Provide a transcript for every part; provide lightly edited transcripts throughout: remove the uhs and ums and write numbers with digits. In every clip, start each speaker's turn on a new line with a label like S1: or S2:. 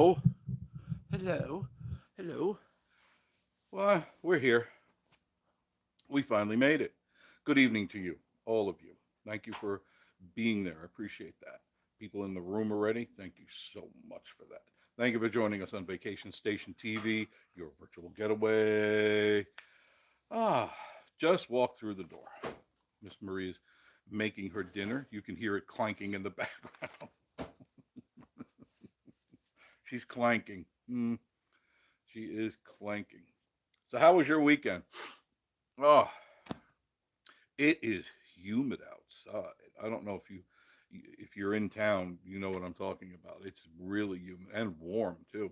S1: Hello. Hello. Hello. Well, we're here. We finally made it. Good evening to you, all of you. Thank you for being there. I appreciate that. People in the room already, thank you so much for that. Thank you for joining us on Vacation Station TV, your virtual getaway. Ah, just walk through the door. Miss Marie is making her dinner. You can hear it clanking in the background. She's clanking. She is clanking. So, how was your weekend? Oh, it is humid outside. I don't know if you're in town, you know what I'm talking about. It's really humid and warm too.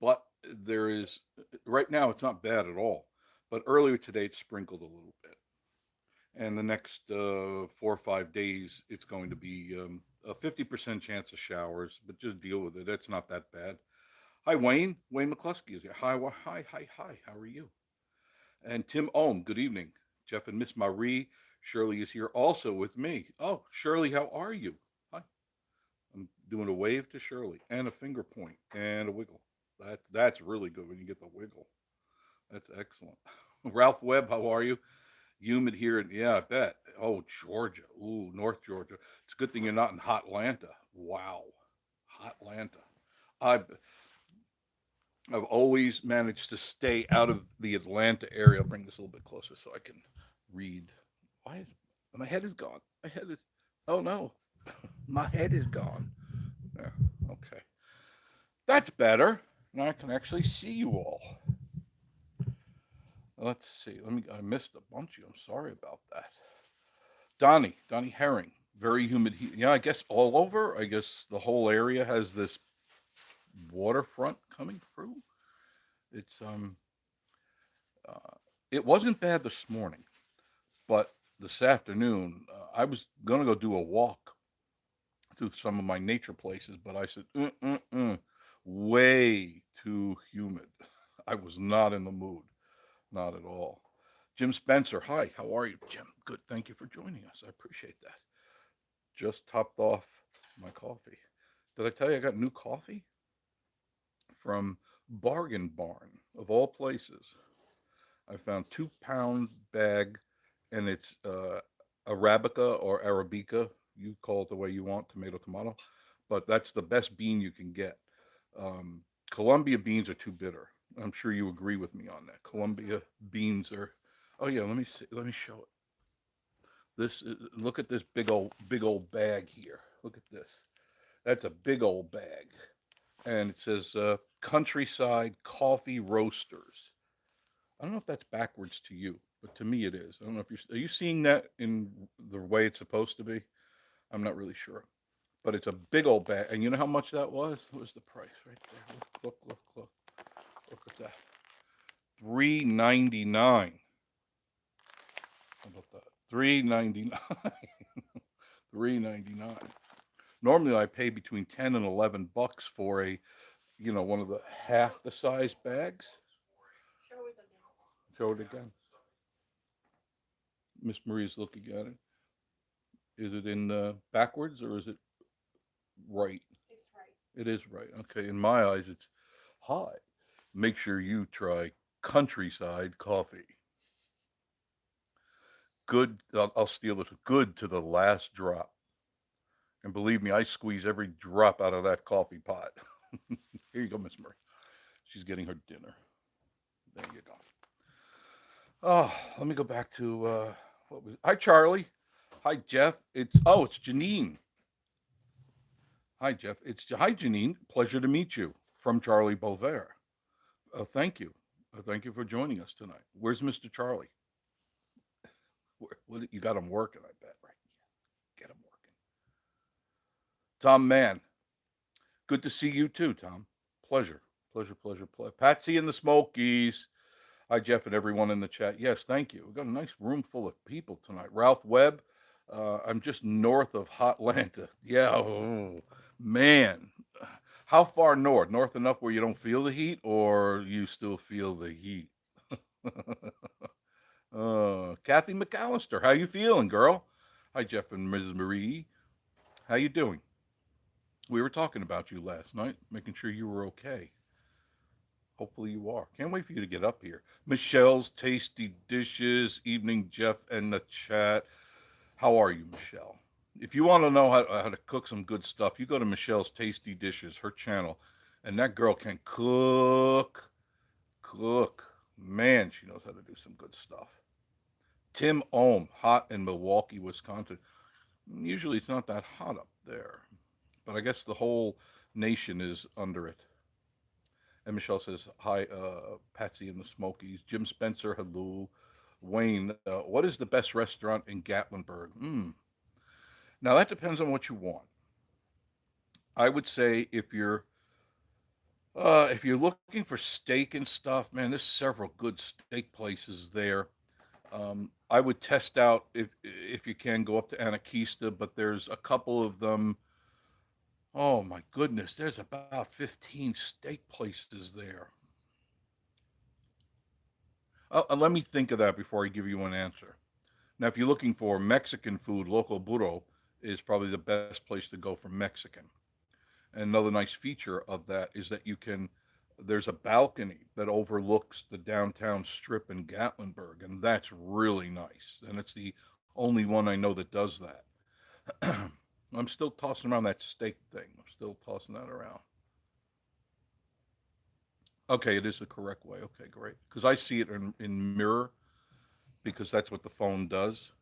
S1: But there is right now it's not bad at all. But earlier today it sprinkled a little bit, and the next 4 or 5 days it's going to be a 50% chance of showers. But just deal with it. It's not that bad. Hi Wayne. Wayne McCluskey is here. Hi. How are you? And Tim Ohm, good evening. Jeff and Miss Marie. Shirley is here also with me. Oh, Shirley, how are you? Hi. I'm doing a wave to Shirley and a finger point and a wiggle. That's really good when you get the wiggle. That's excellent. Ralph Webb, how are you? Humid here, yeah, I bet. Oh, Georgia. Ooh, North Georgia. It's a good thing you're not in Hot Atlanta. Wow, Hot Atlanta. I've I've always managed to stay out of the Atlanta area. I'll bring this a little bit closer so I can read. Why is my head is gone? My head is. Oh no, my head is gone. Yeah, okay, that's better. Now I can actually see you all. Let's see. Let me. I missed a bunch of you. I'm sorry about that. Donnie Herring. Very humid. Yeah, I guess all over. I guess the whole area has this waterfront coming through. It's uh, it wasn't bad this morning. But this afternoon, I was going to go do a walk through some of my nature places, but I said, way too humid. I was not in the mood, not at all. Jim Spencer, hi, how are you, Jim? Good, thank you for joining us. I appreciate that. Just topped off my coffee. Did I tell you I got new coffee from Bargain Barn of all places? I found 2 pound bag, and it's Arabica or Arabica. You call it the way you want, tomato, tomato. But that's the best bean you can get. Columbia beans are too bitter. I'm sure you agree with me on that. Columbia beans are. Oh yeah, let me see. Let me show it. This look at this big old bag here. Look at this. That's a big old bag, and it says Countryside Coffee Roasters. I don't know if that's backwards to you, but to me it is. I don't know if you're. Are you seeing that in the way it's supposed to be? I'm not really sure, but it's a big old bag, and you know how much that was? What was the price right there? Look at that. $3.99. How about that? $3.99. $3.99. Normally I pay between 10 and $11 for a, one of the half the size bags. Show it again. Miss Marie's looking at it. Is it in backwards or is it right? It is right. Okay. In my eyes, it's high. Make sure you try Countryside Coffee. Good. I'll steal this. Good to the last drop. And believe me, I squeeze every drop out of that coffee pot. Here you go, Miss Marie. She's getting her dinner. There you go. Oh, let me go back to what was. Hi, Charlie. Hi, Jeff. It's Janine. Hi, Jeff. Hi, Janine. Pleasure to meet you from Charlie Bovair. Thank you. Thank you for joining us tonight. Where's Mr. Charlie? You got him working, I bet, right? Get him working. Tom Mann. Good to see you too, Tom. Pleasure. Patsy and the Smokies. Hi, Jeff, and everyone in the chat. Yes, thank you. We've got a nice room full of people tonight. Ralph Webb. I'm just north of Hotlanta. Yeah, oh, man. How far north? North enough where you don't feel the heat, or you still feel the heat? Kathy McAllister, how you feeling, girl? Hi, Jeff and Mrs. Marie. How you doing? We were talking about you last night, making sure you were okay. Hopefully you are. Can't wait for you to get up here. Michelle's Tasty Dishes, Evening Jeff, and the chat. How are you, Michelle? If you want to know how to cook some good stuff, you go to Michelle's Tasty Dishes, her channel, and that girl can cook. Man, she knows how to do some good stuff. Tim Ohm, hot in Milwaukee, Wisconsin. Usually it's not that hot up there, but I guess the whole nation is under it. And Michelle says, hi, Patsy in the Smokies. Jim Spencer, hello. Wayne, what is the best restaurant in Gatlinburg? Now, that depends on what you want. I would say if you're looking for steak and stuff, man, there's several good steak places there. I would test out if you can go up to Anakeesta, but there's a couple of them. Oh my goodness, there's about 15 steak places there. Let me think of that before I give you an answer. Now, if you're looking for Mexican food, Loco Burro is probably the best place to go for Mexican. And another nice feature of that is that there's a balcony that overlooks the downtown strip in Gatlinburg, and that's really nice. And it's the only one I know that does that. I'm still tossing around that steak thing. I'm still tossing that around. Okay, it is the correct way. Okay, great. Because I see it in mirror because that's what the phone does.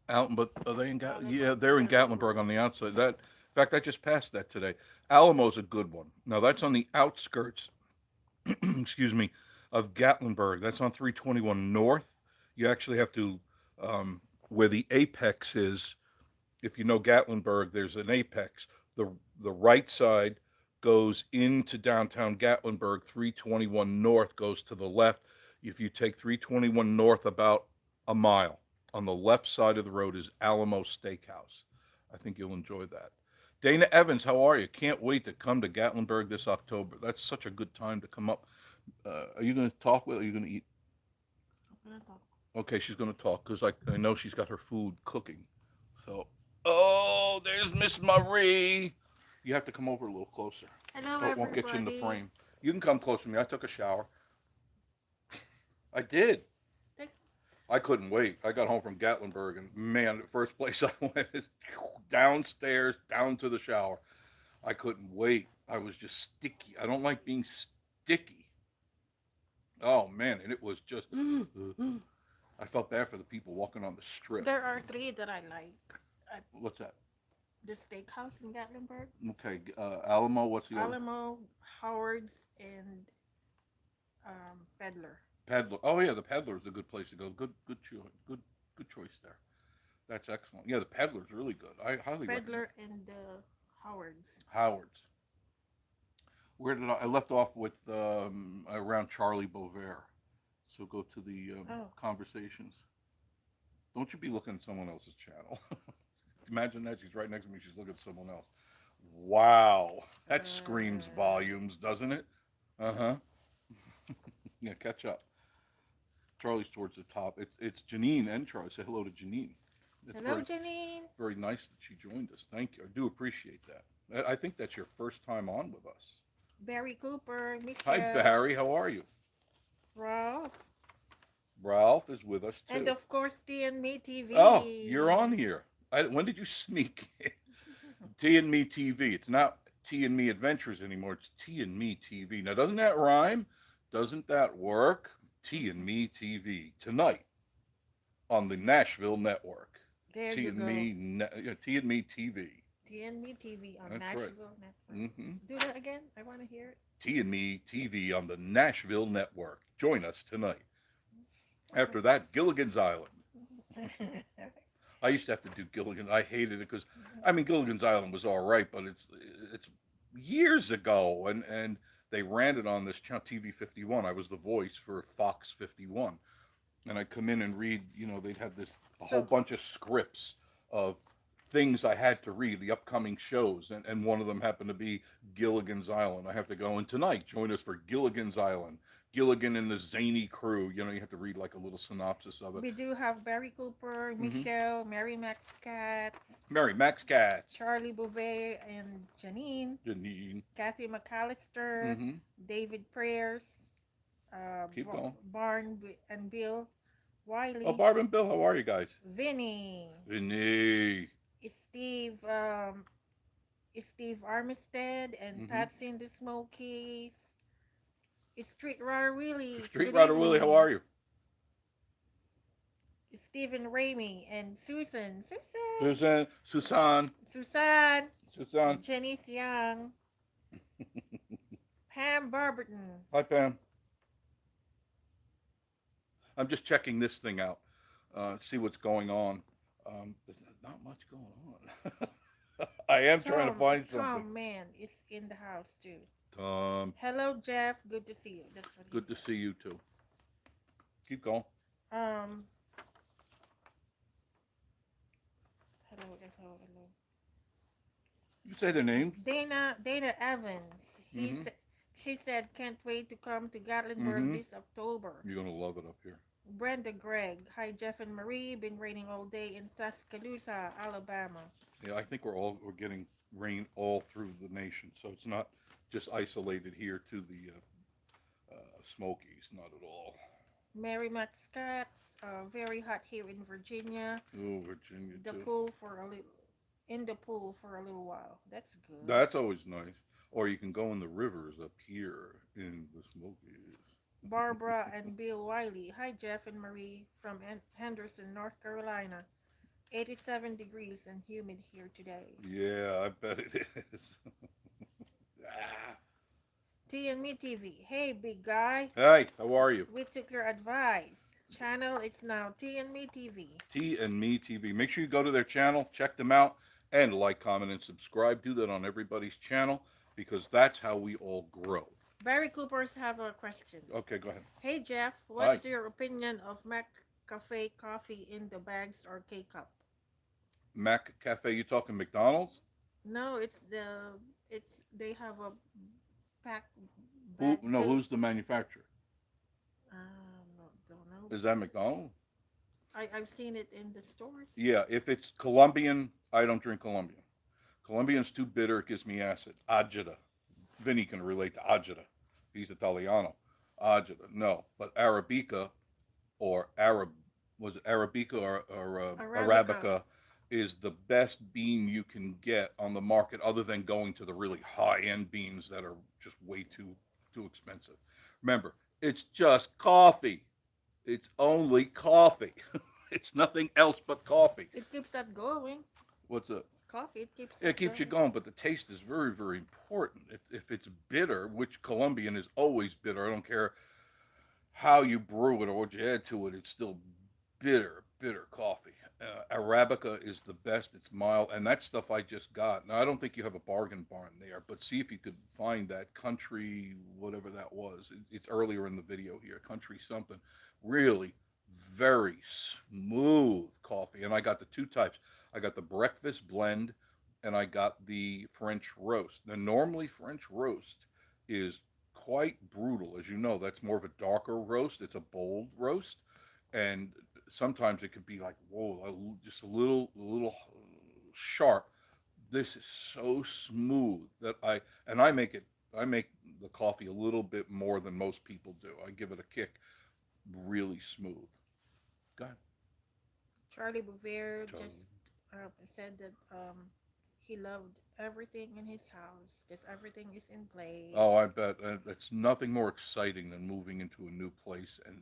S1: Out, but are they in Yeah, they're in Gatlinburg on the outside. In fact, I just passed that today. Alamo's a good one. Now that's on the outskirts, excuse me, of Gatlinburg. That's on 321 North. You actually have to, where the apex is. If you know Gatlinburg, there's an apex. The the right side goes into downtown Gatlinburg. 321 North goes to the left. If you take 321 North about a mile, on the left side of the road is Alamo Steakhouse. I think you'll enjoy that. Dana Evans, how are you? Can't wait to come to Gatlinburg this October. That's such a good time to come up. Are you going to talk with? Are you going to eat?
S2: I'm gonna talk.
S1: Okay, she's going to talk because I know she's got her food cooking. So, oh, there's Miss Marie. You have to come over a little closer.
S2: Hello,
S1: So it won't get you in the
S2: everybody.
S1: frame. You can come closer to me. I took a shower. I did.
S2: Thank-
S1: I couldn't wait. I got home from Gatlinburg, and man, the first place I went is downstairs, down to the shower. I couldn't wait. I was just sticky. I don't like being sticky. Oh man, and it was just. I felt bad for the people walking on the strip.
S2: There are three that I like. I,
S1: What's that?
S2: the Steakhouse in Gatlinburg,
S1: Okay, Alamo. What's the other?
S2: Alamo, Howard's, and Peddler.
S1: Peddler. Oh yeah, the Peddler is a good place to go. Good choice. Good choice there. That's excellent. Yeah, the Peddler's really good. I highly recommend
S2: Peddler and Howard's.
S1: Howard's. Where did I left off with around Charlie Bover. So go to the
S2: Oh,
S1: conversations. Don't you be looking at someone else's channel. Imagine that she's right next to me. She's looking at someone else. Wow, that screams
S2: uh,
S1: volumes, doesn't it? Uh huh. Yeah, catch up. Charlie's towards the top. It's Janine and Charlie. Say hello to Janine. It's
S2: hello, Janine.
S1: very nice that she joined us. Thank you. I do appreciate that. I think that's your first time on with us.
S2: Barry Cooper,
S1: Hi
S2: Michelle,
S1: Barry, how are you?
S2: Ralph,
S1: Ralph is with us
S2: and
S1: too.
S2: of course T and Me
S1: Oh, you're
S2: TV.
S1: on here. When did you sneak in? T and Me TV. It's not T and Me Adventures anymore. It's T and Me TV. Now, doesn't that rhyme? Doesn't that work? T and Me TV tonight on the Nashville Network.
S2: There
S1: T
S2: you
S1: and
S2: go.
S1: Me, T and Me TV.
S2: TNB TV on
S1: That's right.
S2: Nashville Network.
S1: Mm-hmm.
S2: Do that again. I want to hear
S1: T and Me TV on the Nashville Network. Join us tonight. After
S2: it.
S1: that, Gilligan's Island. I used to have to do Gilligan. I hated it because, I mean, Gilligan's Island was all right, but it's years ago, and they ran it on this channel TV 51. I was the voice for Fox 51, and I'd come in and read. They'd have this a whole
S2: So,
S1: bunch of scripts of things I had to read, the upcoming shows, and one of them happened to be Gilligan's Island. I have to go in tonight. Join us for Gilligan's Island. Gilligan and the Zany crew. You know, you have to read like a little synopsis of it.
S2: We do have Barry Cooper,
S1: Mm-hmm.
S2: Michelle, Mary Max Katz,
S1: Mary Max Cats.
S2: Charlie Bouvet and Janine,
S1: Janine.
S2: Kathy McAllister,
S1: Mm-hmm.
S2: David Prayers,
S1: Keep going.
S2: And Bill,
S1: Oh,
S2: Wiley,
S1: Barb and Bill, how are you guys?
S2: Vinny,
S1: Vinny.
S2: Steve, Steve Armistead, and
S1: Mm-hmm.
S2: Patsy and the Smokies. Street Runner Willie,
S1: Street
S2: good
S1: Rider Willie, how are
S2: evening.
S1: you?
S2: Stephen Ramey and
S1: Susan.
S2: Susan,
S1: Susan.
S2: Janice Young, Pam Barberton.
S1: Hi, Pam. I'm just checking this thing out, see what's going on. There's not much going on. I am trying to find something.
S2: Tom Man is in the house too.
S1: Tom,
S2: Hello, Jeff. Good to see you. That's what he
S1: good to see you too. Keep going.
S2: said. Hello, hello, hello.
S1: You say their names.
S2: Dana Evans.
S1: Mm-hmm.
S2: She said can't wait to come to Gatlinburg
S1: Mm-hmm.
S2: this October.
S1: You're gonna love it up here.
S2: Brenda Gregg. Hi, Jeff and Marie. Been raining all day in Tuscaloosa, Alabama.
S1: Yeah, I think we're getting rain all through the nation, so it's not just isolated here to the Smokies, not at all.
S2: Mary Matt Scott's very hot here in Virginia.
S1: Oh, Virginia
S2: The
S1: too.
S2: pool for a little in the pool for a little while. That's good.
S1: That's always nice. Or you can go in the rivers up here in the Smokies.
S2: Barbara and Bill Wiley. Hi, Jeff and Marie from Henderson, North Carolina. 87 degrees and humid here today.
S1: Yeah, I bet it is. Ah.
S2: T and Me TV. Hey, big guy.
S1: Hey, how are you?
S2: We took your advice. Channel it's now T and Me TV.
S1: T and Me TV. Make sure you go to their channel, check them out, and like, comment, and subscribe. Do that on everybody's channel because that's how we all grow.
S2: Barry Coopers have a question.
S1: Okay, go ahead.
S2: Hey Jeff,
S1: Hi.
S2: what's your opinion of Mac Cafe coffee in the bags or K cup?
S1: Mac Cafe, you talking McDonald's?
S2: No, it's they have a pack
S1: Who?
S2: bag
S1: No,
S2: too.
S1: who's the manufacturer?
S2: No, don't know.
S1: Is that McDonald's?
S2: I've seen it in the stores.
S1: Yeah, if it's Colombian, I don't drink Colombian. Colombian's too bitter, it gives me acid. Agita. Vinny can relate to agita. He's Italiano. Agita, no. But Arabica or Arab, was it Arabica or
S2: Arabica.
S1: Arabica is the best bean you can get on the market other than going to the really high-end beans that are just way too expensive. Remember, it's just coffee. It's only coffee. It's nothing else but coffee.
S2: It keeps that going.
S1: What's it?
S2: Coffee, it keeps
S1: It keeps you going, but the taste is very, very important. If it's bitter, which Colombian is always bitter, I don't care how you brew it or what you add to it, it's still bitter, bitter coffee. Arabica is the best. It's mild, and that stuff I just got. Now I don't think you have a bargain barn there, but see if you could find that country, whatever that was. It's earlier in the video here, country something. Really, very smooth coffee, and I got the two types. I got the breakfast blend, and I got the French roast. Now normally French roast is quite brutal, as you know. That's more of a darker roast. It's a bold roast, and sometimes it could be like whoa, just a little sharp. This is so smooth that I make the coffee a little bit more than most people do. I give it a kick, really smooth. Go ahead.
S2: Charlie Bouvier just
S1: Charlie.
S2: said that he loved everything in his house because everything is in place.
S1: Oh, I bet that's nothing more exciting than moving into a new place and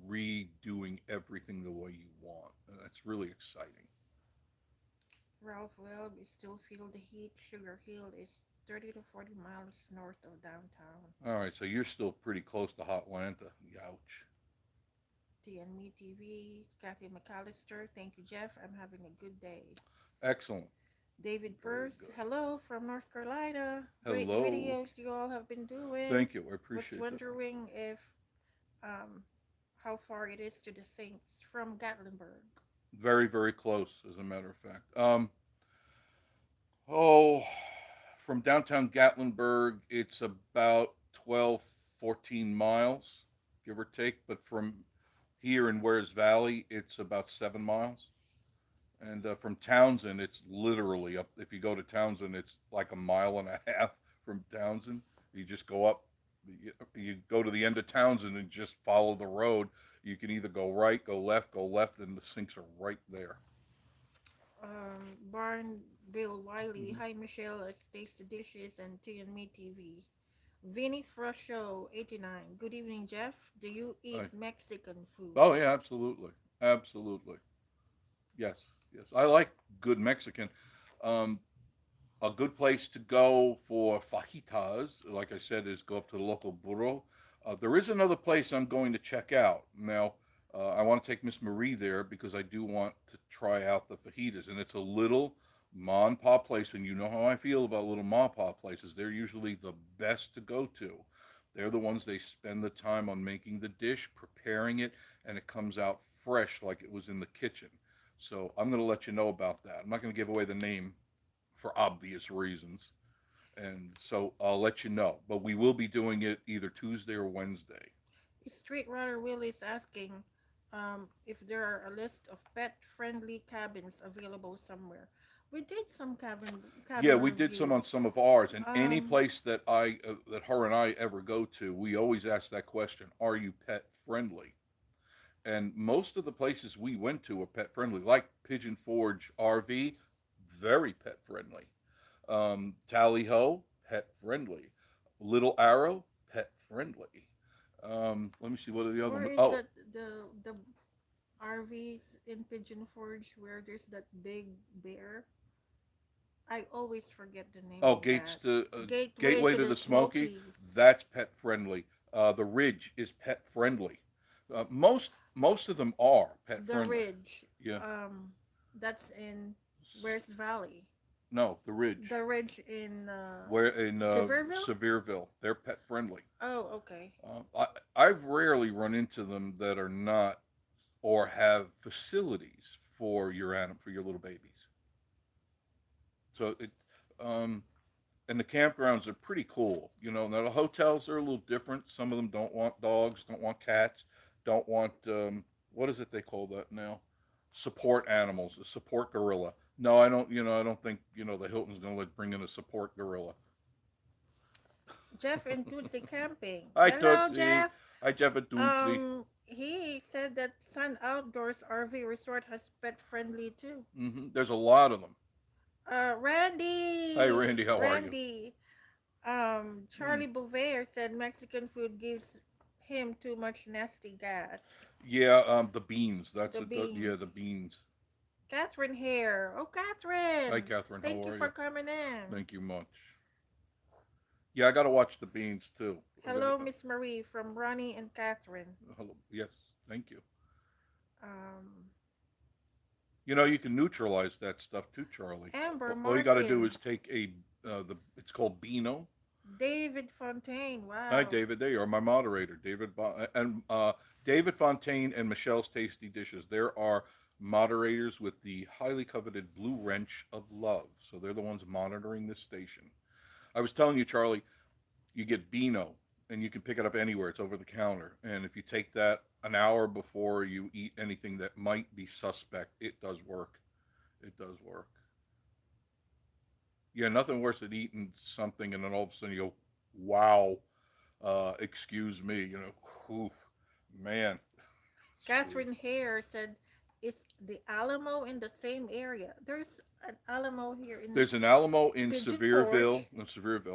S1: redoing everything the way you want. That's really exciting.
S2: Ralph Weld, we still feel the heat. Sugar Hill is 30 to 40 miles north of downtown.
S1: All right, so you're still pretty close to Hotlanta. Youch.
S2: TNME TV, Kathy McAllister. Thank you, Jeff. I'm having a good day.
S1: Excellent.
S2: David
S1: Very
S2: Burst,
S1: good.
S2: hello from North Carolina. Great
S1: Hello.
S2: videos you all have been doing.
S1: Thank you. I
S2: Was
S1: appreciate that.
S2: wondering if um, how far it is to the Saints from Gatlinburg.
S1: Very, very close, as a matter of fact. Oh, from downtown Gatlinburg, it's about 12, 14 miles, give or take. But from here in Wares Valley, it's about 7 miles. And from Townsend, it's literally up. If you go to Townsend, it's like a mile and a half from Townsend. You just go up. You go to the end of Townsend and just follow the road. You can either go right, go left, and the sinks are right there.
S2: Barn Bill Wiley.
S1: Mm-hmm.
S2: Hi Michelle at Tasty Dishes and T and Me TV. Vinny Frosho 89. Good evening, Jeff. Do you eat
S1: Right.
S2: Mexican food?
S1: Oh yeah, absolutely, absolutely. Yes, yes. I like good Mexican. Um, a good place to go for fajitas, like I said, is go up to the local burro. There is another place I'm going to check out. Now, I want to take Miss Marie there because I do want to try out the fajitas. And it's a little ma and pa place, and you know how I feel about little ma and pa places. They're usually the best to go to. They're the ones they spend the time on making the dish, preparing it, and it comes out fresh like it was in the kitchen. So I'm going to let you know about that. I'm not going to give away the name for obvious reasons. And so I'll let you know. But we will be doing it either Tuesday or Wednesday.
S2: Street Runner Will is asking if there are a list of pet-friendly cabins available somewhere. We did some
S1: Yeah,
S2: cabin
S1: we did some on
S2: reviews.
S1: some of ours, and any
S2: Um,
S1: place that her and I ever go to, we always ask that question: Are you pet friendly? And most of the places we went to are pet friendly, like Pigeon Forge RV, very pet friendly. Tally Ho, pet friendly. Little Arrow, pet friendly. Let me see what are the other
S2: where
S1: ones.
S2: is
S1: Oh,
S2: the RVs in Pigeon Forge where there's that big bear? I always forget the name
S1: oh,
S2: of that. Gateway
S1: Gateway
S2: to
S1: to
S2: the
S1: the Smoky.
S2: Smokies.
S1: That's pet friendly. The Ridge is pet friendly. Most of them are pet
S2: The
S1: friendly.
S2: Ridge.
S1: Yeah.
S2: Um, that's in Where's Valley.
S1: No, the Ridge.
S2: The Ridge in
S1: Where in
S2: Sevierville.
S1: Sevierville, they're pet friendly.
S2: Oh, okay.
S1: I've rarely run into them that are not or have facilities for for your little babies. So it um, and the campgrounds are pretty cool. You know, now the hotels are a little different. Some of them don't want dogs, don't want cats, don't want what is it they call that now? Support animals, a support gorilla. No, I don't. You know, I don't think the Hilton's going to let bring in a support gorilla.
S2: Jeff and Tootsie Camping.
S1: Hi
S2: Hello,
S1: Tootsie.
S2: Jeff.
S1: Hi Jeff and Tootsie.
S2: He said that Sun Outdoors RV Resort has pet friendly too.
S1: There's a lot of them. Hi
S2: Randy,
S1: Randy, how are you?
S2: Randy.
S1: Hmm.
S2: Charlie Bouvier said Mexican food gives him too much nasty gas.
S1: Yeah, the beans.
S2: The
S1: Yeah,
S2: beans.
S1: the beans.
S2: Catherine here. Oh,
S1: Hi
S2: Catherine.
S1: Catherine, how
S2: Thank you
S1: are
S2: for
S1: you?
S2: coming in.
S1: Thank you much. Yeah, I got to watch the beans too. I got
S2: Hello,
S1: to.
S2: Miss Marie from Ronnie and Catherine.
S1: Hello. Yes, thank you.
S2: Um,
S1: You know, you can neutralize that stuff too, Charlie.
S2: Amber
S1: All you got to do
S2: Martin.
S1: is take the it's called Beano.
S2: David Fontaine.
S1: Hi,
S2: Wow.
S1: David. There you are, my moderator, and David Fontaine and Michelle's Tasty Dishes. There are moderators with the highly coveted Blue Wrench of Love. So they're the ones monitoring this station. I was telling you, Charlie, you get Beano, and you can pick it up anywhere. It's over the counter, and if you take that an hour before you eat anything that might be suspect, it does work. It does work. Yeah, nothing worse than eating something and then all of a sudden you go, "Wow, excuse me," oof, man.
S2: Catherine Hare said, "Is the Alamo in the same area? There's an Alamo here in
S1: There's an Alamo
S2: Pigeon Forge.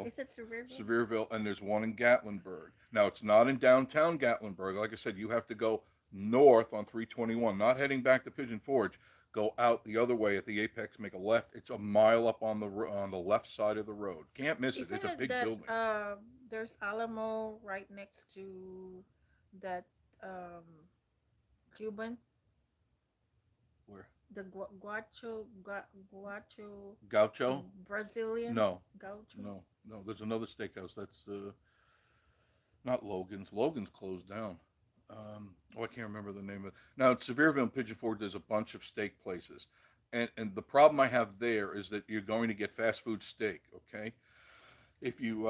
S2: Is it Sevierville?
S1: Sevierville, and there's one in Gatlinburg. Now it's not in downtown Gatlinburg. Like I said, you have to go north on 321, not heading back to Pigeon Forge. Go out the other way at the apex, make a left. It's a mile up on the left side of the road. Can't miss it.
S2: Isn't
S1: It's a
S2: it
S1: big
S2: that
S1: building.
S2: there's Alamo right next to that um, Cuban,
S1: Where?
S2: the Guacho
S1: Gaucho?
S2: Brazilian
S1: No,
S2: Gaucho?
S1: no. There's another steakhouse. That's not Logan's. Logan's closed down. I can't remember the name of it. Now, at Sevierville and Pigeon Forge, there's a bunch of steak places. And the problem I have there is that you're going to get fast food steak, okay? If you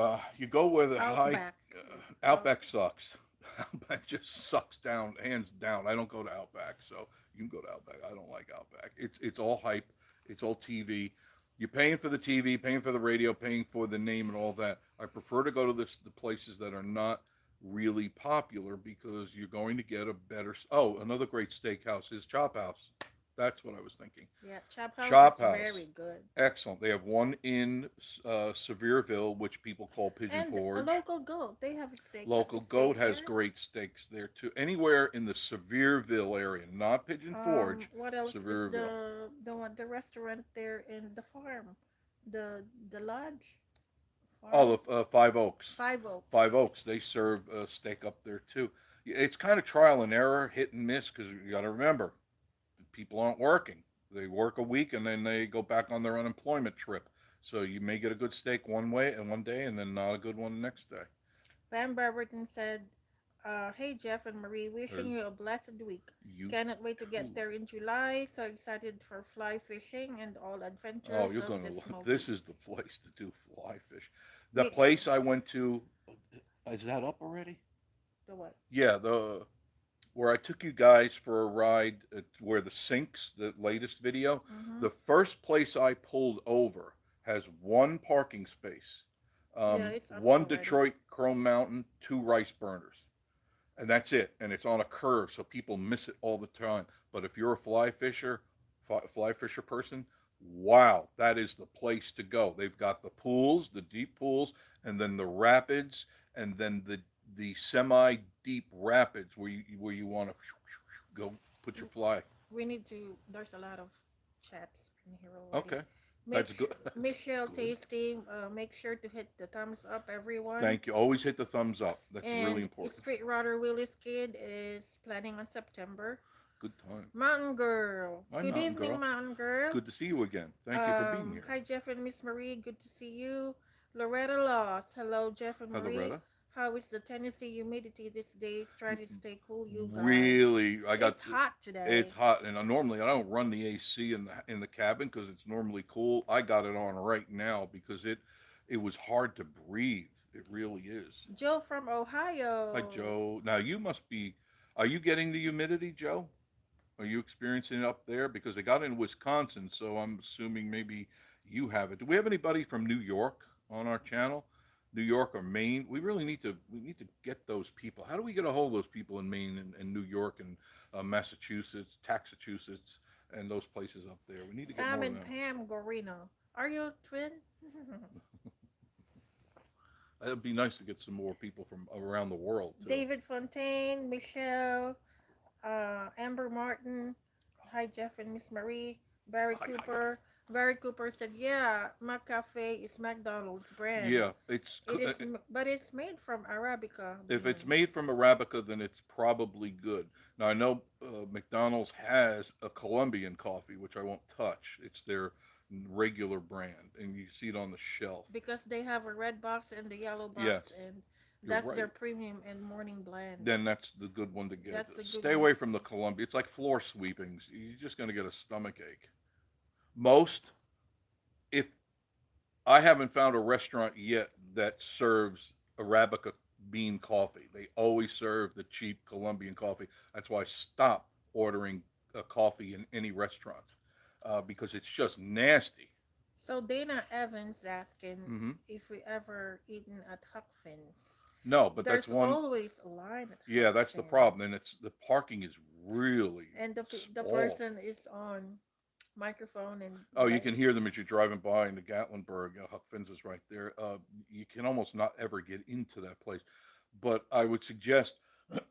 S1: go where the high
S2: Outback. Out.
S1: Outback sucks. Outback just sucks down, hands down. I don't go to Outback, so you can go to Outback. I don't like Outback. It's all hype. It's all TV. You're paying for the TV, paying for the radio, paying for the name and all that. I prefer to go to the places that are not really popular because you're going to get a better. Oh, another great steakhouse is Chop House. That's what I was thinking.
S2: Yeah, Chop House is
S1: Chop
S2: very
S1: House.
S2: good.
S1: Excellent. They have one in Sevierville, which people call Pigeon
S2: And a
S1: Forge.
S2: local goat. They have a
S1: Local
S2: steak
S1: Goat has
S2: there.
S1: great steaks there too. Anywhere in the Sevierville area, not Pigeon Forge,
S2: What else is
S1: Sevierville.
S2: the one the restaurant there in the farm, the lodge farm,
S1: Oh, the Five Oaks.
S2: Five
S1: Five
S2: Oaks.
S1: Oaks. They serve steak up there too. It's kind of trial and error, hit and miss, because you got to remember, people aren't working. They work a week and then they go back on their unemployment trip. So you may get a good steak one way and one day, and then not a good one the next day.
S2: Van Barberton said, "Hey Jeff and Marie, wishing
S1: Or
S2: you a blessed week.
S1: you
S2: Cannot wait to get
S1: too.
S2: there in July. So excited for fly fishing and all
S1: Oh,
S2: adventures
S1: you're
S2: of
S1: gonna
S2: the
S1: love. This is
S2: Smokies."
S1: the place to do fly fish. The
S2: Me,
S1: place I went to, is that up already?
S2: the what?
S1: Yeah, the where I took you guys for a ride at where the sinks, the latest video.
S2: Mm-hmm.
S1: The first place I pulled over has one parking space,
S2: Yeah, it's up
S1: one
S2: already.
S1: Detroit Chrome Mountain, two rice burners, and that's it. And it's on a curve, so people miss it all the time. But if you're a fly fisher person, wow, that is the place to go. They've got the pools, the deep pools, and then the rapids, and then the semi deep rapids where you want to go put your fly.
S2: We need to. There's a lot of chats in here already.
S1: Okay, that's good. That's
S2: Michelle
S1: good.
S2: Tasty, make sure to hit the thumbs up, everyone.
S1: Thank you. Always hit the thumbs up. That's really
S2: And
S1: important.
S2: Street Rodder Willis Kid is planning on September.
S1: Good time.
S2: Mountain Girl.
S1: My
S2: Good
S1: mountain
S2: evening,
S1: girl.
S2: Mountain Girl.
S1: Good to see you again. Thank you for being here.
S2: Hi, Jeff and Miss Marie. Good to see you. Loretta Laws. Hello, Jeff and
S1: Hi,
S2: Marie.
S1: Loretta.
S2: How is the Tennessee humidity these days? Try to stay cool, you guys.
S1: Really, I got
S2: It's hot
S1: it's
S2: today.
S1: hot, and normally I don't run the AC in the cabin because it's normally cool. I got it on right now because it was hard to breathe. It really is.
S2: Joe from
S1: Hi,
S2: Ohio.
S1: Joe. Now you must be. Are you getting the humidity, Joe? Are you experiencing it up there? Because they got it in Wisconsin, so I'm assuming maybe you have it. Do we have anybody from New York on our channel? New York or Maine? We need to get those people. How do we get a hold of those people in Maine and New York and Massachusetts, Taxachusetts, and those places up there? We need to get
S2: Sam
S1: more of
S2: and
S1: them.
S2: Pam Gorino. Are you a twin?
S1: It'd be nice to get some more people from around the world too.
S2: David Fontaine, Michelle, Amber Martin. Hi, Jeff and Miss Marie. Barry
S1: Hi, hi, hi.
S2: Cooper. Barry Cooper said, "Yeah, McCafe is McDonald's brand.
S1: Yeah,
S2: It is, but it's made from Arabica
S1: if it's
S2: beans."
S1: made from Arabica, then it's probably good. Now I know McDonald's has a Colombian coffee, which I won't touch. It's their regular brand, and you see it on the shelf.
S2: Because they have a red box and the yellow
S1: Yes,
S2: box, and
S1: you're
S2: that's their
S1: right.
S2: premium and morning blend.
S1: Then that's the good one to get.
S2: That's the good
S1: Stay
S2: one.
S1: away from the Columbia. It's like floor sweepings. You're just going to get a stomach ache. Most, if I haven't found a restaurant yet that serves Arabica bean coffee. They always serve the cheap Colombian coffee. That's why I stopped ordering a coffee in any restaurant because it's just nasty.
S2: So Dana Evans asking
S1: Hmm.
S2: if we ever eaten at Huck Finn's.
S1: No, but that's
S2: There's
S1: one.
S2: always a line at
S1: Yeah,
S2: Huck
S1: that's the
S2: Finn,
S1: problem, and it's the parking is really
S2: and the
S1: small.
S2: person is on microphone and
S1: Oh, you
S2: like
S1: can hear them as you're driving by in the Gatlinburg. Huck Finn's is right there. You can almost not ever get into that place. But I would suggest,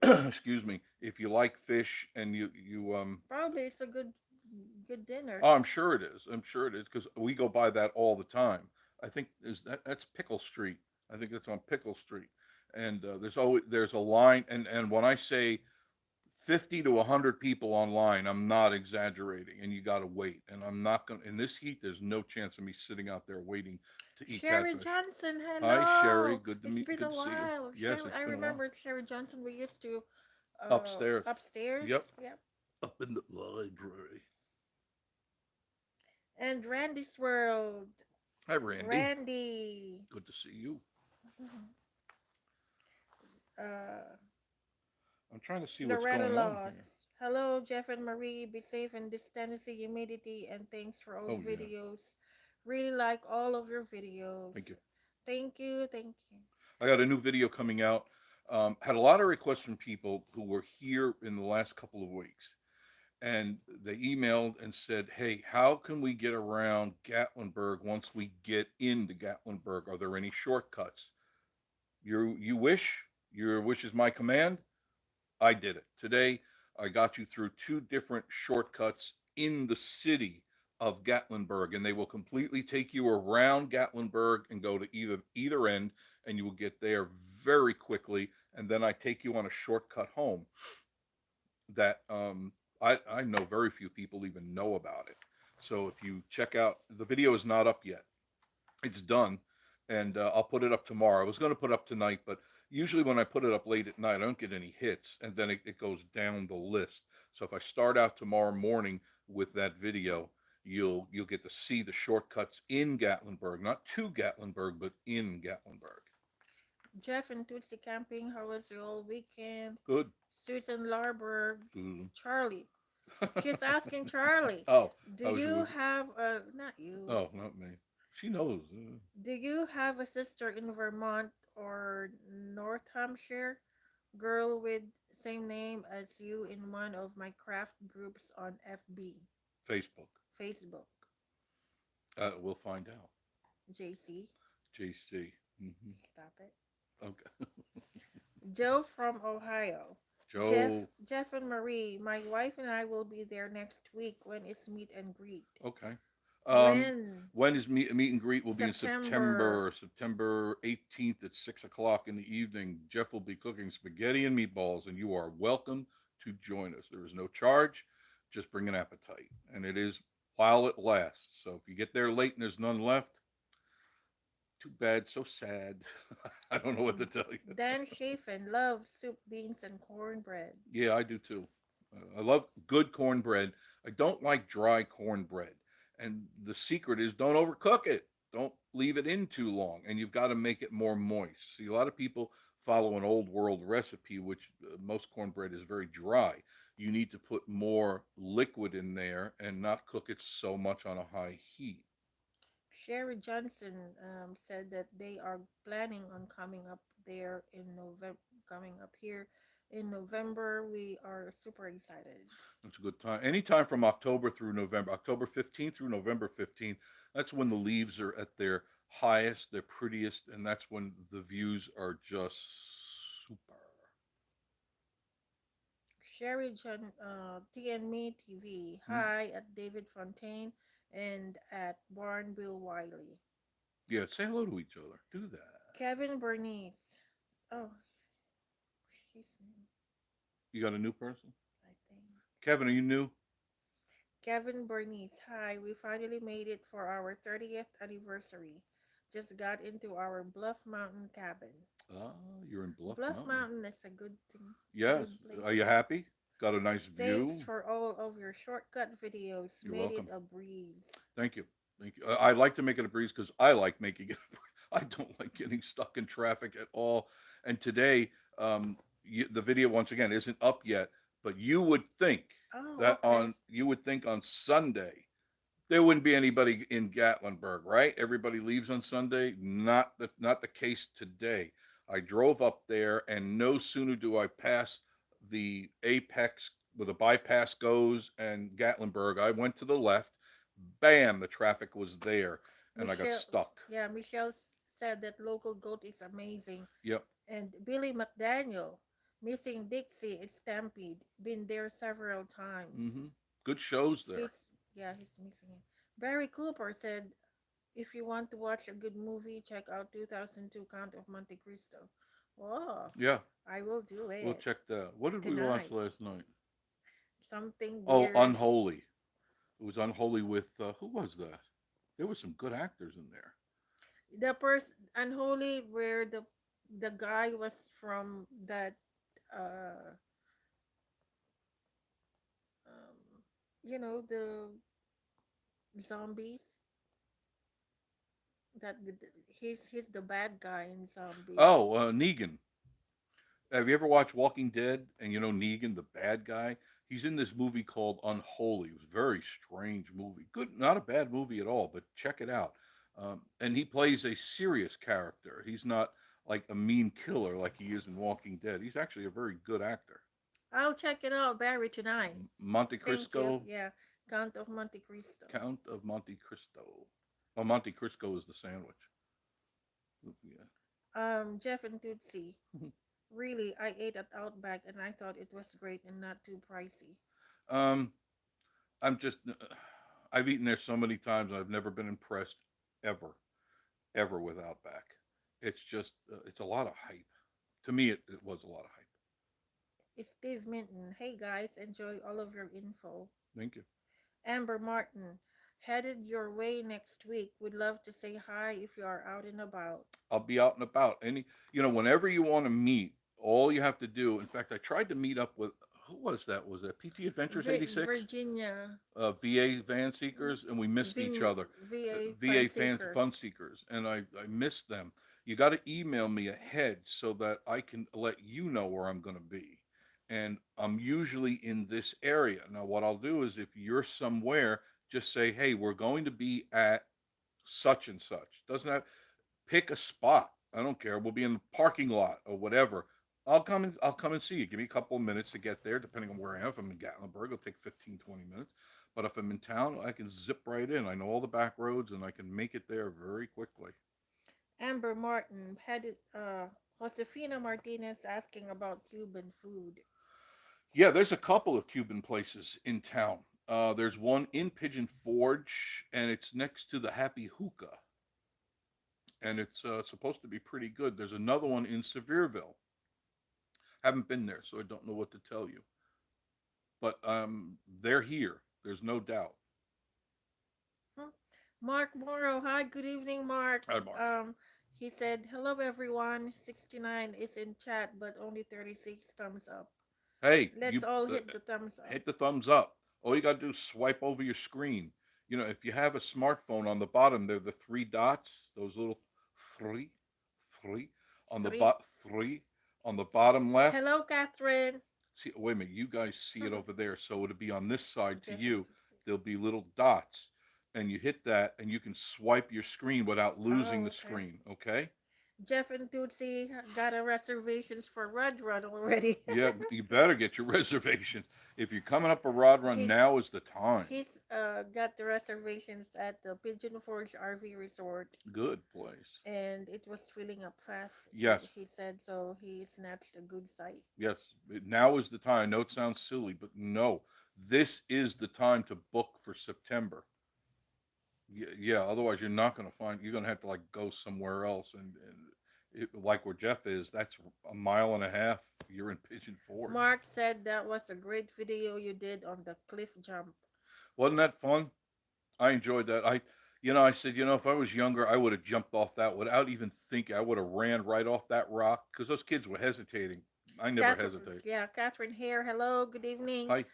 S1: excuse me, if you like fish and
S2: probably it's a good dinner.
S1: oh, I'm sure it is. I'm sure it is because we go by that all the time. I think that's Pickle Street. I think it's on Pickle Street, and there's a line. And when I say 50 to 100 people online, I'm not exaggerating, and you got to wait. And I'm not going to, in this heat, there's no chance of me sitting out there waiting to eat
S2: Sherry
S1: catfish.
S2: Johnson,
S1: Hi, Sherry.
S2: hello. It's been
S1: Good
S2: a
S1: to see you.
S2: while.
S1: Yes,
S2: Sherry,
S1: it's
S2: I
S1: been a while.
S2: remember Sherry Johnson. We used to
S1: Upstairs.
S2: upstairs.
S1: Yep.
S2: Yep.
S1: Up in the library.
S2: And Randy's World.
S1: Hi, Randy.
S2: Randy,
S1: Good to see you.
S2: uh,
S1: I'm trying to see what's
S2: Loretta
S1: going on
S2: Laws.
S1: here.
S2: Hello, Jeff and Marie. Be safe in this Tennessee humidity and thanks for all
S1: Oh,
S2: the
S1: yeah.
S2: videos. Really like all of your videos.
S1: Thank you.
S2: Thank you. Thank you.
S1: I got a new video coming out. Had a lot of requests from people who were here in the last couple of weeks. And they emailed and said, "Hey, how can we get around Gatlinburg once we get into Gatlinburg? Are there any shortcuts?" You wish. Your wish is my command. I did it. Today, I got you through two different shortcuts in the city of Gatlinburg, and they will completely take you around Gatlinburg and go to either end, and you will get there very quickly. And then I take you on a shortcut home that I know very few people even know about it. So if you check out, the video is not up yet, it's done, and I'll put it up tomorrow. I was going to put it up tonight, but usually when I put it up late at night, I don't get any hits, and then it goes down the list. So if I start out tomorrow morning with that video, you'll get to see the shortcuts in Gatlinburg, not to Gatlinburg, but in Gatlinburg.
S2: Jeff and Tootsie Camping. How was your all weekend?
S1: Good.
S2: Susan Larberg.
S1: Good.
S2: Charlie. She's asking Charlie.
S1: Oh,
S2: Do
S1: how was your
S2: you
S1: week?
S2: have a not you?
S1: Oh, not me. She knows.
S2: Do you have a sister in Vermont or North Hampshire? Girl with same name as you in one of my craft groups on FB,
S1: Facebook.
S2: Facebook.
S1: We'll find out.
S2: JC,
S1: JC.
S2: stop it.
S1: Okay.
S2: Joe from Ohio. Jeff,
S1: Joe.
S2: Jeff and Marie, my wife and I will be there next week when it's meet and greet.
S1: Okay. Um,
S2: When?
S1: when is meet and greet? Will be in
S2: September.
S1: September 18th at 6 o'clock in the evening. Jeff will be cooking spaghetti and meatballs, and you are welcome to join us. There is no charge, just bring an appetite, and it is while it lasts. So if you get there late and there's none left, too bad, so sad. I don't know what to tell you.
S2: Dan Chafin loves soup, beans, and cornbread.
S1: Yeah, I do too. I love good cornbread. I don't like dry cornbread. And the secret is don't overcook it. Don't leave it in too long. And you've got to make it more moist. See, a lot of people follow an old world recipe, which most cornbread is very dry. You need to put more liquid in there and not cook it so much on a high heat.
S2: Sherry Johnson said that they are planning on coming up there in November, coming up here in November. We are super excited.
S1: It's a good time. Anytime from October through November, October 15th through November 15th, that's when the leaves are at their highest, their prettiest, and that's when the views are just super.
S2: Sherry John, TNME TV.
S1: Hmm?
S2: Hi at David Fontaine and at Barn Bill Wiley.
S1: Yeah, say hello to each other. Do that.
S2: Kevin Bernice. Oh, she's new,
S1: You got a new person?
S2: I think.
S1: Kevin, are you new?
S2: Kevin Bernice. Hi, we finally made it for our 30th anniversary. Just got into our Bluff Mountain cabin.
S1: Ah, you're in Bluff
S2: Bluff
S1: Mountain.
S2: Mountain is a good thing,
S1: Yes.
S2: good place.
S1: Are you happy? Got a nice
S2: Thanks
S1: view?
S2: for all of your shortcut videos.
S1: You're
S2: Made it
S1: welcome.
S2: a breeze.
S1: Thank you. Thank you. I like to make it a breeze because I like making it a breeze. I don't like getting stuck in traffic at all. And today, the video once again isn't up yet, but
S2: Oh, okay.
S1: you would think on Sunday there wouldn't be anybody in Gatlinburg, right? Everybody leaves on Sunday. Not the case today. I drove up there, and no sooner do I pass the apex where the bypass goes and Gatlinburg, I went to the left. Bam! The traffic was there, and I got
S2: Michelle,
S1: stuck.
S2: yeah, Michelle said that local goat is amazing.
S1: Yep.
S2: And Billy McDaniel, Missing Dixie, is Stampede. Been there several times.
S1: Hmm. Good shows there.
S2: He's, yeah, he's missing it. Barry Cooper said, if you want to watch a good movie, check out 2002 Count of Monte Cristo. Oh,
S1: Yeah,
S2: I will do
S1: we'll
S2: it
S1: check that. What did we watch
S2: tonight.
S1: last night?
S2: Something
S1: Oh,
S2: weird.
S1: Unholy. It was Unholy with who was that? There were some good actors in there.
S2: The person Unholy, where the guy was from that uh um the zombies. that he's the bad guy in zombies.
S1: Oh, Negan. Have you ever watched Walking Dead? And you know Negan, the bad guy. He's in this movie called Unholy. It was a very strange movie. Good, not a bad movie at all. But check it out. And he plays a serious character. He's not like a mean killer like he is in Walking Dead. He's actually a very good actor.
S2: I'll check it out, Barry, tonight.
S1: Monte
S2: Thank you.
S1: Cristo,
S2: Yeah, Count of Monte Cristo.
S1: Count of Monte Cristo. Oh, Monte Cristo is the sandwich. Yeah.
S2: Jeff and Tootsie. Really, I ate at Outback and I thought it was great and not too pricey.
S1: um, I'm just. I've eaten there so many times. And I've never been impressed ever, ever with Outback. It's just. It's a lot of hype. To me, it was a lot of hype.
S2: It's Steve Minton. Hey guys, enjoy all of your info.
S1: Thank you.
S2: Amber Martin. Headed your way next week. Would love to say hi if you are out and about.
S1: I'll be out and about. Whenever you want to meet, all you have to do. In fact, I tried to meet up with who was that? Was that PT Adventures '86?
S2: Virginia.
S1: VA Van Seekers, and we missed each other.
S2: VA Fun
S1: VA
S2: Seekers.
S1: Fun Seekers, and I missed them. You got to email me ahead so that I can let you know where I'm going to be. And I'm usually in this area. Now, what I'll do is if you're somewhere, just say, hey, we're going to be at such and such. Doesn't have pick a spot. I don't care. We'll be in the parking lot or whatever. I'll come and see you. Give me a couple of minutes to get there, depending on where I am. If I'm in Gatlinburg, it'll take 15, 20 minutes. But if I'm in town, I can zip right in. I know all the back roads and I can make it there very quickly.
S2: Amber Martin. Headed. Josefina Martinez asking about Cuban food.
S1: Yeah, there's a couple of Cuban places in town. There's one in Pigeon Forge, and it's next to the Happy Hookah, and it's supposed to be pretty good. There's another one in Sevierville. Haven't been there, so I don't know what to tell you. But they're here. There's no doubt.
S2: Hmm. Mark Morrow. Hi, good evening, Mark.
S1: Hi, Mark.
S2: He said, hello everyone. 69 is in chat, but only 36 thumbs up.
S1: Hey,
S2: Let's
S1: you
S2: all hit the thumbs up.
S1: hit the thumbs up. All you got to do is swipe over your screen. If you have a smartphone on the bottom, there are the three dots, those little three, three on the
S2: Three.
S1: three on the bottom left.
S2: Hello, Catherine.
S1: See, wait a minute, you guys see it over there, so it'll be on this side to
S2: Jeff and
S1: you.
S2: Tootsie.
S1: There'll be little dots, and you hit that, and you can swipe your screen without losing
S2: Oh,
S1: the
S2: okay.
S1: screen. Okay?
S2: Jeff and Tootsie got a reservations for Rud Run already.
S1: Yeah, you better get your reservation. If you're coming up a rod run,
S2: he's
S1: now is the time.
S2: he's got the reservations at the Pigeon Forge RV Resort,
S1: Good place.
S2: and it was filling up fast.
S1: Yes,
S2: He said so. He snatched a good site.
S1: yes. Now is the time. I know it sounds silly, but no, this is the time to book for September. Yeah, yeah. Otherwise, you're not going to find. You're going to have to like go somewhere else, like where Jeff is. That's a mile and a half. You're in Pigeon Forge.
S2: Mark said that was a great video you did on the cliff jump.
S1: Wasn't that fun? I enjoyed that. I said, if I was younger, I would have jumped off that without even thinking. I would have ran right off that rock because those kids were hesitating. I never
S2: Catherine,
S1: hesitate.
S2: yeah, Catherine Hare. Hello, good evening.
S1: Hi,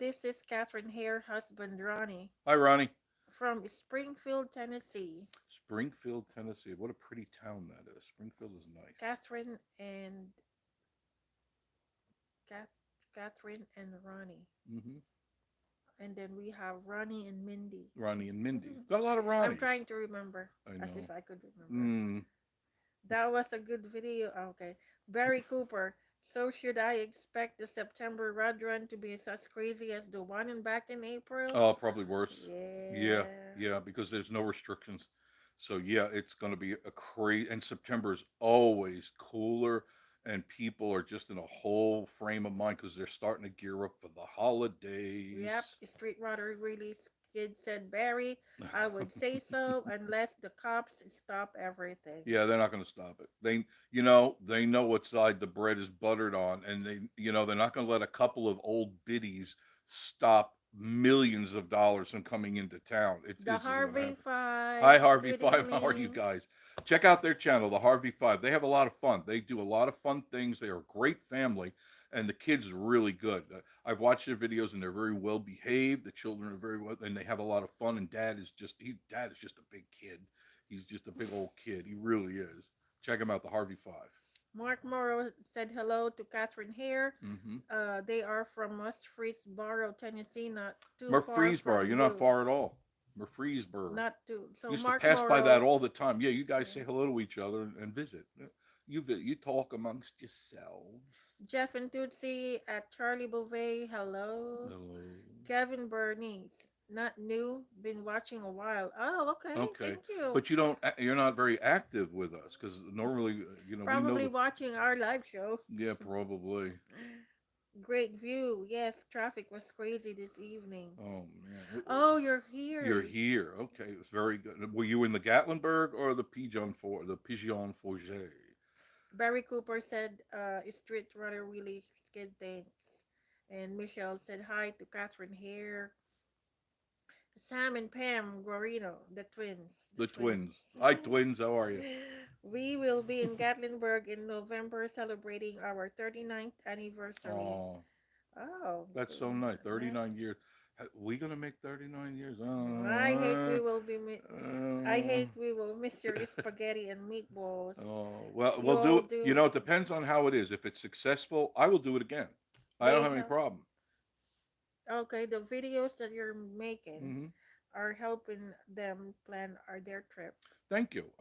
S2: This is Catherine Hare, husband Ronnie
S1: hi, Ronnie.
S2: from Springfield, Tennessee.
S1: Springfield, Tennessee. What a pretty town that is. Springfield is nice.
S2: Catherine and Catherine and Ronnie,
S1: Mm-hmm.
S2: and then we have Ronnie and Mindy.
S1: Ronnie and Mindy. Got a lot of Ronnies.
S2: I'm trying to remember,
S1: I
S2: as
S1: know.
S2: if I could remember.
S1: Mm.
S2: That was a good video. Okay, Barry Cooper. So should I expect the September Rod Run to be as crazy as the one in back in April?
S1: Oh, probably worse. Yeah,
S2: Yeah.
S1: yeah, because there's no restrictions. So yeah, it's going to be a crazy. And September is always cooler, and people are just in a whole frame of mind because they're starting to gear up for the holidays.
S2: Yep, Street Rodder Release Kid said, Barry, I would say so unless the cops stop everything.
S1: Yeah, they're not going to stop it. They know what side the bread is buttered on, and they're not going to let a couple of old biddies stop millions of dollars from coming into town. It
S2: The
S1: isn't going to
S2: Harvey
S1: happen.
S2: Five.
S1: Hi, Harvey
S2: Good
S1: Five. How are you
S2: evening.
S1: guys? Check out their channel, the Harvey Five. They have a lot of fun. They do a lot of fun things. They are a great family, and the kids are really good. I've watched their videos, and they're very well behaved. The children are very well, and they have a lot of fun. And dad is just a big kid. He's just a big old kid. He really is. Check him out, the Harvey Five.
S2: Mark Morrow said hello to Catherine Hare.
S1: Mm-hmm.
S2: They are from Murfreesboro, Tennessee, not too far
S1: Murfreesboro,
S2: from
S1: you're not
S2: you.
S1: far at all. Murfreesboro.
S2: Not too. So
S1: Used to
S2: Mark
S1: pass by that
S2: Morrow,
S1: all the time. Yeah, you guys
S2: yeah.
S1: say hello to each other and visit. You talk amongst yourselves.
S2: Jeff and Tootsie at Charlie Bouvet, hello.
S1: Hello.
S2: Kevin Bernice, not new, been watching a while. Oh, okay,
S1: Okay,
S2: thank you.
S1: but you're not very active with us because normally, we know
S2: Probably
S1: the.
S2: watching our live show.
S1: Yeah, probably.
S2: Great view. Yes, traffic was crazy this evening.
S1: Oh man,
S2: Oh, you're
S1: you're
S2: here.
S1: here. Okay, it's very good. Were you in the Gatlinburg or the Pigeon Forget?
S2: Barry Cooper said, street runner really skid things. And Michelle said hi to Catherine Hare. Sam and Pam Guarino, the twins. The
S1: The
S2: twins.
S1: twins. Hi, twins. How are you?
S2: We will be in Gatlinburg in November celebrating our 39th anniversary.
S1: Oh,
S2: Oh,
S1: that's so nice.
S2: yes.
S1: 39 years. We gonna make 39 years? I
S2: I hate
S1: don't
S2: we will be. I
S1: know.
S2: hate we will miss your spaghetti and meatballs.
S1: Oh, well,
S2: You
S1: we'll
S2: all
S1: do it.
S2: do.
S1: It depends on how it is. If it's successful, I will do it again. I don't
S2: They
S1: have any
S2: help.
S1: problem.
S2: Okay, the videos that you're making
S1: Hmm.
S2: are helping them plan their trip.
S1: Thank you.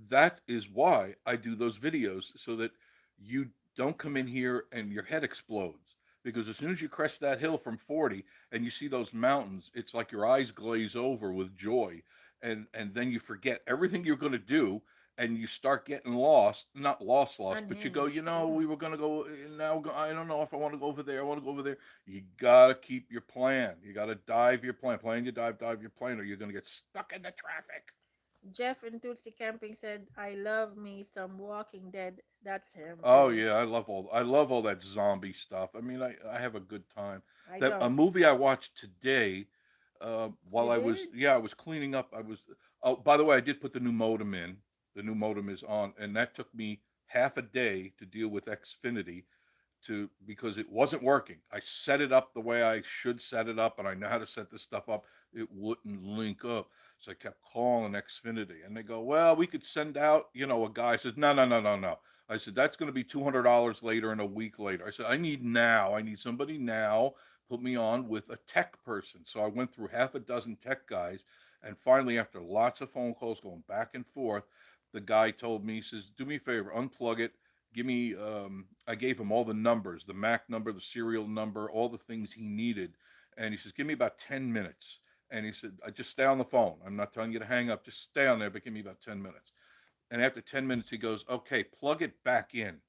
S1: That is why I do those videos so that you don't come in here and your head explodes. Because as soon as you crest that hill from 40 and you see those mountains, it's like your eyes glaze over with joy, and then you forget everything you're going to do, and you start getting lost. Not lost, but you go,
S2: Unhinged.
S1: we were going to go now. I don't know if I want to go over there. I want to go over there. You gotta keep your plan. You gotta dive your plan. Plan your dive your plan, or you're gonna get stuck in the traffic.
S2: Jeff in Tootsie Camping said, I love me some Walking Dead. That's him
S1: Oh
S2: too.
S1: yeah, I love all that zombie stuff. I mean, I have a good time.
S2: I
S1: That a
S2: don't.
S1: movie I watched today,
S2: You
S1: while
S2: did?
S1: I was cleaning up. I was. Oh, by the way, I did put the new modem in. The new modem is on, and that took me half a day to deal with Xfinity because it wasn't working. I set it up the way I should set it up, and I know how to set this stuff up. It wouldn't link up, so I kept calling Xfinity, and they go, "Well, we could send out, a guy." I said, "No, no, no, no, no." I said, "That's going to be $200 later and a week later." I said, "I need now. I need somebody now. Put me on with a tech person." So I went through half a dozen tech guys, and finally, after lots of phone calls going back and forth, the guy told me, he says, "Do me a favor, unplug it, give me." I gave him all the numbers, the Mac number, the serial number, all the things he needed, and he says, "Give me about 10 minutes." And he said, "I just stay on the phone. I'm not telling you to hang up. Just stay on there, but give me about 10 minutes." And after 10 minutes, he goes, "Okay, plug it back in."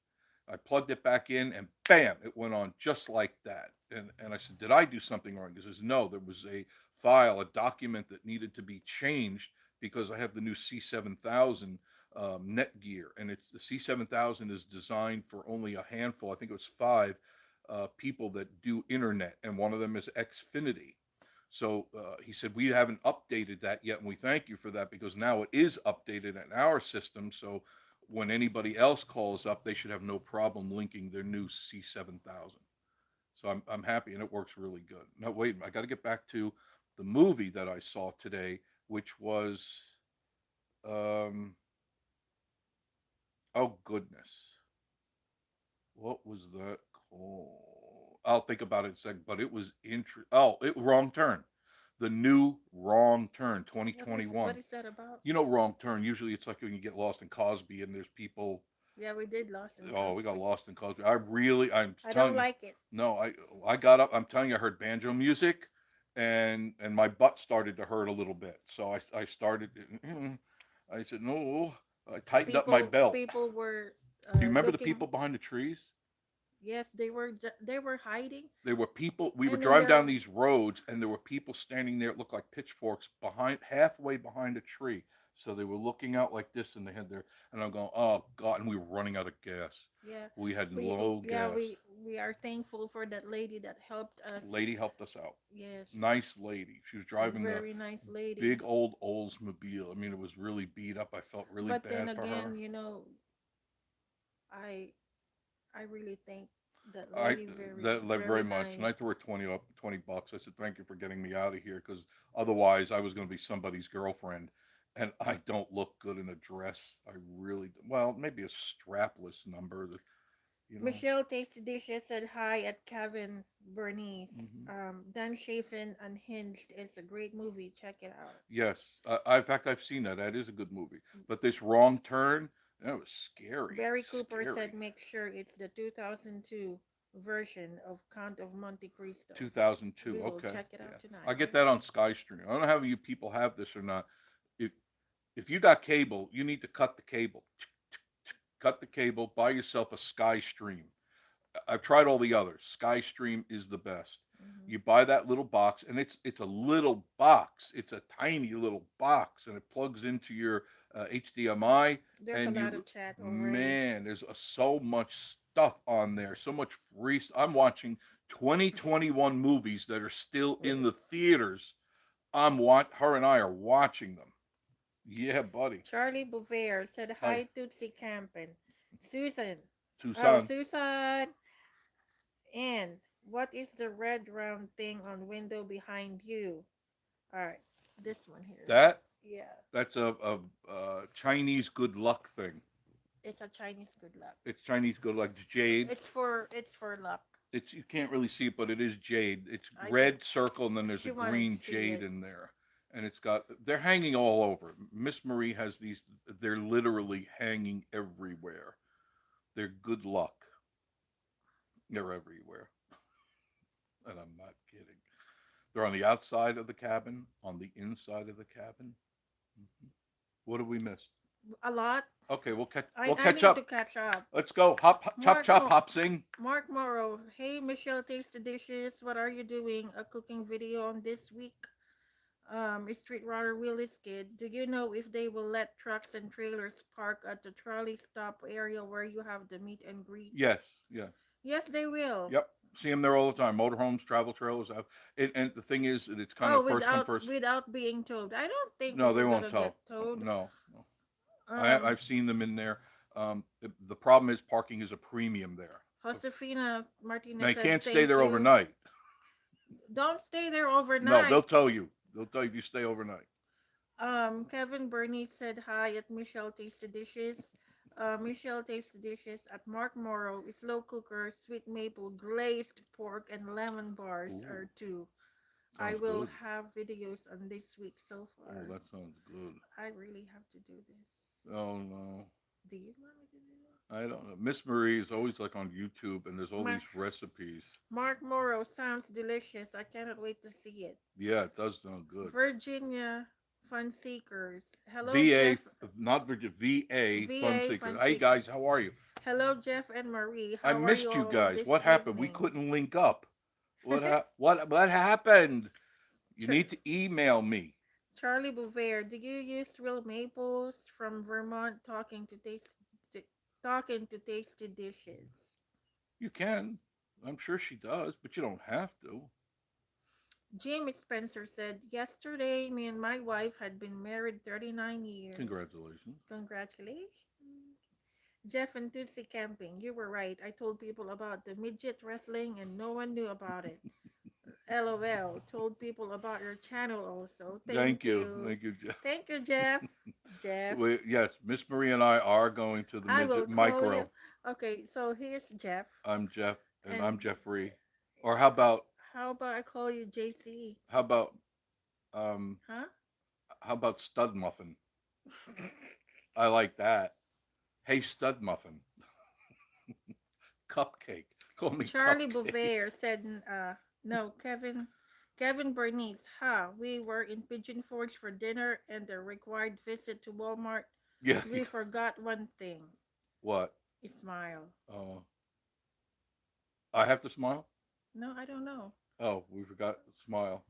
S1: I plugged it back in, and bam, it went on just like that. And I said, "Did I do something wrong?" He says, "No, there was a file, a document that needed to be changed because I have the new C7000 Netgear, and it's the C7000 is designed for only a handful. I think it was five people that do internet, and one of them is Xfinity." So he said, "We haven't updated that yet, and we thank you for that because now it is updated in our system. So when anybody else calls up, they should have no problem linking their new C7000." So I'm happy, and it works really good. Now, wait, I got to get back to the movie that I saw today, which was, um, oh goodness, what was that called? I'll think about it in a second, but it was Wrong Turn. The new Wrong Turn
S2: What
S1: 2021.
S2: is that about?
S1: Wrong turn. Usually it's like when you get lost in Cosby and there's people.
S2: Yeah, we did Lost in
S1: Oh, we got
S2: Cosby.
S1: lost in Cosby. I'm
S2: I don't
S1: telling you.
S2: like it.
S1: No, I got up. I'm telling you, I heard banjo music, and my butt started to hurt a little bit. So I started. I said no. I tightened up my belt.
S2: People were
S1: Do you remember the
S2: looking.
S1: people behind the trees?
S2: Yes, they were hiding,
S1: There were people. We were
S2: and then
S1: driving down
S2: there.
S1: these roads, and there were people standing there. It looked like pitchforks halfway behind a tree. So they were looking out like this, and they had their. And I'm going, "Oh God!" And we were running out of gas.
S2: Yeah,
S1: We had
S2: we
S1: low
S2: yeah
S1: gas.
S2: we are thankful for that lady that helped us.
S1: Lady helped us out.
S2: Yes,
S1: Nice lady. She was driving a
S2: very nice lady.
S1: big old Oldsmobile. I mean, it was really beat up. I felt really
S2: But then
S1: bad for
S2: again,
S1: her.
S2: I I really thank that
S1: I
S2: lady. Very
S1: that like very
S2: very
S1: much, and
S2: nice.
S1: I threw her $20. I said, "Thank you for getting me out of here," because otherwise I was going to be somebody's girlfriend, and I don't look good in a dress. I really well, maybe a strapless number that you know.
S2: Michelle Tasty Dishes said hi at Kevin Bernice.
S1: Hmm.
S2: Dan Chafin Unhinged is a great movie. Check it out.
S1: Yes, in fact, I've seen that. That is a good movie. But this Wrong Turn, that was scary,
S2: Barry Cooper said
S1: scary.
S2: make sure it's the 2002 version of Count of Monte Cristo.
S1: 2002.
S2: We will
S1: Okay,
S2: check it
S1: yeah,
S2: out
S1: I
S2: tonight.
S1: get that on SkyStream. I don't know how you people have this or not. If if you got cable, you need to cut the cable. Cut the cable. Buy yourself a SkyStream. I've tried all the others. SkyStream is the best.
S2: Hmm.
S1: You buy that little box, and it's a little box. It's a tiny little box, and it plugs into your HDMI.
S2: There's a
S1: And
S2: lot
S1: you,
S2: of chat already.
S1: man, there's so much stuff on there. So much free. I'm watching 2021 movies that are still in the theaters. Her and I are watching them. Yeah, buddy.
S2: Charlie Bouvier said
S1: Hi,
S2: hi Tootsie Campen. Susan. Oh,
S1: Tucson.
S2: Susan. And what is the red round thing on window behind you? All right, this one here.
S1: That
S2: Yeah,
S1: that's a Chinese good luck thing.
S2: it's a Chinese good luck.
S1: It's Chinese good luck. It's jade.
S2: It's for luck.
S1: It's you can't really see it, but it is jade. It's
S2: I think
S1: red circle, and then there's
S2: she
S1: a
S2: wanted to
S1: green
S2: see
S1: jade
S2: it.
S1: in there, and it's got. They're hanging all over. Miss Marie has these. They're literally hanging everywhere. They're good luck. They're everywhere, and I'm not kidding. They're on the outside of the cabin, on the inside of the cabin. Mhm. What have we missed?
S2: A lot.
S1: Okay, we'll catch.
S2: I
S1: We'll
S2: I
S1: catch
S2: need to
S1: up.
S2: catch up.
S1: Let's go. Hop, hop chop,
S2: Mark
S1: chop,
S2: Mo-
S1: hop, sing.
S2: Mark Morrow. Hey Michelle, taste the dishes. What are you doing? A cooking video on this week? Street Runner Willie Skid. Do you know if they will let trucks and trailers park at the trolley stop area where you have the meet and greet?
S1: Yes, yes.
S2: Yes, they will.
S1: Yep. See them there all the time. Motorhomes, travel trailers. And the thing is, that it's kind
S2: Oh,
S1: of first come
S2: without
S1: first.
S2: without being told. I don't think
S1: No,
S2: we
S1: they
S2: were
S1: won't
S2: gonna
S1: tell.
S2: get told.
S1: No, no.
S2: Um,
S1: I've seen them in there. The problem is parking is a premium there.
S2: Josefina
S1: Now
S2: Martinez
S1: you
S2: said
S1: can't stay
S2: thank
S1: there
S2: you.
S1: overnight.
S2: Don't stay there
S1: No, they'll
S2: overnight.
S1: tell you. They'll tell you if you stay overnight.
S2: Kevin Burney said hi at Michelle Tasty Dishes. Michelle Tasty Dishes at Mark Morrow, slow cooker, sweet maple, glazed pork, and lemon bars
S1: Ooh,
S2: are two. I
S1: sounds
S2: will
S1: good.
S2: have videos on this week so
S1: Oh,
S2: far.
S1: that sounds good.
S2: I really have to do this.
S1: Oh no,
S2: Do you want me to do
S1: I don't know. Miss Marie is always like on YouTube, and there's
S2: it?
S1: all these recipes.
S2: Mark Morrow sounds delicious. I cannot wait to see it.
S1: Yeah, it does sound good.
S2: Virginia Fun Seekers. Hello,
S1: VA,
S2: Jeff.
S1: not Virginia, VA Fun
S2: VA
S1: Seekers.
S2: Fun
S1: Hey
S2: Seekers.
S1: guys, how are you?
S2: Hello, Jeff and Marie.
S1: I
S2: How are you
S1: missed you
S2: all
S1: guys.
S2: this
S1: What happened? We
S2: evening?
S1: couldn't link up. What happened? You
S2: Char-
S1: need to email me.
S2: Charlie Bouvier, do you use real maples from Vermont talking to tasty dishes?
S1: You can. I'm sure she does, but you don't have to.
S2: Jim Spencer said, yesterday me and my wife had been married 39 years.
S1: Congratulations.
S2: Congratulations. Jeff and Tootsie Camping, you were right. I told people about the midget wrestling and no one knew about it. LOL. Told people about your channel also.
S1: Thank
S2: Thank
S1: you.
S2: you.
S1: Thank you, Jeff.
S2: Thank you, Jeff. Jeff.
S1: Yes, Miss Marie and I are going to the
S2: I will
S1: midget
S2: call you.
S1: micro.
S2: Okay, so here's Jeff.
S1: I'm Jeff, and
S2: And
S1: I'm Jeffrey. Or how about
S2: how about I call you JC?
S1: how about um
S2: Huh?
S1: how about stud muffin? I like that. Hey, stud muffin. Cupcake. Call me
S2: Charlie
S1: cupcake.
S2: Bouvier said, no, Kevin Bernice. Ha, we were in Pigeon Forge for dinner and the required visit to Walmart.
S1: Yeah.
S2: We forgot one thing.
S1: What?
S2: Smile.
S1: Uh, I have to smile.
S2: No, I don't know.
S1: Oh, we forgot smile.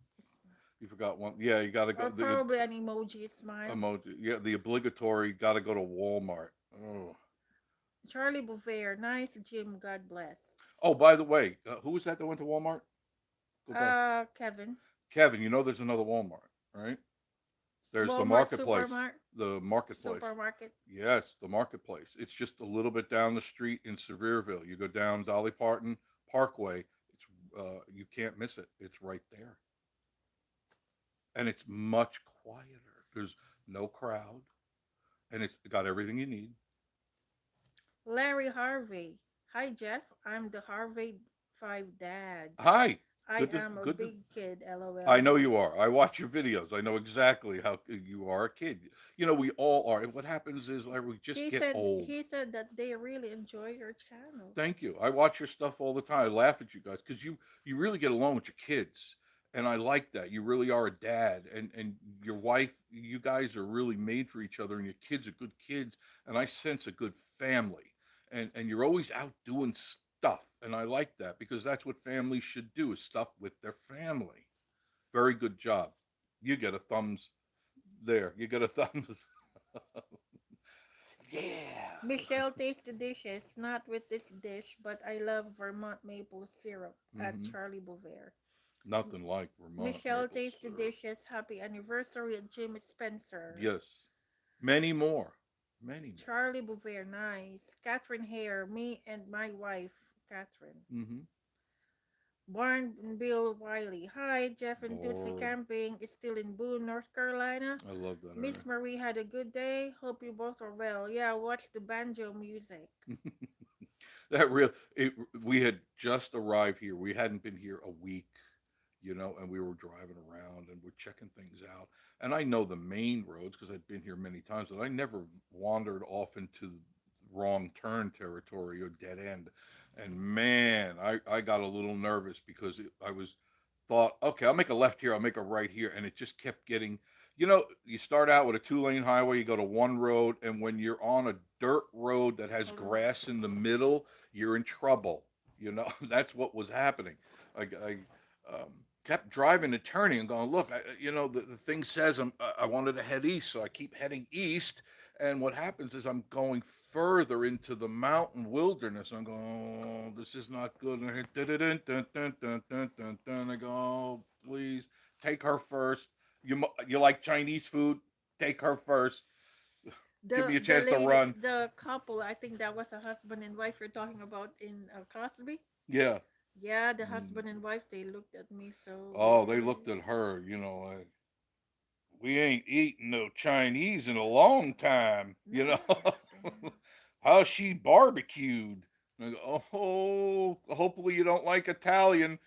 S1: You forgot one. Yeah, you got to go
S2: Or
S1: the
S2: probably an emoji smile.
S1: emoji. Yeah, the obligatory. Got to go to Walmart. Oh.
S2: Charlie Bouvier. Nice, Jim. God bless.
S1: Oh, by the way, who was that that went to Walmart? Go back.
S2: Kevin.
S1: Kevin, you know there's another Walmart, right? There's the
S2: Walmart
S1: marketplace. The marketplace.
S2: supermarket.
S1: Yes, the marketplace. It's just a little bit down the street in Sevierville. You go down Dolly Parton Parkway. It's you can't miss it. It's right there, and it's much quieter. There's no crowd, and it's got everything you need.
S2: Larry Harvey. Hi, Jeff. I'm the Harvey 5 dad.
S1: Hi,
S2: I
S1: good to
S2: am a
S1: good to.
S2: big kid,
S1: I
S2: lol.
S1: know you are. I watch your videos. I know exactly how you are a kid. You know, we all are. And what happens is, like, we just
S2: He
S1: get
S2: said
S1: old.
S2: he said that they really enjoy your channel.
S1: Thank you. I watch your stuff all the time. I laugh at you guys because you really get along with your kids, and I like that. You really are a dad, and your wife. You guys are really made for each other, and your kids are good kids, and I sense a good family. And you're always out doing stuff, and I like that because that's what families should do: is stuff with their family. Very good job. You get a thumbs there. You get a thumbs. Yeah.
S2: Michelle tastes the dishes, not with this dish, but I love Vermont maple syrup at
S1: Mm-hmm.
S2: Charlie Bouvier.
S1: Nothing like Vermont
S2: Michelle
S1: maple
S2: tastes the
S1: syrup.
S2: dishes. Happy anniversary at Jim Spencer.
S1: Yes. Many more. Many more.
S2: Charlie Bouvier, nice. Catherine Hare, me and my wife, Catherine.
S1: Mm-hmm.
S2: Barn and Bill Wiley. Hi, Jeff and Tootsie
S1: Bored.
S2: Camping is still in Boone, North Carolina.
S1: I love that
S2: Miss Marie had a good day. Hope you both are well. Yeah, watch the banjo music.
S1: area. That real it, we had just arrived here. We hadn't been here a week, and we were driving around and we're checking things out. And I know the main roads because I'd been here many times, but I never wandered off into wrong turn territory or dead end. And man, I got a little nervous because I was thought, okay, I'll make a left here, I'll make a right here, and it just kept getting. You start out with a two-lane highway, you go to one road, and when you're on a dirt road that has
S2: Hold on.
S1: grass in the middle, you're in trouble. That's what was happening. I kept driving and turning and going, look, the thing says I wanted to head east, so I keep heading east. And what happens is I'm going further into the mountain wilderness. I'm going, oh, this is not good. And I hit I go, oh, please take her first. You like Chinese food? Take her first. Give me a
S2: The
S1: chance to
S2: lady,
S1: run.
S2: the couple, I think that was a husband and wife you're talking about in Cosby.
S1: Yeah.
S2: Yeah, the
S1: Mm.
S2: husband and wife, they looked at me so
S1: Oh, they
S2: weird.
S1: looked at her, like, we ain't eaten no Chinese in a long time,
S2: Nah, damn.
S1: How's she barbecued? And I go, oh, hopefully you don't like Italian.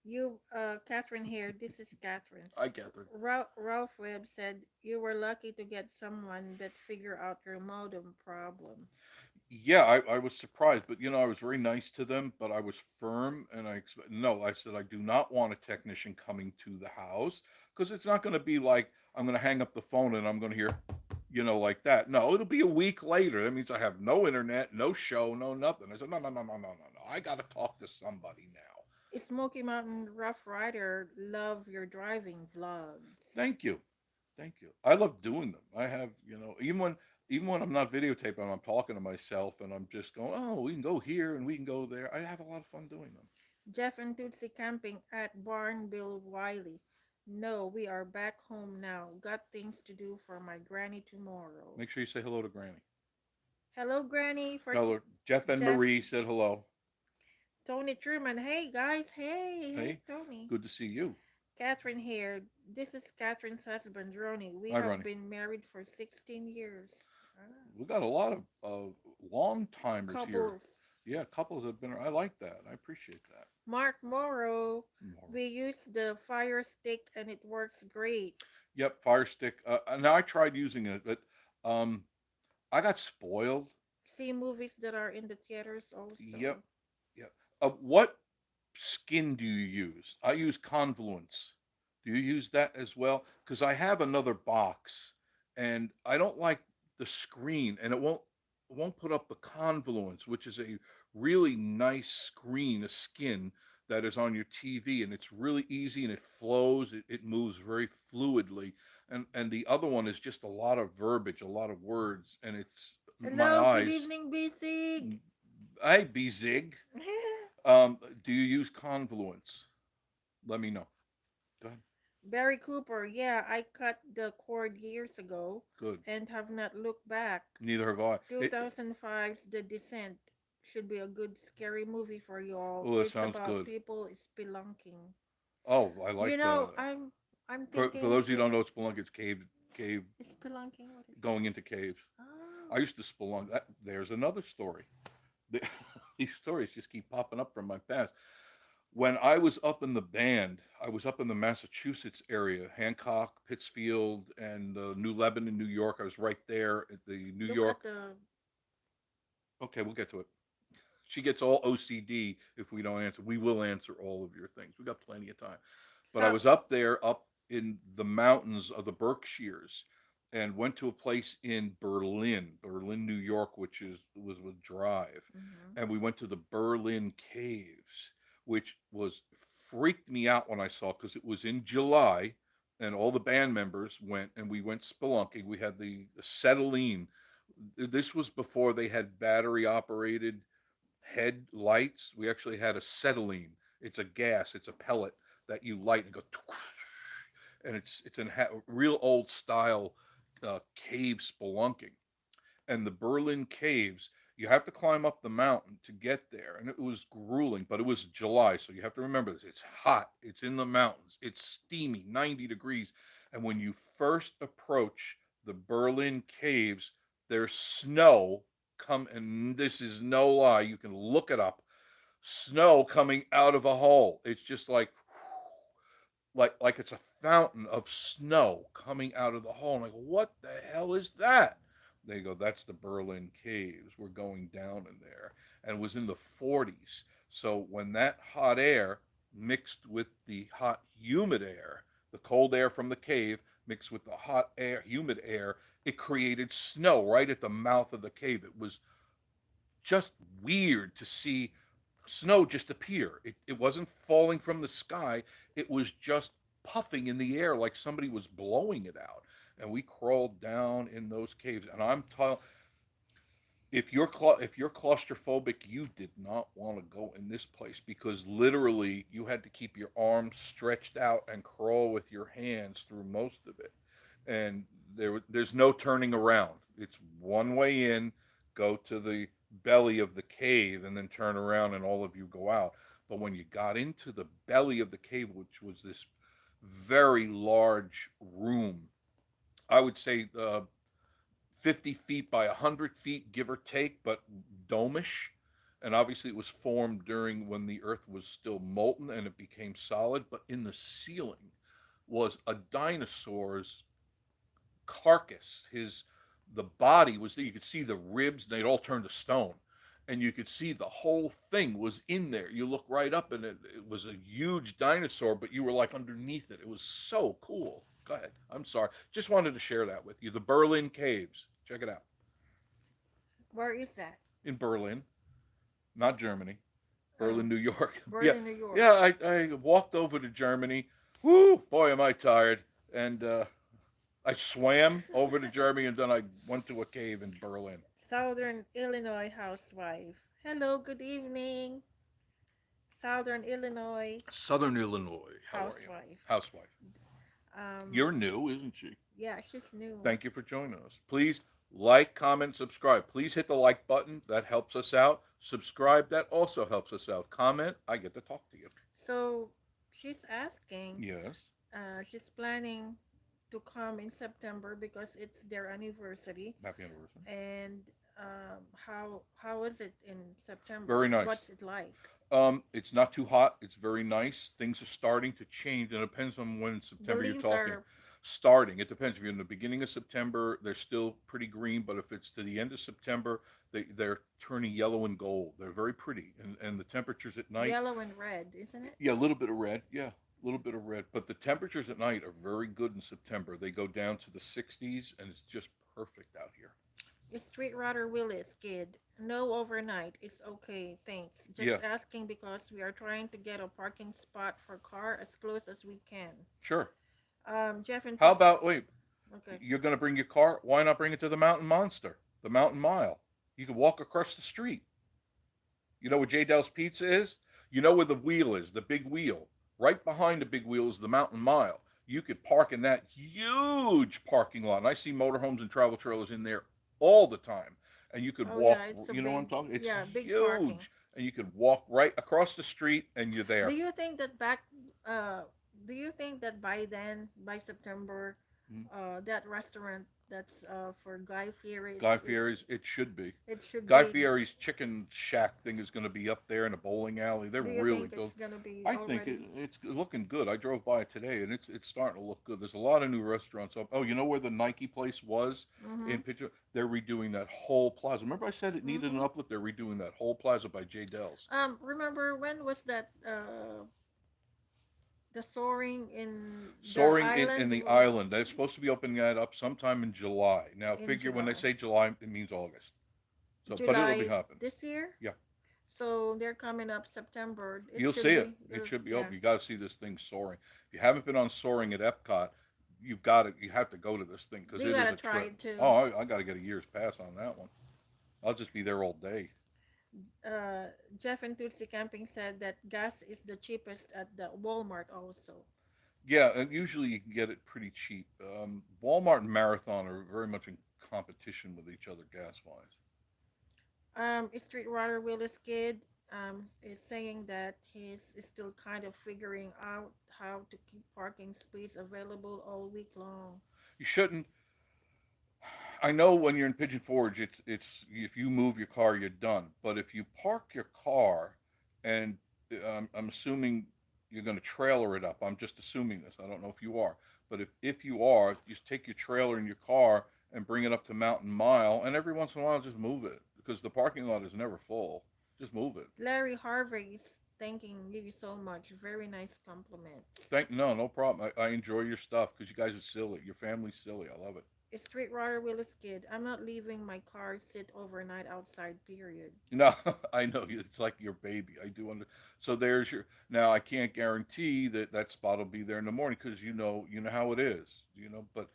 S2: You, Catherine here. This is Catherine.
S1: Hi, Catherine.
S2: Ralph Webb said you were lucky to get someone that figure out your modem problem.
S1: Yeah, I was surprised, but I was very nice to them, but I was firm, and no, I said I do not want a technician coming to the house because it's not going to be like I'm going to hang up the phone and I'm going to hear, like that. No, it'll be a week later. That means I have no internet, no show, no nothing. I said, no, no, no, no, no, no, no. I got to talk to somebody now.
S2: Smoky Mountain Rough Rider, love your driving vlogs.
S1: Thank you. Thank you. I love doing them. I have, even when I'm not videotaping, I'm talking to myself and I'm just going, oh, we can go here and we can go there. I have a lot of fun doing them.
S2: Jeff and Tootsie camping at Barn Bill Wiley. No, we are back home now. Got things to do for my granny tomorrow.
S1: Make sure you say hello to Granny.
S2: Hello, Granny. For
S1: Tell her Jeff and
S2: Jeff,
S1: Marie said hello.
S2: Tony Truman. Hey, guys. Hey,
S1: Hey,
S2: Tony.
S1: good to see you.
S2: Catherine here. This is Catherine's husband, Ronnie. We
S1: Hi,
S2: have
S1: Ronnie.
S2: been married for 16 years. Ah,
S1: We got a lot of long timers here.
S2: couples.
S1: Yeah, couples have been. I like that. I appreciate that.
S2: Mark Morrow.
S1: More.
S2: We use the Fire Stick and it works great.
S1: Yep, Fire Stick. Now I tried using it, but um, I got spoiled.
S2: See movies that are in the theaters
S1: Yep,
S2: also.
S1: yep. What skin do you use? I use Confluence. Do you use that as well? Because I have another box, and I don't like the screen, and it won't put up the Confluence, which is a really nice screen, a skin that is on your TV, and it's really easy and it flows. It moves very fluidly, and the other one is just a lot of verbiage, a lot of words, and it's my
S2: Hello, good
S1: eyes.
S2: evening, Big.
S1: I be zig. Do you use Confluence? Let me know. Go ahead.
S2: Barry Cooper, yeah, I cut the cord years ago
S1: Good.
S2: and have not looked back.
S1: Neither have I.
S2: 2005's The Descent should be a good scary movie for you all.
S1: Oh, that
S2: It's
S1: sounds
S2: about
S1: good.
S2: people spelunking.
S1: Oh, I
S2: You
S1: like
S2: know,
S1: the.
S2: I'm
S1: For
S2: thinking
S1: those of you who don't
S2: to
S1: know, spelunk is cave
S2: spelunking. What is
S1: going into caves.
S2: that? Oh,
S1: I used to spelunk. There's another story. The, these stories just keep popping up from my past. When I was up in the band, I was up in the Massachusetts area, Hancock, Pittsfield, and New Lebanon, New York. I was right there at the New
S2: look
S1: York.
S2: at the
S1: Okay, we'll get to it. She gets all OCD if we don't answer. We will answer all of your things. We got plenty of time. But I
S2: so.
S1: was up there, up in the mountains of the Berkshires, and went to a place in Berlin, New York, which was a drive,
S2: Mhm.
S1: and we went to the Berlin Caves, which was freaked me out when I saw because it was in July, and all the band members went, and we went spelunking. We had the acetylene. This was before they had battery operated headlights. We actually had acetylene. It's a gas. It's a pellet that you light and go, and it's in real old style cave spelunking. And the Berlin caves, you have to climb up the mountain to get there, and it was grueling. But it was July, so you have to remember this. It's hot. It's in the mountains. It's steamy, 90 degrees. And when you first approach the Berlin caves, there's snow come, and this is no lie. You can look it up. Snow coming out of a hole. It's just like it's a fountain of snow coming out of the hole. I'm like, what the hell is that? They go, that's the Berlin Caves. We're going down in there. And it was in the 40s. So when that hot air mixed with the hot, humid air, the cold air from the cave mixed with the hot air, humid air, it created snow right at the mouth of the cave. It was just weird to see snow just appear. It wasn't falling from the sky, it was just puffing in the air like somebody was blowing it out. And we crawled down in those caves. And I'm telling, if you're claustrophobic, you did not want to go in this place because literally you had to keep your arms stretched out and crawl with your hands through most of it. And there's no turning around. It's one way in, go to the belly of the cave, and then turn around, and all of you go out. But when you got into the belly of the cave, which was this very large room, I would say 50 feet by 100 feet, give or take, but domish. And obviously, it was formed during when the earth was still molten and it became solid. But in the ceiling was a dinosaur's carcass. The body was there. You could see the ribs, and they'd all turned to stone. And you could see the whole thing was in there. You look right up, and it was a huge dinosaur, but you were like underneath it. It was so cool. Go ahead. I'm sorry. Just wanted to share that with you. The Berlin Caves. Check it out.
S2: Where is that?
S1: In Berlin, not Germany.
S2: Oh,
S1: Berlin, New York. Yeah,
S2: Berlin, New York.
S1: yeah. I walked over to Germany. Whoo, boy, am I tired. And I swam over to Germany, and then I went to a cave in Berlin.
S2: Southern Illinois housewife. Hello, good evening. Southern Illinois
S1: Southern Illinois. How are you?
S2: housewife.
S1: Housewife.
S2: Um,
S1: You're new, isn't she?
S2: yeah, she's new.
S1: Thank you for joining us. Please like, comment, subscribe. Please hit the like button. That helps us out. Subscribe. That also helps us out. Comment. I get to talk to you.
S2: So she's asking.
S1: Yes.
S2: She's planning to come in September because it's their anniversary.
S1: Happy anniversary.
S2: And how is it in September?
S1: Very nice.
S2: What's it like?
S1: It's not too hot. It's very nice. Things are starting to change, and it depends on when in
S2: The
S1: September you're
S2: leaves
S1: talking.
S2: are
S1: Starting, it depends. If you're in the beginning of September, they're still pretty green, but if it's to the end of September, they're turning yellow and gold. They're very pretty, and the temperatures at night,
S2: yellow and red, isn't it?
S1: yeah, a little bit of red, yeah, a little bit of red. But the temperatures at night are very good in September. They go down to the 60s, and it's just perfect out here.
S2: It's Street Rodder Willis, kid. No overnight. It's okay, thanks. Just
S1: Yeah,
S2: asking because we are trying to get a parking spot for car as close as we can.
S1: sure.
S2: Jeff and
S1: How about wait?
S2: okay.
S1: You're going to bring your car. Why not bring it to the Mountain Monster, the Mountain Mile? You can walk across the street. You know where J. Dell's Pizza is? You know where the wheel is, the big wheel. Right behind the big wheel is the Mountain Mile. You could park in that huge parking lot. And I see motorhomes and travel trailers in there all the time. And you could
S2: Oh
S1: walk,
S2: yeah, it's a
S1: you know what I'm
S2: big,
S1: talking? It's
S2: yeah, big parking.
S1: huge. And you could walk right across the street and you're
S2: Do
S1: there.
S2: you think that back Do you think that by then, by September,
S1: Mm.
S2: that restaurant that's for Guy Fieri,
S1: Guy Fieri's, it should be.
S2: it should
S1: Guy
S2: be.
S1: Fieri's chicken shack thing is going to be up there in a bowling alley. They're
S2: Do you
S1: really
S2: think
S1: good.
S2: it's gonna be
S1: I think
S2: already?
S1: it's looking good. I drove by it today, and it's starting to look good. There's a lot of new restaurants up. Oh, you know where the Nike place was
S2: Mm-hmm.
S1: in Pittsburgh? They're redoing that whole plaza. Remember I said it needed an
S2: Mm-hmm.
S1: uplift? They're redoing that whole plaza by J. Dell's.
S2: Remember when was that? The soaring in the
S1: Soaring in
S2: island
S1: the island. They're supposed to be opening that up sometime in July. Now,
S2: in
S1: figure when they
S2: July.
S1: say July, it means August. So, but it'll be
S2: July
S1: happening.
S2: this year.
S1: Yeah.
S2: So they're coming up September. It
S1: You'll
S2: should
S1: see it.
S2: be.
S1: It should be
S2: Yeah.
S1: open. You got to see this thing soaring. If you haven't been on soaring at Epcot, you've got to. You have to go to this thing because
S2: We
S1: it is
S2: gotta
S1: a
S2: try
S1: trip.
S2: it too.
S1: Oh, I got to get a year's pass on that one. I'll just be there all day.
S2: uh, Jeff and Tootsie Camping said that gas is the cheapest at the Walmart also.
S1: Yeah, and usually you can get it pretty cheap. Walmart and Marathon are very much in competition with each other gas wise.
S2: Street Water Willis Kid is saying that he's is still kind of figuring out how to keep parking space available all week long.
S1: You shouldn't. I know when you're in Pigeon Forge, it's if you move your car, you're done. But if you park your car, and I'm assuming you're going to trailer it up. I'm just assuming this. I don't know if you are, but if you are, you just take your trailer in your car and bring it up to Mountain Mile, and every once in a while just move it because the parking lot is never full. Just move it.
S2: Larry Harvey's thanking you so much. Very nice compliments.
S1: No problem. I enjoy your stuff because you guys are silly. Your family's silly. I love it.
S2: Street Water Willis Kid. I'm not leaving my car sit overnight outside. Period.
S1: No, I know it's like your baby. I do under. So there's your. Now I can't guarantee that that spot will be there in the morning because you know how it is. But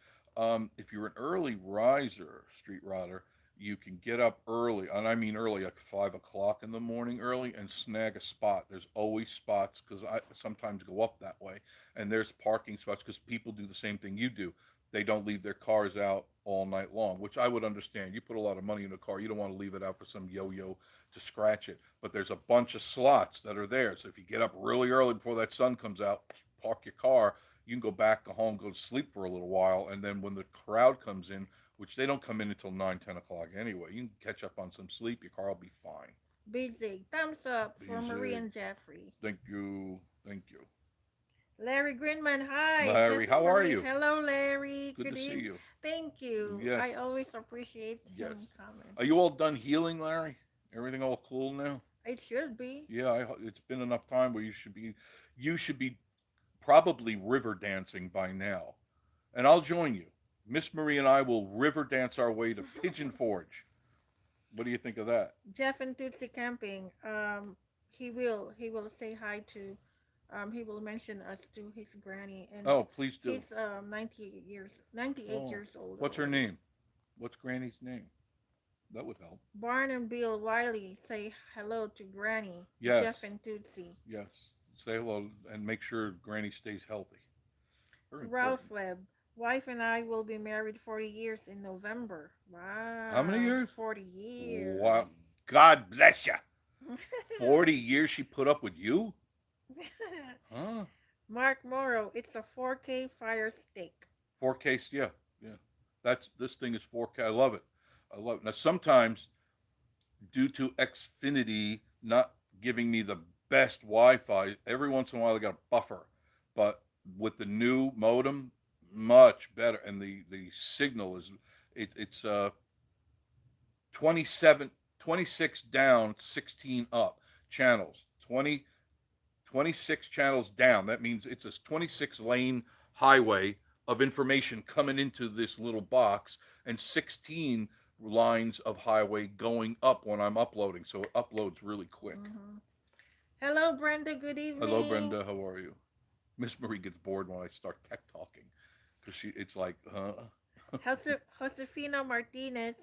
S1: if you're an early riser, street rodder, you can get up early, and I mean early, like 5 o'clock in the morning, early, and snag a spot. There's always spots because I sometimes go up that way, and there's parking spots because people do the same thing you do. They don't leave their cars out all night long, which I would understand. You put a lot of money in a car, you don't want to leave it out for some yo-yo to scratch it. But there's a bunch of slots that are there. So if you get up really early before that sun comes out, park your car, you can go back, go home, go to sleep for a little while, and then when the crowd comes in, which they don't come in until 9, 10 o'clock anyway, you can catch up on some sleep. Your car will be fine.
S2: Big Zig. Thumbs up for Marie
S1: Easy.
S2: and Jeffrey.
S1: Thank you. Thank you.
S2: Larry Grinman, hi.
S1: Larry,
S2: Jeff and
S1: how are
S2: Marie.
S1: you?
S2: Hello, Larry.
S1: Good
S2: Good
S1: to see
S2: evening.
S1: you.
S2: Thank you.
S1: Yes.
S2: I always appreciate
S1: Yes.
S2: him comment.
S1: Are you all done healing, Larry? Everything all cool now?
S2: It should be.
S1: Yeah, it's been enough time where you should be probably river dancing by now, and I'll join you. Miss Marie and I will river dance our way to Pigeon Forge. What do you think of that?
S2: Jeff and Tootsie Camping. He will say hi to. He will mention us to his granny, and
S1: Oh, please do.
S2: he's 98
S1: Oh,
S2: years old
S1: what's her
S2: already.
S1: name? What's Granny's name? That would help.
S2: Barn and Bill Wiley say hello to Granny.
S1: Yes,
S2: Jeff and Tootsie.
S1: yes. Say hello and make sure Granny stays healthy. Very
S2: Ralph
S1: important.
S2: Webb. Wife and I will be married 40 years in November.
S1: How many
S2: Wow,
S1: years?
S2: 40 years.
S1: Wow. God bless you. 40 years she put up with you? Huh?
S2: Mark Morrow, it's a 4K Fire Stick.
S1: 4K, yeah, yeah. This thing is 4K. I love it. I love it. Now sometimes, due to Xfinity not giving me the best Wi-Fi, every once in a while I got a buffer. But with the new modem, much better, and the signal is it's 27, 26 down, 16 up channels. 26 channels down. That means it's a 26 lane highway of information coming into this little box, and 16 lines of highway going up when I'm uploading. So it uploads really quick.
S2: Hmm. Hello, Brenda. Good
S1: Hello,
S2: evening.
S1: Brenda. How are you? Miss Marie gets bored when I start tech talking because it's like, huh?
S2: Josefina Martinez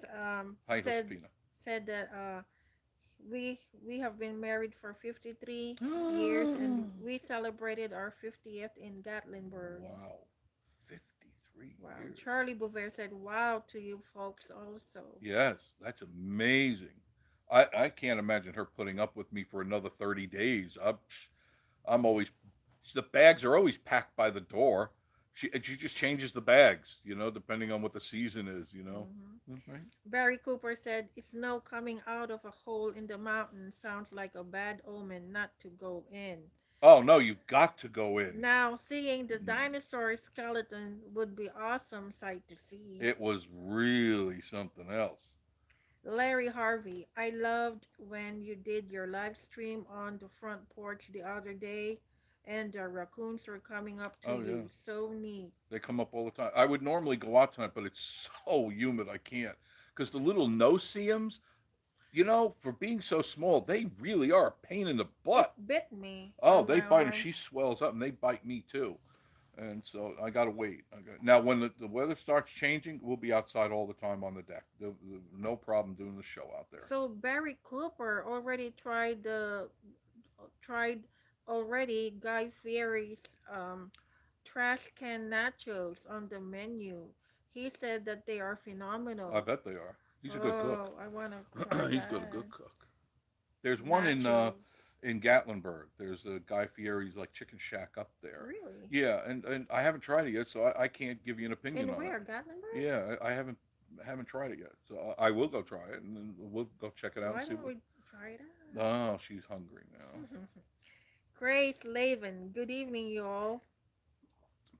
S1: Hi,
S2: said
S1: Josefina.
S2: said that we have been married for 53 years and we celebrated our 50th in Gatlinburg.
S1: Wow, 53
S2: Wow.
S1: years.
S2: Charlie Bouvier said wow to you folks also.
S1: Yes, that's amazing. I can't imagine her putting up with me for another 30 days. I'm always The bags are always packed by the door. She just changes the bags, depending on what the season is,
S2: Hmm.
S1: Right?
S2: Barry Cooper said, snow coming out of a hole in the mountain sounds like a bad omen not to go in.
S1: Oh no, you've got to go in.
S2: Now, seeing the dinosaur skeleton would be awesome sight to see.
S1: It was really something else.
S2: Larry Harvey, I loved when you did your live stream on the front porch the other day and the raccoons were coming up to
S1: Oh yeah,
S2: you. So neat.
S1: they come up all the time. I would normally go out tonight, but it's so humid I can't. Because the little no-see-ums, for being so small, they really are a pain in the
S2: It
S1: butt.
S2: bit me
S1: Oh,
S2: on
S1: they
S2: my
S1: bite and
S2: arm.
S1: she swells up and they bite me too. And so I gotta wait. Now, when the weather starts changing, we'll be outside all the time on the deck. No problem doing the show out there.
S2: So Barry Cooper already tried already Guy Fieri's trash can nachos on the menu. He said that they are
S1: I
S2: phenomenal.
S1: bet they are. He's a good cook.
S2: Oh, I want to try
S1: He's got a
S2: that.
S1: good cook. There's one
S2: Nachos.
S1: in Gatlinburg. There's a Guy Fieri's like chicken shack up there.
S2: Really?
S1: Yeah, and I haven't tried it yet, so I can't give you an opinion
S2: In
S1: on it.
S2: where? Gothenburg?
S1: Yeah, I haven't tried it yet, so I will go try it and then we'll go check it out and
S2: Why
S1: see
S2: don't
S1: what.
S2: we try it
S1: Oh, she's hungry now.
S2: out? Grace Laven. Good evening, y'all.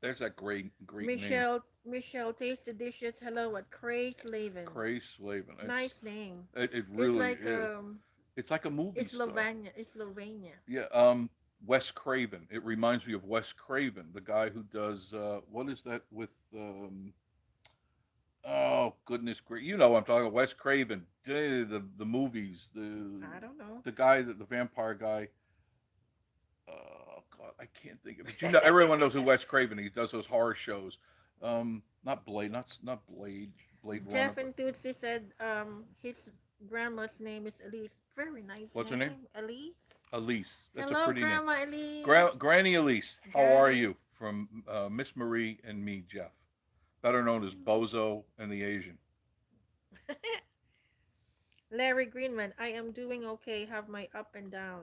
S1: There's that great name,
S2: Michelle Taste the Dishes. Hello at Grace Laven.
S1: Cray Slavin.
S2: Nice name.
S1: It
S2: It's
S1: really
S2: like
S1: is. It's like a movie
S2: it's
S1: star.
S2: Slovenia. It's Slovenia.
S1: Yeah. Wes Craven. It reminds me of Wes Craven, the guy who does what is that with oh goodness, great. You know what I'm talking about. Wes Craven. The movies.
S2: I don't know.
S1: The guy that the vampire guy. Oh God, I can't think of it. Everyone knows who Wes Craven is. He does those horror shows. Not Blade, not Blade, Blade Runner,
S2: Jeff
S1: but
S2: and Tootsie said his grandma's name is Elise. Very nice
S1: what's her name?
S2: name. Elise.
S1: Elise. That's a
S2: Hello,
S1: pretty name.
S2: Grandma Elise.
S1: Granny Elise, how are
S2: Granny.
S1: you? From Miss Marie and me, Jeff, better known as Bozo and the Asian.
S2: Larry Greenman. I am doing okay. Have my up and down.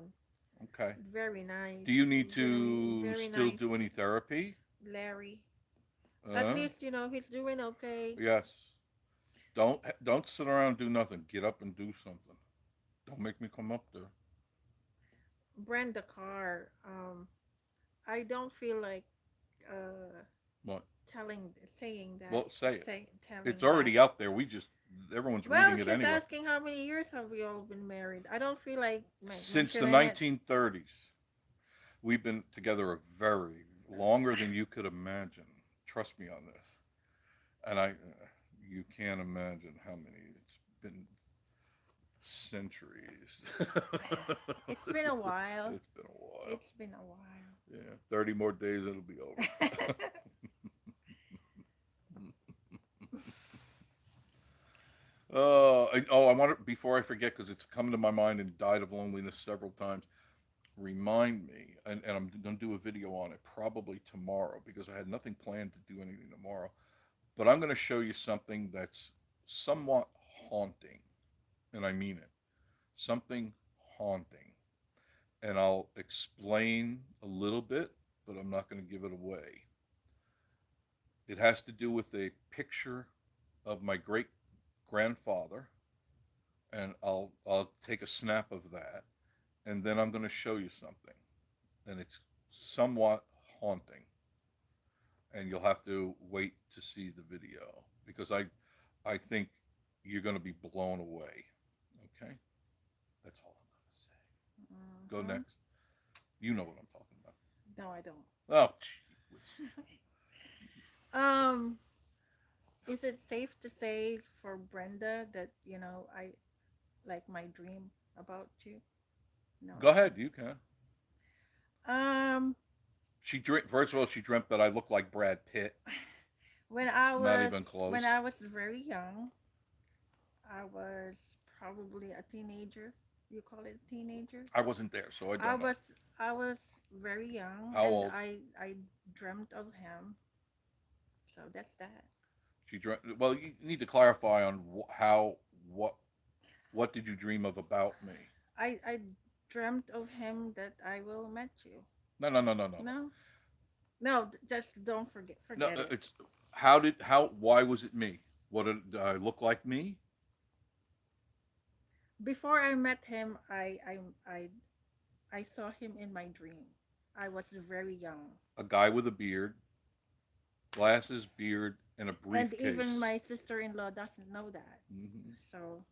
S1: Okay.
S2: Very nice.
S1: Do you need
S2: Very,
S1: to
S2: very
S1: still
S2: nice.
S1: do any therapy?
S2: Larry. At
S1: Uh,
S2: least, he's doing okay.
S1: yes. Don't sit around and do nothing. Get up and do something. Don't make me come up there.
S2: Brenda Carr. I don't feel like uh
S1: What?
S2: telling saying that
S1: Well, say it.
S2: telling
S1: It's
S2: that.
S1: already out there. Everyone's
S2: Well,
S1: reading it
S2: she's
S1: anyway.
S2: asking how many years have we all been married. I don't feel like
S1: Since the
S2: mentioning it.
S1: 1930s, we've been together a very longer than you could imagine. Trust me on this. And you can't imagine how many. It's been centuries.
S2: It's been a while.
S1: It's been a while.
S2: It's been a while.
S1: Yeah, 30 more days, it'll be over. I want to, before I forget, because it's come to my mind and died of loneliness several times. Remind me, and I'm going to do a video on it probably tomorrow because I had nothing planned to do anything tomorrow. But I'm going to show you something that's somewhat haunting, and I mean it. Something haunting. And I'll explain a little bit, but I'm not going to give it away. It has to do with a picture of my great grandfather, and I'll take a snap of that, and then I'm going to show you something, and it's somewhat haunting, and you'll have to wait to see the video because I think you're going to be blown away. Okay, that's all I'm going to say. Go
S2: Hmm.
S1: next. You know what I'm talking about.
S2: No, I don't.
S1: Oh, gee.
S2: Um, is it safe to say for Brenda that I like my dream about you? No,
S1: Go
S2: it's
S1: ahead. You can.
S2: um
S1: She dreamt. First of all, she dreamt that I looked like Brad Pitt.
S2: when I
S1: Not
S2: was
S1: even
S2: when
S1: close.
S2: I was very young, I was probably a teenager. You call it a teenager?
S1: I wasn't there, so I
S2: I
S1: don't know.
S2: was I was very young
S1: How
S2: and
S1: old?
S2: I dreamt of him. So that's that.
S1: She dreamt. Well, you need to clarify on how what did you dream of about me?
S2: I dreamt of him that I will met you.
S1: No, no, no, no, no, no.
S2: No, no, just don't forget
S1: No,
S2: forget it.
S1: it's why was it me? What did I look like me?
S2: Before I met him, I saw him in my dream. I was very young,
S1: A guy with a beard, glasses, beard, and a
S2: and even
S1: briefcase.
S2: my sister-in-law doesn't know that.
S1: Hmm.
S2: So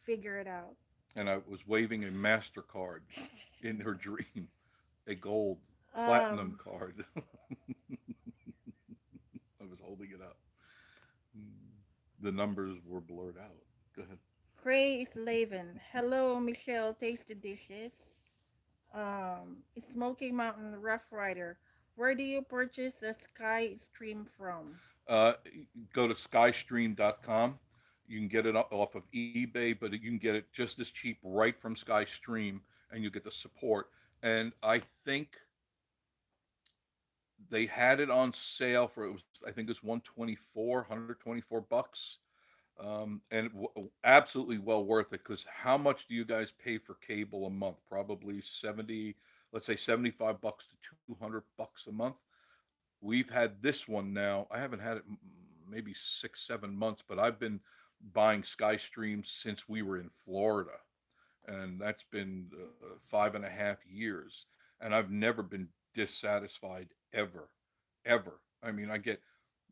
S2: figure it out.
S1: And I was waving a MasterCard in her dream, a gold platinum
S2: Um,
S1: card. I was holding it up. The numbers were blurred out. Go ahead.
S2: Gray Slaven. Hello, Michelle. Tasty dishes. Smoky Mountain Rough Rider. Where do you purchase the Sky Stream from?
S1: Uh, Go to skystream.com. You can get it off of eBay, but you can get it just as cheap right from SkyStream, and you get the support. And I think they had it on sale for it was I think it was 124 and absolutely well worth it because how much do you guys pay for cable a month? Probably 70, let's say $75 to $200 a month. We've had this one now. I haven't had it maybe 6 7 months, but I've been buying SkyStream since we were in Florida, and that's been 5.5 years, and I've never been dissatisfied ever, ever. I mean, I get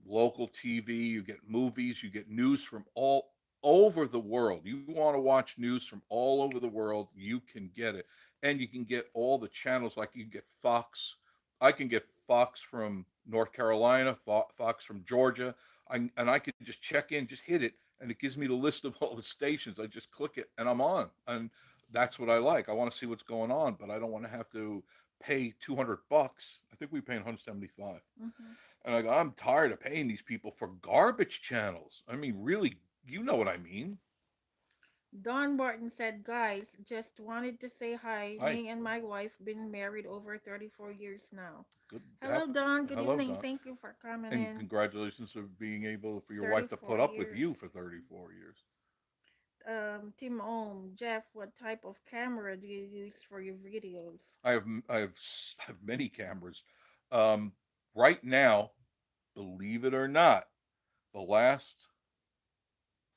S1: local TV, you get movies, you get news from all over the world. You want to watch news from all over the world, you can get it, and you can get all the channels. Like you can get Fox. I can get Fox from North Carolina, Fox from Georgia, and I could just check in, just hit it, and it gives me the list of all the stations. I just click it, and I'm on. And that's what I like. I want to see what's going on, but I don't want to have to pay $200. I think we pay 175.
S2: Hmm.
S1: And I go, I'm tired of paying these people for garbage channels. I mean, really, you know what I mean?
S2: Don Barton said, "Guys, just wanted to say hi.
S1: I
S2: Me and my wife been married over 34 years now."
S1: good.
S2: Hello, Don. Good
S1: Hello,
S2: evening.
S1: Don,
S2: Thank you for coming
S1: and
S2: in.
S1: congratulations for being able for your wife to put
S2: 34
S1: up with
S2: years.
S1: you for 34 years.
S2: Tim Ohm, Jeff, what type of camera do you use for your videos?
S1: I have many cameras. Um, right now, believe it or not, the last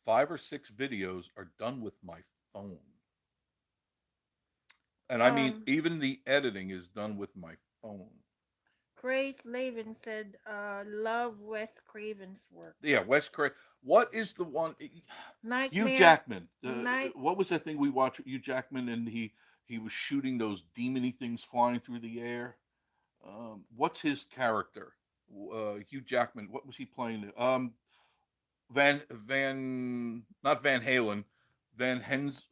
S1: 5 or 6 videos are done with my phone. And I mean,
S2: Um,
S1: even the editing is done with my phone.
S2: Grace Lavin said, "Love Wes Craven's work.
S1: Yeah, Wes Craig. What is the one? Hugh
S2: Nightmare,
S1: Jackman.
S2: night.
S1: What was that thing we watched? Hugh Jackman, and he was shooting those demony things flying through the air. What's his character? Hugh Jackman. What was he playing? Not Van Halen. Van Hens.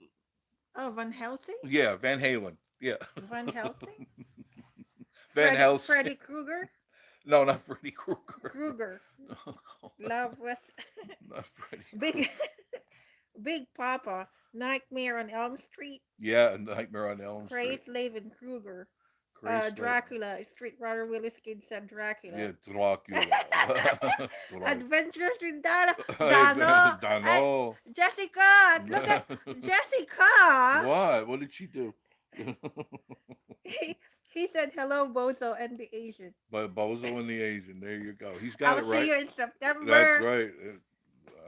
S2: Oh, Van Helsing,
S1: Yeah, Van Halen. Yeah,
S2: Van Helsing,
S1: Van Helsing.
S2: Freddy Krueger,
S1: No, not Freddy Krueger.
S2: Krueger.
S1: No,
S2: Love Wes,
S1: not Freddy
S2: Big,
S1: Krueger.
S2: Big Papa, Nightmare on Elm Street,
S1: Yeah, Nightmare on Elm Street.
S2: Grace Lavin Krueger,
S1: Grace Slade.
S2: Dracula, Street Runner Willis Kid said Dracula.
S1: Yeah, Dracula. Dracula.
S2: Adventures with Dano.
S1: Dano.
S2: Jessica, look at Jessica.
S1: What? What did she do?
S2: He, he said hello, Bozo and the Asian.
S1: But Bozo and the Asian. There you go. He's got it
S2: I'll see
S1: right.
S2: you in
S1: That's
S2: September.
S1: right.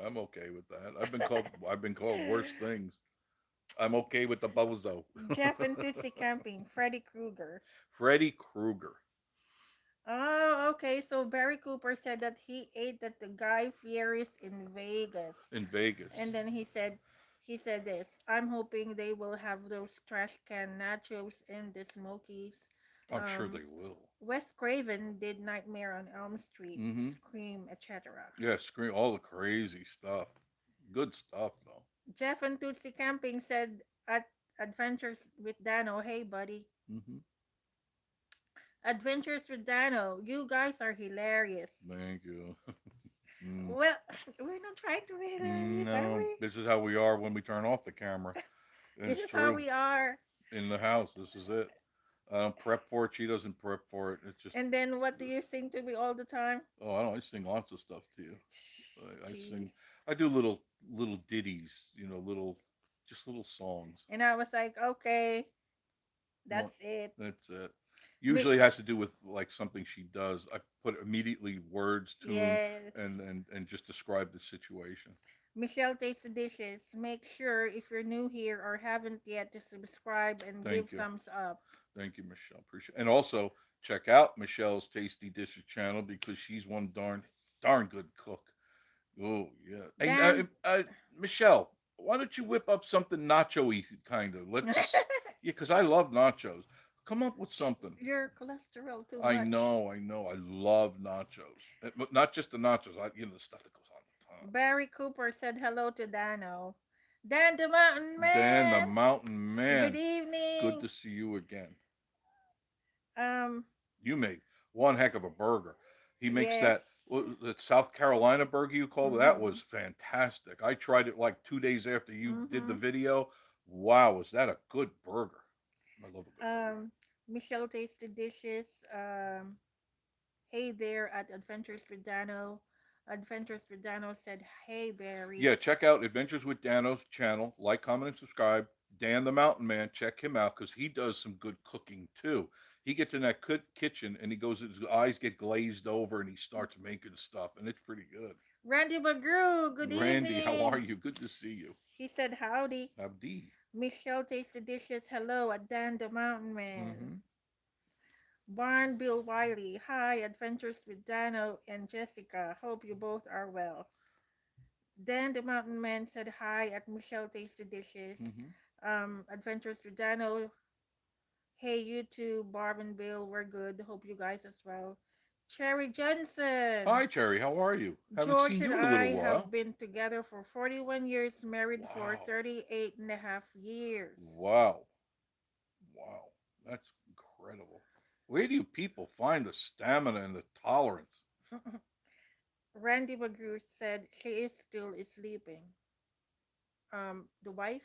S1: I'm okay with that. I've been called worse things. I'm okay with the Bozo.
S2: Jeff and Tootsie Camping, Freddy Krueger.
S1: Freddy Krueger
S2: Oh, okay. So Barry Cooper said that he ate at the Guy Fieri's in Vegas.
S1: in Vegas.
S2: And then he said this, "I'm hoping they will have those trash can nachos in the Smokies."
S1: I'm sure
S2: Um,
S1: they will.
S2: Wes Craven did Nightmare on Elm Street,
S1: Mm-hmm.
S2: Scream, etc.
S1: Yeah, scream all the crazy stuff. Good stuff though.
S2: Jeff and Tootsie Camping said at Adventures with Dano, "Hey buddy,
S1: Mm-hmm.
S2: Adventures with Dano, you guys are hilarious."
S1: Thank you. Mm.
S2: Well, we're not trying to be hilarious, are
S1: No,
S2: we?
S1: this is how we are when we turn off the camera. And
S2: This
S1: it's
S2: is how
S1: true.
S2: we are.
S1: In the house, this is it. I don't prep for it. She doesn't prep for it. It's just,
S2: And then what do you sing to me all the time?
S1: oh, I don't. I sing lots of stuff to you. I
S2: Jeez.
S1: sing. I do little ditties. Just little songs.
S2: And I was like, okay,
S1: Well,
S2: that's it.
S1: that's it.
S2: Mi-
S1: Usually it has to do with like something she does. I put immediately words to them
S2: yes.
S1: and just describe the situation.
S2: Michelle Tastes the Dishes. Make sure if you're new here or haven't yet to subscribe and give
S1: Thank you.
S2: thumbs up.
S1: Thank you, Michelle. Appreciate it. And also check out Michelle's Tasty Dishes channel because she's one darn good cook. Oh yeah. Hey,
S2: Dan,
S1: Michelle, why don't you whip up something nacho-y kind of? Let's yeah, because I love nachos. Come up with something.
S2: your cholesterol too much.
S1: I know. I love nachos. But not just the nachos. The stuff that goes on the
S2: Barry Cooper said hello to Dano. Dan the Mountain
S1: top. Dan the
S2: Man.
S1: Mountain
S2: Good
S1: Man. Good
S2: evening.
S1: to see you again.
S2: Um,
S1: You make one heck of a burger. He makes
S2: yes.
S1: that South Carolina burger you called. That
S2: Mhm.
S1: was fantastic. I tried it like 2 days after you did the
S2: Mhm.
S1: video. Wow, was that a good burger? I love a good burger.
S2: Um, Michelle Tasted Dishes. Hey there at Adventures with Dano. Adventures with Dano said, "Hey Barry."
S1: Yeah, check out Adventures with Dano's channel. Like, comment, and subscribe. Dan the Mountain Man, check him out because he does some good cooking too. He gets in that kitchen and he goes, his eyes get glazed over and he starts making stuff, and it's pretty good.
S2: Randy McGrew. Good
S1: Randy, how are
S2: evening.
S1: you? Good to see you.
S2: He said, "Howdy."
S1: Abdi.
S2: Michelle Tasted Dishes. Hello at Dan the Mountain Man.
S1: Mm-hmm.
S2: Barn Bill Wiley. Hi, Adventures with Dano and Jessica. Hope you both are well. Dan the Mountain Man said hi at Michelle Tastes the Dishes.
S1: Mm-hmm.
S2: Adventures with Dano. Hey, you two, Barb and Bill, we're good. Hope you guys as well. Cherry Johnson.
S1: Hi, Cherry. How are you? Haven't
S2: George
S1: seen
S2: and
S1: you in a little
S2: I have
S1: while.
S2: been together for 41 years, married for
S1: Wow.
S2: 38 and a half years.
S1: Wow. Wow. That's incredible. Where do you people find the stamina and the tolerance?
S2: Randy McGrew said she is still sleeping. The wife?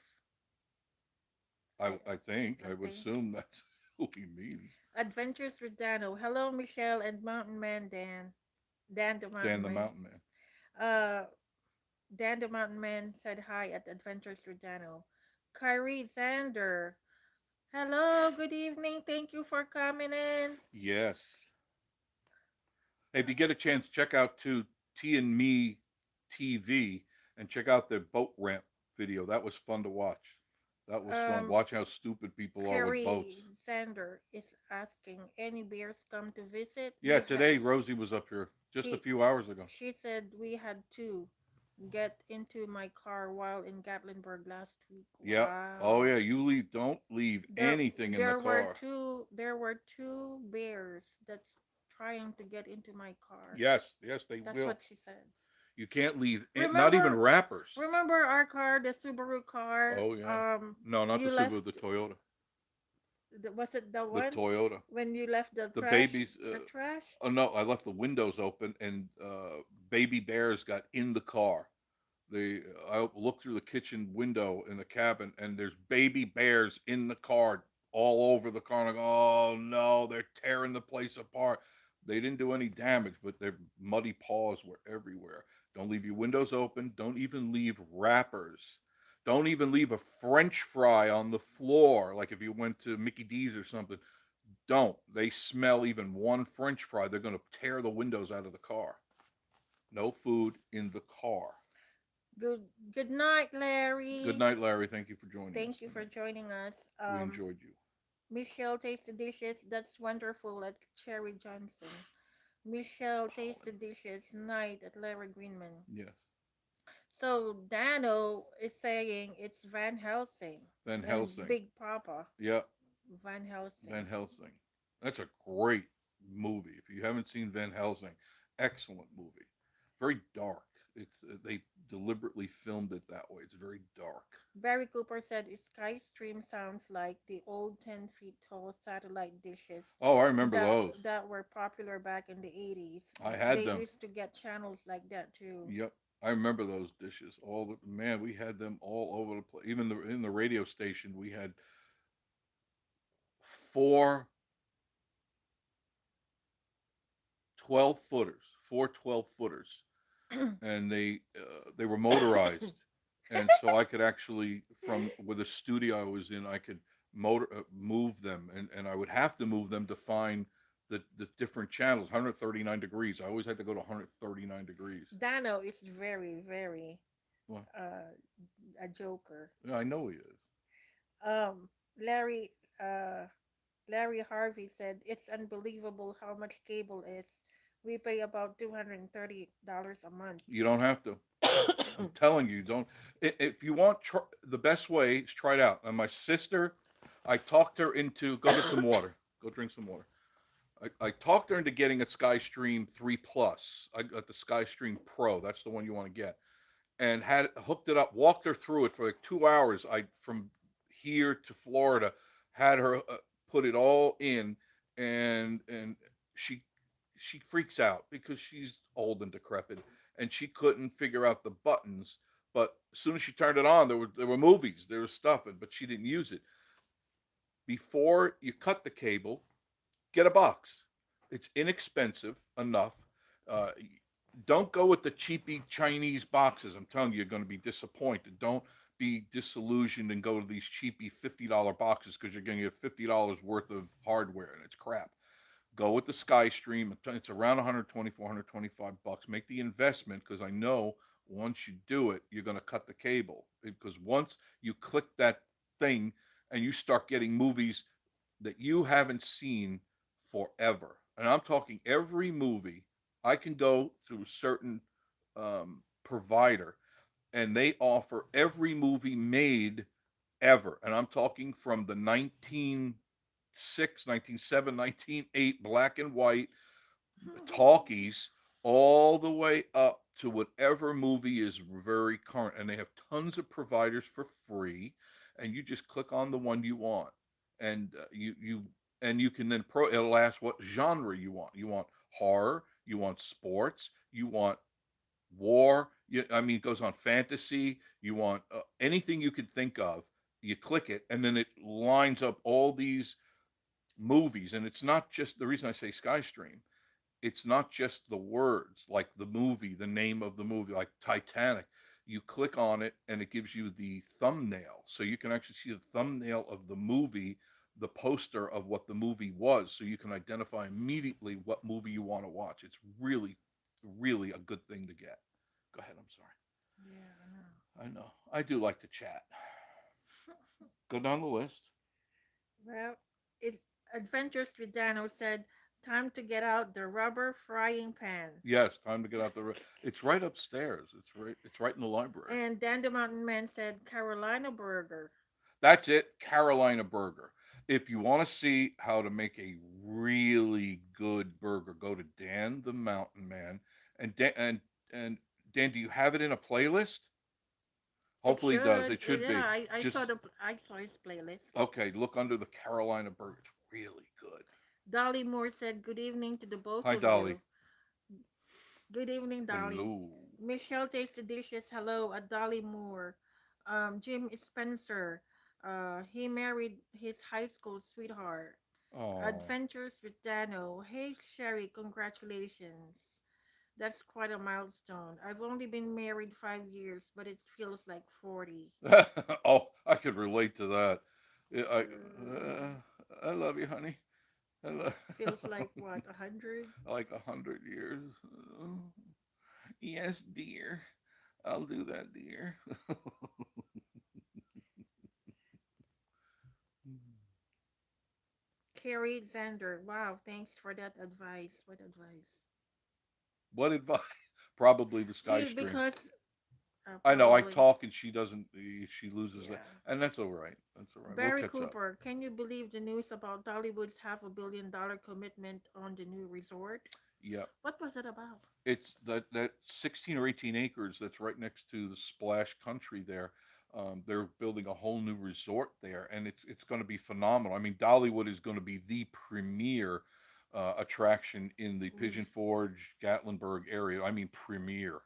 S2: I,
S1: I think.
S2: I
S1: I would
S2: think.
S1: assume that's who he means.
S2: Adventures with Dano. Hello, Michelle and Mountain Man Dan. Dan the
S1: Dan
S2: Mountain
S1: the
S2: Man.
S1: Mountain Man.
S2: Uh, Dan the Mountain Man said hi at Adventures with Dano. Kyrie Zander. Hello, good evening. Thank you for coming in.
S1: Yes. Hey, if you get a chance, check out T and Me TV and check out their boat ramp video. That was fun to watch. That was fun.
S2: Um,
S1: Watch how stupid people are with boats.
S2: Carrie Zander is asking, any bears come to visit?
S1: Yeah, today Rosie was up here just a
S2: He,
S1: few hours ago.
S2: she said we had to get into my car while in Gatlinburg last week.
S1: Yeah. Oh
S2: Wow.
S1: yeah, you leave. Don't leave
S2: There
S1: anything in the
S2: there were
S1: car.
S2: two bears that's trying to get into my car.
S1: Yes, yes, they
S2: That's
S1: will.
S2: what she said.
S1: You can't leave. Not even
S2: Remember
S1: wrappers.
S2: remember our car, the Subaru car?
S1: Oh yeah. No, not the
S2: You
S1: Subaru. The
S2: left
S1: Toyota.
S2: was it the
S1: The
S2: one
S1: Toyota.
S2: when you left the
S1: The
S2: trash
S1: babies.
S2: the trash?
S1: Oh no, I left the windows open and baby bears got in the car. They I look through the kitchen window in the cabin and there's baby bears in the car all over the car. And I go, oh no, they're tearing the place apart. They didn't do any damage, but their muddy paws were everywhere. Don't leave your windows open. Don't even leave wrappers. Don't even leave a French fry on the floor, like if you went to Mickey D's or something. Don't. They smell even one French fry, they're going to tear the windows out of the car. No food in the car.
S2: Good good night,
S1: Good
S2: Larry.
S1: night, Larry. Thank you for joining us
S2: Thank you for
S1: tonight.
S2: joining us.
S1: We enjoyed you.
S2: Michelle Taste the Dishes. That's wonderful at Cherry Johnson. Michelle Taste the
S1: Pollen.
S2: Dishes. Night at Larry Greenman.
S1: Yes.
S2: So Dano is saying it's Van Helsing
S1: Van
S2: and
S1: Helsing.
S2: Big Papa
S1: Yeah,
S2: Van
S1: Van
S2: Helsing.
S1: Helsing. That's a great movie. If you haven't seen Van Helsing, excellent movie. Very dark. It's they deliberately filmed it that way. It's very dark.
S2: Barry Cooper said Sky Stream sounds like the old 10 feet tall satellite dishes
S1: Oh, I remember
S2: that
S1: those.
S2: that were popular back in the 80s.
S1: I had
S2: They
S1: them.
S2: used to get channels like that too.
S1: Yep. I remember those dishes. All the man, we had them all over the place. Even in the radio station, we had four 12-footers, four 12-footers, and they were motorized, and so I could actually from with the studio I was in, I could move them, and I would have to move them to find the different channels. 139 degrees. I always had to go to 139 degrees.
S2: Dano is very, very
S1: Well,
S2: uh, a joker.
S1: yeah, I know he is.
S2: Um, Larry uh, Larry Harvey said it's unbelievable how much cable is. We pay about $230 a month.
S1: You don't have to. I'm telling you, don't. If you want, the best way is try it out. And my sister, I talked her into go get some water. Go drink some water. I talked her into getting a SkyStream 3 Plus. I got the SkyStream Pro. That's the one you want to get. And had hooked it up, walked her through it for like 2 hours. I from here to Florida, had her put it all in, and she she freaks out because she's old and decrepit, and she couldn't figure out the buttons. But as soon as she turned it on, there were movies, there was stuff, but she didn't use it. Before you cut the cable, get a box. It's inexpensive enough. Uh, don't go with the cheapy Chinese boxes. I'm telling you, you're going to be disappointed. Don't be disillusioned and go to these cheapy $50 boxes because you're going to get $50 worth of hardware and it's crap. Go with the SkyStream. It's around 124, 125 bucks. Make the investment because I know once you do it, you're going to cut the cable because once you click that thing and you start getting movies that you haven't seen forever. And I'm talking every movie. I can go to a certain provider and they offer every movie made ever. And I'm talking from the 1906, 1907, 1908 black and white talkies all the way up to whatever movie is very current. And they have tons of providers for free. And you just click on the one you want. And you can then it'll ask what genre you want. You want horror, you want sports, you want war. I mean, it goes on fantasy. You want anything you could think of. You click it, and then it lines up all these movies. And it's not just the reason I say SkyStream. It's not just the words like the movie, the name of the movie, like Titanic. You click on it, and it gives you the thumbnail, so you can actually see the thumbnail of the movie, the poster of what the movie was, so you can identify immediately what movie you want to watch. It's really, really a good thing to get. Go ahead. I'm sorry.
S2: Yeah, I know.
S1: I know. I do like to chat. Go down the list.
S2: Well, it Adventures with Dano said, "Time to get out the rubber frying pan."
S1: Yes, time to get out the. It's right upstairs. It's right. It's right in the library.
S2: And Dan the Mountain Man said, "Carolina burger."
S1: That's it. Carolina burger. If you want to see how to make a really good burger, go to Dan the Mountain Man. And Dan, do you have it in a playlist?
S2: It
S1: Hopefully, it does.
S2: should.
S1: It should
S2: Yeah,
S1: be.
S2: I saw
S1: Just
S2: I saw his playlist.
S1: okay. Look under the Carolina burger. It's really good.
S2: Dolly Moore said, "Good evening to the both
S1: Hi,
S2: of
S1: Dolly.
S2: you." Good evening, Dolly.
S1: Hello.
S2: Michelle Tastes the Dishes. Hello, at Dolly Moore. Jim Spencer. He married his high school sweetheart.
S1: Oh.
S2: Adventures with Dano. Hey, Sherry, congratulations. That's quite a milestone. I've only been married 5 years, but it feels like 40.
S1: Oh, I could relate to that. Yeah,
S2: Uh,
S1: I love you, honey. I love
S2: feels like what, 100?
S1: like 100 years. Yes, dear. I'll do that, dear.
S2: Carrie Zander. Wow, thanks for that advice. What advice?
S1: What advice? Probably the
S2: See,
S1: SkyStream.
S2: because
S1: I know. I
S2: probably,
S1: talk and she doesn't. She loses it,
S2: yeah.
S1: and that's all right. That's all right. We'll
S2: Barry
S1: catch up.
S2: Cooper, can you believe the news about Dollywood's $500 million commitment on the new resort?
S1: Yeah,
S2: What was it about?
S1: it's that 16 or 18 acres that's right next to the Splash Country there. They're building a whole new resort there, and it's going to be phenomenal. I mean, Dollywood is going to be the premier attraction in the Pigeon
S2: Res-
S1: Forge, Gatlinburg area. I mean, premier.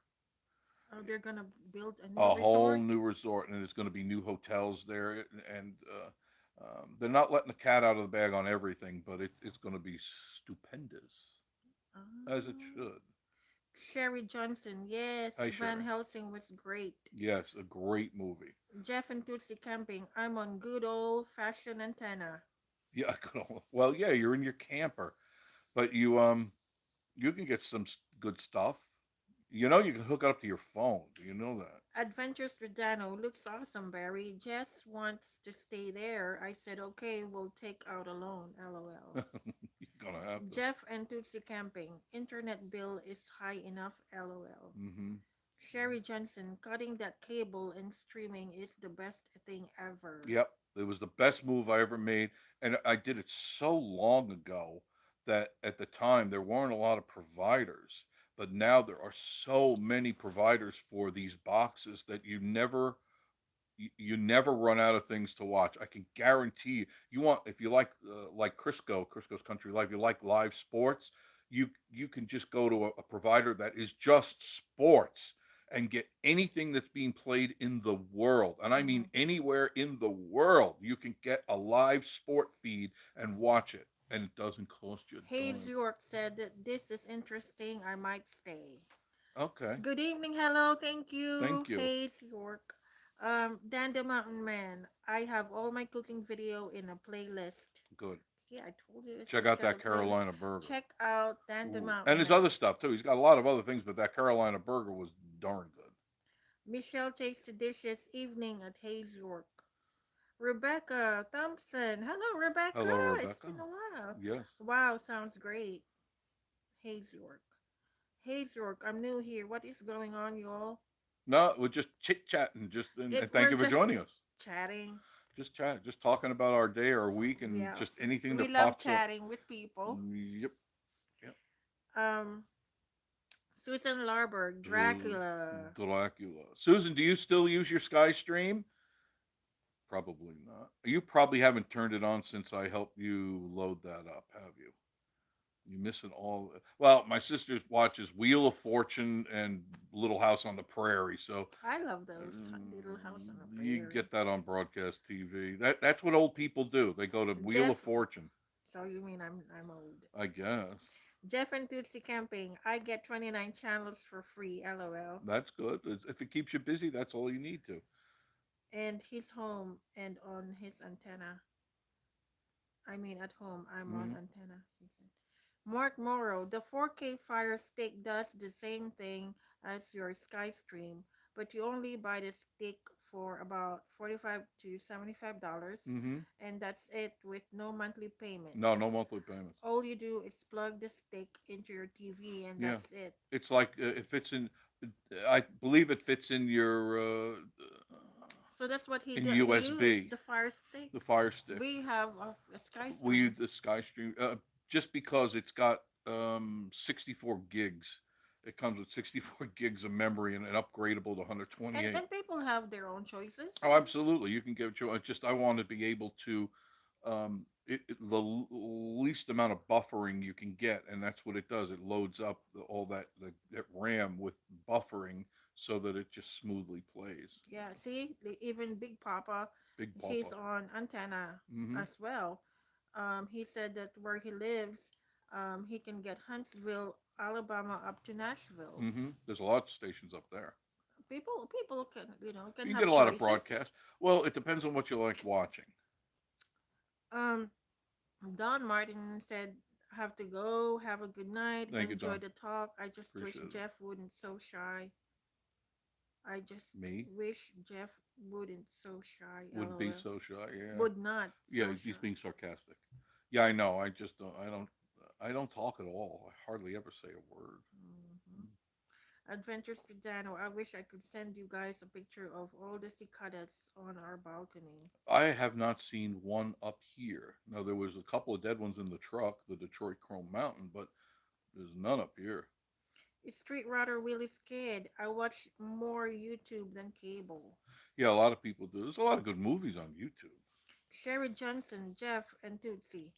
S2: they're gonna build a new
S1: A whole
S2: resort.
S1: new resort, and there's going to be new hotels there, and they're not letting the cat out of the bag on everything, but it's going to be stupendous, as it
S2: Ah.
S1: should.
S2: Sherry Johnson, yes,
S1: Hi,
S2: Van
S1: Sherry.
S2: Helsing was great.
S1: Yes, a great movie.
S2: Jeff and Tootsie Camping, I'm on good old fashioned antenna.
S1: Yeah, well, yeah, you're in your camper, but you can get some good stuff. You know, you can hook it up to your phone. Do you know that?
S2: Adventures with Dano looks awesome, Barry. Jess wants to stay there. I said, okay, we'll take out alone, lol.
S1: You're gonna have to.
S2: Jeff and Tootsie Camping, internet bill is high enough, lol.
S1: Hmm.
S2: Sherry Johnson, cutting that cable and streaming is the best thing ever.
S1: Yep, it was the best move I ever made, and I did it so long ago that at the time there weren't a lot of providers, but now there are so many providers for these boxes that you never run out of things to watch. I can guarantee you. You want if you like Crisco's Country Life. You like live sports. You can just go to a provider that is just sports and get anything that's being played in the world. And I mean
S2: Mhm.
S1: anywhere in the world. You can get a live sport feed and watch it, and it doesn't cost you a
S2: Hayes
S1: dime.
S2: York said that this is interesting. I might stay.
S1: Okay,
S2: Good evening. Hello. Thank you,
S1: thank you.
S2: Hayes York. Dan the Mountain Man. I have all my cooking video in a playlist.
S1: Good.
S2: See, I told you
S1: Check
S2: he's
S1: out
S2: got a
S1: that
S2: playlist.
S1: Carolina burger.
S2: Check out Dan the
S1: Ooh. And
S2: Mountain
S1: his
S2: Man.
S1: other stuff too. He's got a lot of other things, but that Carolina burger was darn good.
S2: Michelle takes the dishes evening at Hayes York. Rebecca Thompson. Hello, Rebecca.
S1: Hello,
S2: It's
S1: Rebecca.
S2: been a while.
S1: Yes.
S2: Wow, sounds great. Hayes York. Hayes York, I'm new here. What is going on, y'all?
S1: No, we're just chit chatting. And thank
S2: We're
S1: you for
S2: just
S1: joining us.
S2: chatting.
S1: Just chatting, just talking about our day, our week, and
S2: Yeah,
S1: just anything
S2: we
S1: that
S2: love
S1: pops up.
S2: chatting with people.
S1: Yep. Yep.
S2: Um, Susan Larberg,
S1: Uh,
S2: Dracula.
S1: Dracula. Susan, do you still use your Sky Stream? Probably not. You probably haven't turned it on since I helped you load that up, have you? You missing all. Well, my sister watches Wheel of Fortune and Little House on the Prairie, so
S2: I love those. Little House on the
S1: you
S2: Prairie.
S1: get that on broadcast TV. That's what old people do. They go to Wheel
S2: Jeff.
S1: of Fortune,
S2: So you mean I'm old?
S1: I guess.
S2: Jeff and Tootsie Camping. I get 29 channels for free. LOL.
S1: That's good. If it keeps you busy, that's all you need to.
S2: And he's home and on his antenna. I mean, at home, I'm on
S1: Hmm.
S2: antenna. He said. Mark Morrow, the 4K Fire Stick does the same thing as your SkyStream, but you only buy the stick for about 45 to $75,
S1: Hmm.
S2: and that's it with no monthly payments.
S1: No, no monthly payments.
S2: All you do is plug the stick into your TV, and
S1: Yeah,
S2: that's it.
S1: it's like it fits in. I believe it fits
S2: So that's what
S1: in
S2: he used
S1: USB,
S2: the Fire Stick.
S1: the Fire Stick.
S2: We have a
S1: We
S2: SkyStream.
S1: use the SkyStream just because it's got 64 gigs. It comes with 64 gigs of memory and an upgradable to
S2: And
S1: 128.
S2: and people have their own choices.
S1: Oh, absolutely. You can give it. Just I want to be able to the least amount of buffering you can get, and that's what it does. It loads up all that RAM with buffering so that it just smoothly plays.
S2: Yeah, see, even Big Papa,
S1: Big
S2: he's
S1: Papa.
S2: on antenna
S1: Mm-hmm.
S2: as well. He said that where he lives, he can get Huntsville, Alabama up to Nashville.
S1: Mm-hmm. There's a lot of stations up there.
S2: People can can
S1: You can get
S2: have
S1: a lot of
S2: choices.
S1: broadcasts. Well, it depends on what you like watching.
S2: Um, Don Martin said, "Have to go. Have a good night.
S1: Thank you,
S2: Enjoy
S1: Don.
S2: the talk. I just wish
S1: Appreciate it.
S2: Jeff wouldn't so shy. I just
S1: Me
S2: wish Jeff wouldn't so shy.
S1: wouldn't be
S2: LOL.
S1: so shy. Yeah,
S2: Would not
S1: yeah.
S2: so
S1: He's
S2: shy."
S1: being sarcastic. Yeah, I know. I just don't. I don't. I don't talk at all. I hardly ever say a word.
S2: Mhm. Adventures with Dano. I wish I could send you guys a picture of all the cicadas on our balcony.
S1: I have not seen one up here. Now there was a couple of dead ones in the truck, the Detroit Chrome Mountain, but there's none up here.
S2: Is Street Router really scared? I watch more YouTube than cable.
S1: Yeah, a lot of people do. There's a lot of good movies on YouTube.
S2: Sherry Johnson, Jeff, and Tootsie.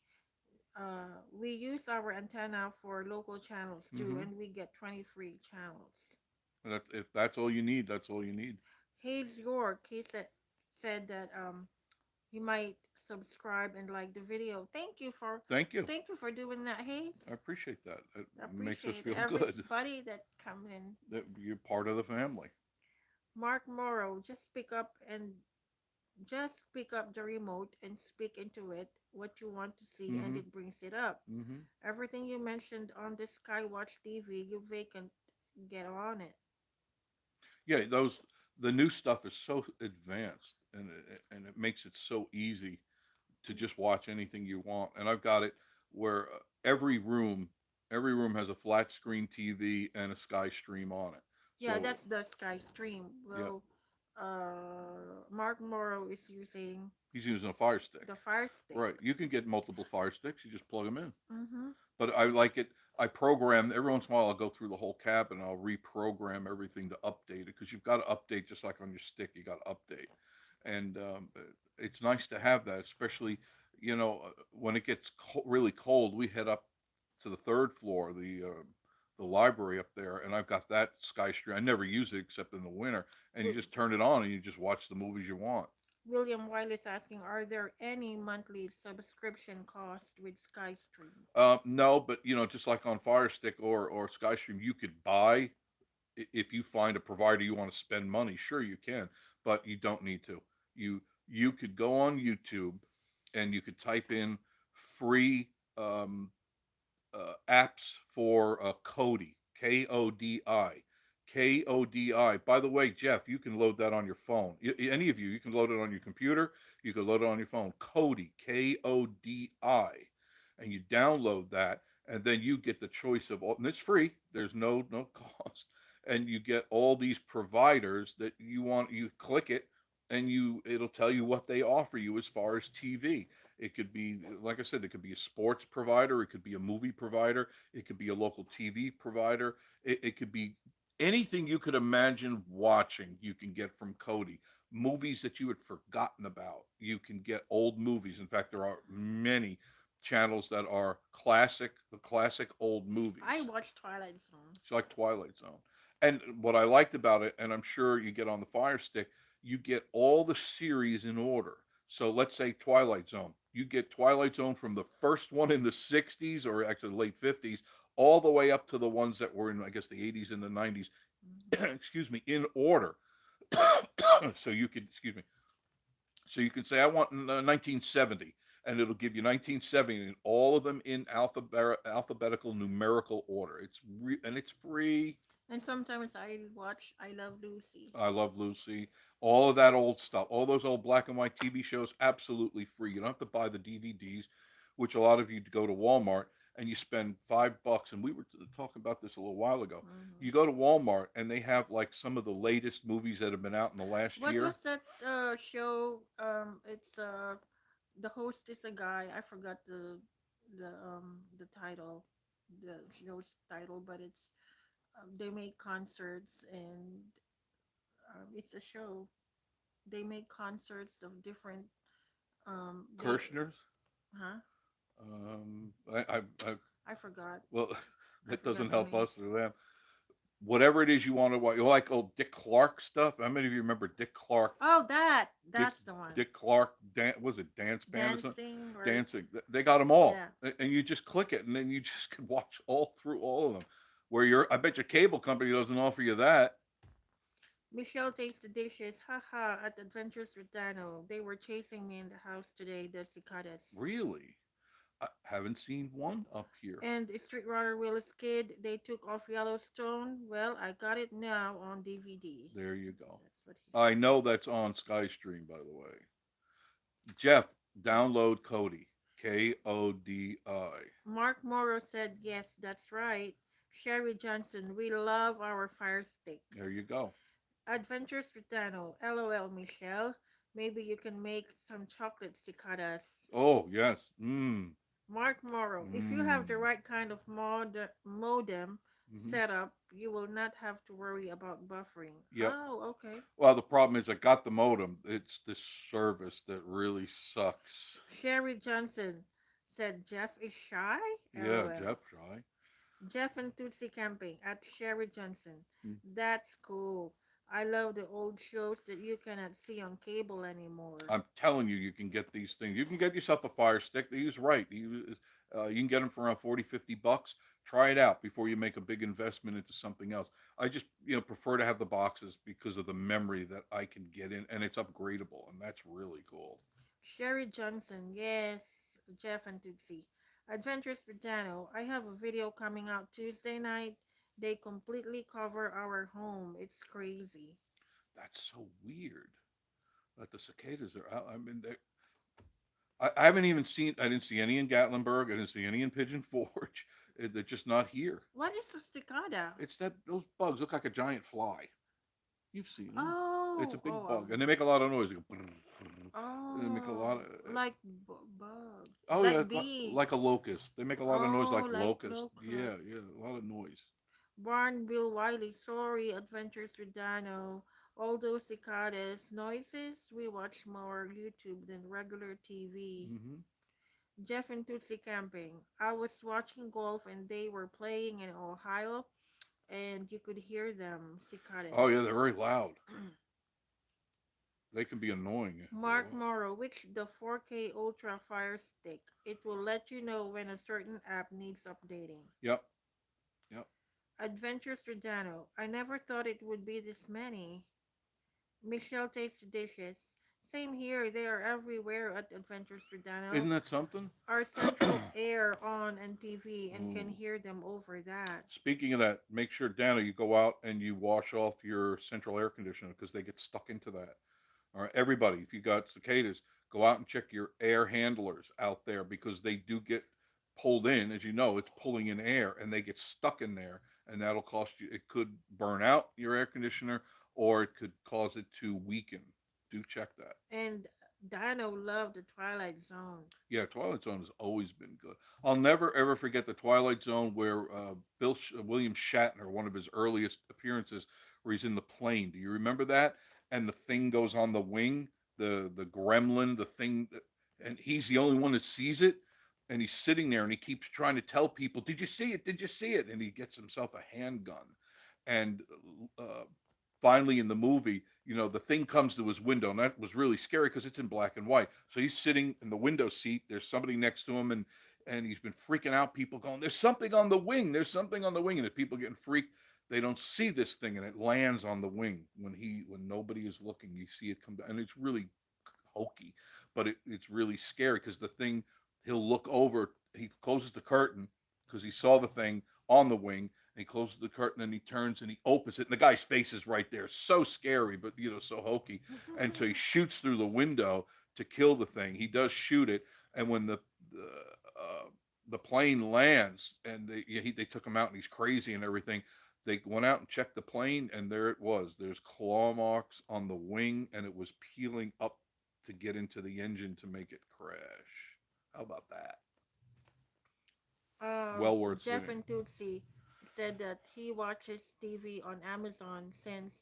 S2: We use our antenna for local channels too,
S1: Mm-hmm.
S2: and we get 20 free channels.
S1: If that's all you need, that's all you need.
S2: Hayes York, he said that he might subscribe, and like the video.
S1: Thank you.
S2: Thank you for doing that, Hayes.
S1: I appreciate that. It
S2: I
S1: makes us
S2: appreciate
S1: feel good
S2: everybody that comes in.
S1: that you're part of the family.
S2: Mark Morrow, just pick up the remote and speak into it what you want to see, and
S1: Mm-hmm.
S2: it brings it up.
S1: Mm-hmm.
S2: Everything you mentioned on the Skywatch TV, you vacant, get on it.
S1: Yeah, the new stuff is so advanced, and it makes it so easy to just watch anything you want. And I've got it where every room has a flat screen TV and a Sky Stream on it.
S2: Yeah,
S1: So
S2: that's the Sky Stream.
S1: yeah,
S2: Well, Mark Morrow is using
S1: he's using a Fire Stick.
S2: the Fire Stick.
S1: Right, you can get multiple Fire Sticks. You just plug them in.
S2: Mm-hmm.
S1: But I like it. I program every once in a while. I'll go through the whole cabin. I'll reprogram everything to update it because you've got to update just like on your stick. You got to update, and it's nice to have that, especially when it gets really cold. We head up to the third floor, the library up there, and I've got that Sky Stream. I never use it except in the winter, and you
S2: Wi-
S1: just turn it on and you just watch the movies you want.
S2: William Wiley is asking, are there any monthly subscription costs with SkyStream?
S1: No, but just like on Fire Stick or SkyStream, you could buy if you find a provider you want to spend money. Sure, you can, but you don't need to. You could go on YouTube and you could type in free apps for Kodi, Kodi, Kodi. By the way, Jeff, you can load that on your phone. Any of you, you can load it on your computer. You can load it on your phone. Kodi, Kodi, and you download that, and then you get the choice of all. And it's free. There's no cost, and you get all these providers that you want. You click it, and it'll tell you what they offer you as far as TV. It could be, like I said, it could be a sports provider, it could be a movie provider, it could be a local TV provider, it could be anything you could imagine watching, you can get from Cody. Movies that you had forgotten about, you can get old movies. In fact, there are many channels that are the classic old
S2: I
S1: movies.
S2: watched Twilight Zone.
S1: It's like Twilight Zone. And what I liked about it, and I'm sure you get on the Fire Stick, you get all the series in order. So let's say Twilight Zone. You get Twilight Zone from the first one in the 60s or actually late 50s all the way up to the ones that were in, I guess, the 80s and the 90s,
S2: Hmm.
S1: excuse me, in order. So you could, excuse me, so you can say, I want 1970, and it'll give you 1970 and all of them in alphabetical numerical order. And it's free.
S2: And sometimes I watch I Love Lucy.
S1: I Love Lucy. All of that old stuff, all those old black and white TV shows, absolutely free. You don't have to buy the DVDs, which a lot of you go to Walmart and you spend $5. And we were talking about this a little while ago.
S2: Hmm.
S1: You go to Walmart and they have like some of the latest movies that have been out in the last
S2: What was
S1: year.
S2: that show? It's the host is a guy. I forgot the title, the show's title, but it's they make concerts and it's a show. They make concerts of different they
S1: Kirshner's.
S2: huh?
S1: I
S2: I forgot.
S1: well,
S2: I
S1: that
S2: forgot
S1: doesn't
S2: the
S1: help
S2: name.
S1: us or them. Whatever it is you want to watch, you like old Dick Clark stuff. How many of you remember Dick Clark?
S2: Oh,
S1: Dick
S2: that's the one.
S1: Dick Clark was it dance band or something?
S2: Dancing or
S1: Dancing. They got them all,
S2: yeah.
S1: and you just click it, and then you just can watch all through all of them. Where I bet your cable company doesn't offer you that.
S2: Michelle takes the dishes. Haha, at Adventures with Dano. They were chasing me in the house today, the cicadas.
S1: Really, I haven't seen one up here.
S2: And Street Runner Willis Kid, they took off Yellowstone. Well, I got it now on DVD.
S1: There you go.
S2: That's what he
S1: I
S2: said.
S1: know that's on SkyStream, by the way. Jeff, download Cody. Kodi.
S2: Mark Morrow said, yes, that's right. Sherry Johnson, we love our fire stick.
S1: There you go.
S2: Adventures with Dano. LOL, Michelle. Maybe you can make some chocolate cicadas.
S1: Oh yes. Mmm.
S2: Mark Morrow, if you have
S1: Mmm.
S2: the right kind of modem
S1: Mm-hmm.
S2: set up, you will not have to worry about buffering.
S1: Yep.
S2: Oh, okay.
S1: Well, the problem is I got the modem. It's this service that really sucks.
S2: Sherry Johnson said Jeff is shy?
S1: Yeah,
S2: LOL.
S1: Jeff Shy.
S2: Jeff and Tootsie camping at Sherry Johnson.
S1: Mm.
S2: That's cool. I love the old shows that you cannot see on cable anymore.
S1: I'm telling you, you can get these things. You can get yourself a Fire Stick. He's right. You can get them for around 40, $50. Try it out before you make a big investment into something else. I just, prefer to have the boxes because of the memory that I can get in, and it's upgradable, and that's really cool.
S2: Sherry Johnson, yes, Jeff and Tootsie. Adventures with Dano. I have a video coming out Tuesday night. They completely cover our home. It's crazy.
S1: That's so weird that the cicadas are out. I mean, I haven't even seen. I didn't see any in Gatlinburg. I didn't see any in Pigeon Forge. They're just not here.
S2: What is a cicada?
S1: It's that those bugs look like a giant fly. You've seen them. It's a
S2: Oh,
S1: big
S2: oh,
S1: bug, and they make a lot of noise. They go. They make a lot
S2: oh,
S1: of.
S2: like bugs,
S1: Oh yeah,
S2: like bees.
S1: like a locust. They make a lot of noise like
S2: Oh, like
S1: locust. Yeah,
S2: locusts.
S1: yeah, a lot of noise.
S2: Barn Bill Wiley, sorry, Adventures with Dano. All those cicadas noises, we watch more YouTube than regular TV.
S1: Hmm.
S2: Jeff and Tootsie camping. I was watching golf and they were playing in Ohio and you could hear them,
S1: Oh
S2: cicadas.
S1: yeah, they're very loud. They can be annoying if they're
S2: Mark
S1: loud.
S2: Morrow, which the 4K Ultra Fire Stick. It will let you know when a certain app needs updating.
S1: Yep, yep.
S2: Adventures with Dano. I never thought it would be this many. Michelle takes the dishes. Same here, they are everywhere at Adventures with Dano.
S1: Isn't that something?
S2: Our central air on and TV and can
S1: Ooh.
S2: hear them over that.
S1: Speaking of that, make sure, Dana, you go out and you wash off your central air conditioner because they get stuck into that. All right, everybody, if you got cicadas, go out and check your air handlers out there because they do get pulled in. As you know, it's pulling in air and they get stuck in there, and that'll cost you. It could burn out your air conditioner or it could cause it to weaken. Do check that.
S2: And Dino loved the Twilight Zone.
S1: Yeah, Twilight Zone has always been good. I'll never ever forget the Twilight Zone where William Shatner, one of his earliest appearances, where he's in the plane. Do you remember that? And the thing goes on the wing, the gremlin, the thing, and he's the only one that sees it. And he's sitting there and he keeps trying to tell people, "Did you see it? Did you see it?" And he gets himself a handgun. And finally, in the movie, the thing comes to his window, and that was really scary because it's in black and white. So he's sitting in the window seat. There's somebody next to him, and he's been freaking out. People going, "There's something on the wing. There's something on the wing," and the people getting freaked. They don't see this thing, and it lands on the wing when nobody is looking. You see it come down, and it's really hokey, but it's really scary because the thing, he'll look over, he closes the curtain because he saw the thing on the wing, and he closes the curtain and he turns and he opens it, and the guy's face is right there. So scary, but so hokey. And so he shoots through the window to kill the thing. He does shoot it, and when the, uh, the plane lands and they took him out and he's crazy and everything. They went out and checked the plane, and there it was. There's claw marks on the wing, and it was peeling up to get into the engine to make it crash. How about that? Well worth
S2: Jeff
S1: seeing.
S2: and Tootsie said that he watches TV on Amazon since